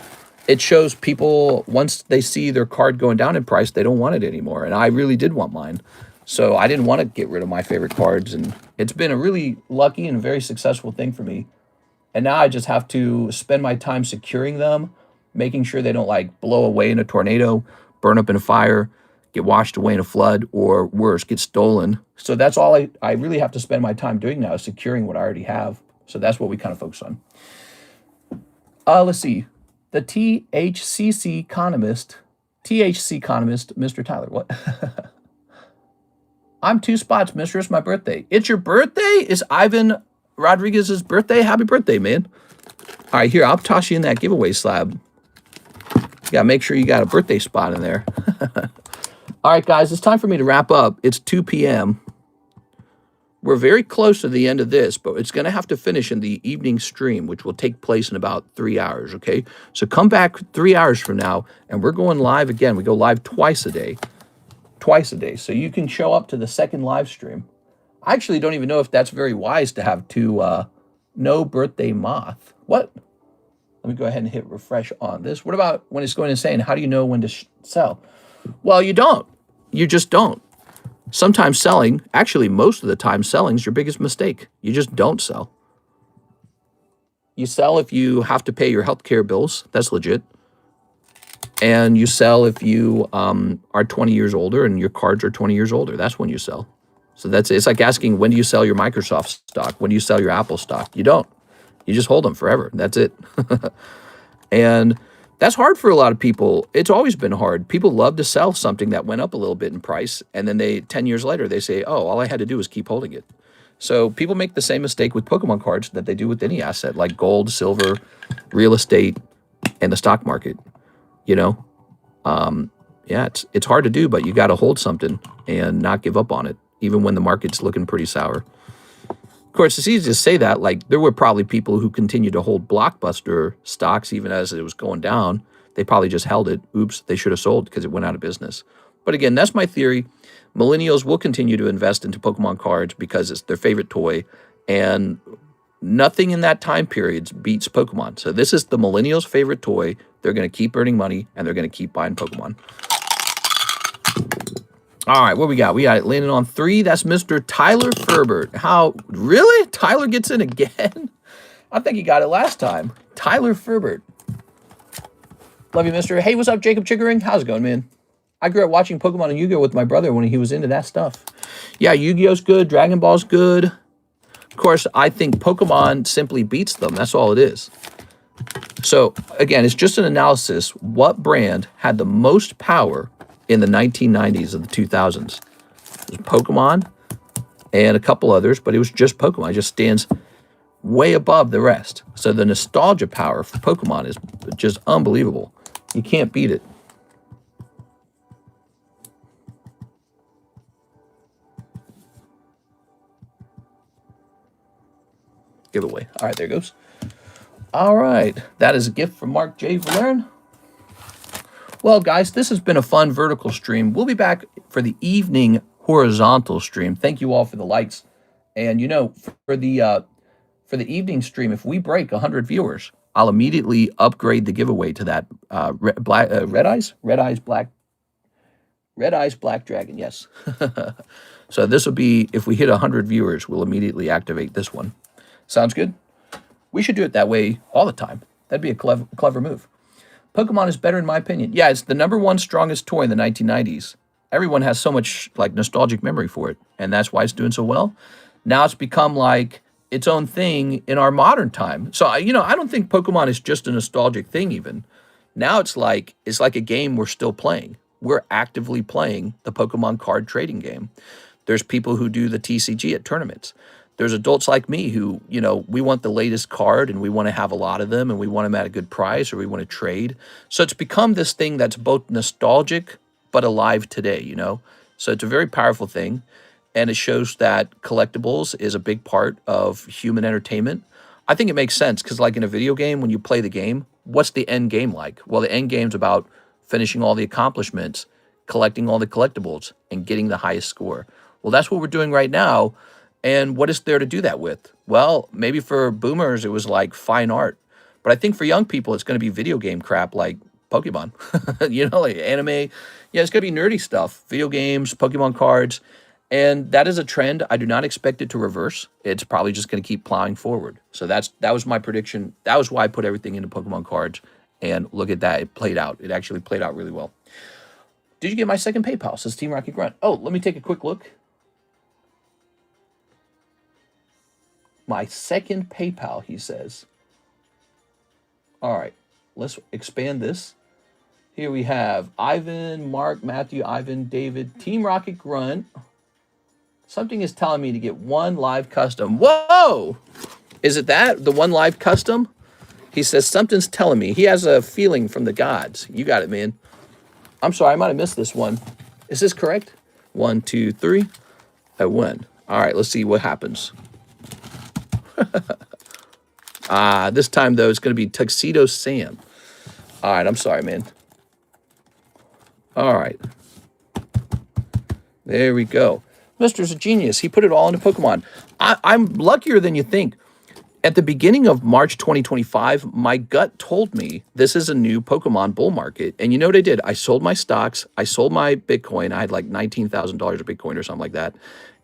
it shows people, once they see their card going down in price, they don't want it anymore. And I really did want mine. So I didn't want to get rid of my favorite cards. And it's been a really lucky and very successful thing for me. And now I just have to spend my time securing them, making sure they don't like blow away in a tornado, burn up in a fire, get washed away in a flood, or worse, get stolen. So that's all I really have to spend my time doing now, is securing what I already have. So that's what we kind of focus on. Let's see. The THCConomist, Mr. Tyler, what? I'm 2 spots, mister. It's my birthday. It's your birthday? It's Ivan Rodriguez's birthday? Happy birthday, man. All right, here, I'll toss you in that giveaway slab. You gotta make sure you got a birthday spot in there. All right, guys, it's time for me to wrap up. It's 2 p.m. We're very close to the end of this, but it's going to have to finish in the evening stream, which will take place in about 3 hours, okay? So come back 3 hours from now, and we're going live again. We go live twice a day. Twice a day. So you can show up to the second live stream. I actually don't even know if that's very wise to have 2 no birthday moth. What? Let me go ahead and hit refresh on this. What about when it's going insane? How do you know when to sell? Well, you don't. You just don't. Sometimes selling, actually most of the time selling is your biggest mistake. You just don't sell. You sell if you have to pay your healthcare bills. That's legit. And you sell if you are 20 years older and your cards are 20 years older. That's when you sell. So it's like asking, when do you sell your Microsoft stock? When do you sell your Apple stock? You don't. You just hold them forever. That's it. And that's hard for a lot of people. It's always been hard. People love to sell something that went up a little bit in price, and then 10 years later, they say, oh, all I had to do was keep holding it. So people make the same mistake with Pokemon cards that they do with any asset, like gold, silver, real estate, and the stock market, you know? Yeah, it's hard to do, but you got to hold something and not give up on it, even when the market's looking pretty sour. Of course, it's easy to say that. Like, there were probably people who continued to hold blockbuster stocks even as it was going down. They probably just held it. Oops, they should have sold because it went out of business. But again, that's my theory. Millennials will continue to invest into Pokemon cards because it's their favorite toy, and nothing in that time period beats Pokemon. So this is the millennials' favorite toy. They're going to keep earning money, and they're going to keep buying Pokemon. All right, what we got? We got it landing on 3. That's Mr. Tyler Ferbert. How? Really? Tyler gets in again? I think he got it last time. Tyler Ferbert. Love you, mister. Hey, what's up, Jacob Chickering? How's it going, man? I grew up watching Pokemon and Yu-Gi-Oh! With my brother when he was into that stuff. Yeah, Yu-Gi-Oh's good. Dragon Ball's good. Of course, I think Pokemon simply beats them. That's all it is. So, again, it's just an analysis. What brand had the most power in the 1990s and the 2000s? It was Pokemon and a couple others, but it was just Pokemon. It just stands way above the rest. So the nostalgia power for Pokemon is just unbelievable. You can't beat it. Giveaway. All right, there it goes. All right, that is a gift from Mark J. Valerian. Well, guys, this has been a fun vertical stream. We'll be back for the evening horizontal stream. Thank you all for the likes. And, you know, for the evening stream, if we break 100 viewers, I'll immediately upgrade the giveaway to that Red Eyes Black Dragon. Yes. So this will be, if we hit 100 viewers, we'll immediately activate this one. Sounds good? We should do it that way all the time. That'd be a clever move. Pokemon is better in my opinion. Yeah, it's the #1 strongest toy in the 1990s. Everyone has so much like nostalgic memory for it, and that's why it's doing so well. Now it's become like its own thing in our modern time. So, you know, I don't think Pokemon is just a nostalgic thing even. Now it's like a game we're still playing. We're actively playing the Pokemon card trading game. There's people who do the TCG at tournaments. There's adults like me who, you know, we want the latest card and we want to have a lot of them and we want them at a good price or we want to trade. So it's become this thing that's both nostalgic but alive today, you know? So it's a very powerful thing. And it shows that collectibles is a big part of human entertainment. I think it makes sense because like in a video game, when you play the game, what's the end game like? Well, the end game's about finishing all the accomplishments, collecting all the collectibles, and getting the highest score. Well, that's what we're doing right now. And what is there to do that with? Well, maybe for boomers, it was like fine art. But I think for young people, it's going to be video game crap like Pokemon, you know, like anime. Yeah, it's going to be nerdy stuff, video games, Pokemon cards. And that is a trend. I do not expect it to reverse. It's probably just going to keep plowing forward. So that was my prediction. That was why I put everything into Pokemon cards. And look at that. It played out. It actually played out really well. Did you get my second PayPal? Says Team Rocket Grunt. Oh, let me take a quick look. My second PayPal, he says. All right, let's expand this. Here we have Ivan, Mark, Matthew, Ivan, David, Team Rocket Grunt. Something is telling me to get 1 live custom. Whoa! Is it that? The 1 live custom? He says something's telling me. He has a feeling from the gods. You got it, man. I'm sorry, I might have missed this one. Is this correct? 1, 2, 3. I win. All right, let's see what happens. This time, though, it's going to be Tuxedo Sam. All right, I'm sorry, man. All right. There we go. Mr.'s a genius. He put it all into Pokemon. I'm luckier than you think. At the beginning of March 2025, my gut told me this is a new Pokemon bull market. And you know what I did? I sold my stocks. I sold my Bitcoin. I had like $19,000 of Bitcoin or something like that.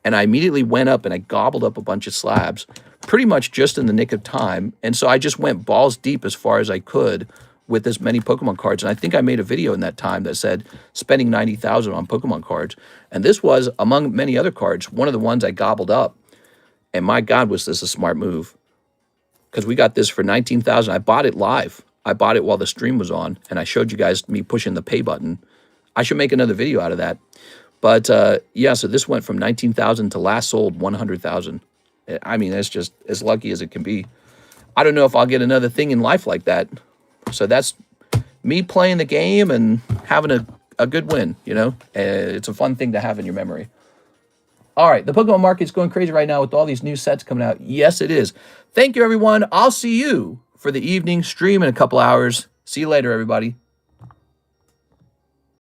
And I immediately went up and I gobbled up a bunch of slabs pretty much just in the nick of time. And so I just went balls deep as far as I could with as many Pokemon cards. And I think I made a video in that time that said spending $90,000 on Pokemon cards. And this was, among many other cards, one of the ones I gobbled up. And my God, was this a smart move. Because we got this for $19,000. I bought it live. I bought it while the stream was on. And I showed you guys me pushing the pay button. I should make another video out of that. But yeah, so this went from $19,000 to last sold $100,000. I mean, that's just as lucky as it can be. I don't know if I'll get another thing in life like that. So that's me playing the game and having a good win, you know? It's a fun thing to have in your memory. All right, the Pokemon market's going crazy right now with all these new sets coming out. Yes, it is. Thank you, everyone. I'll see you for the evening stream in a couple hours. See you later, everybody.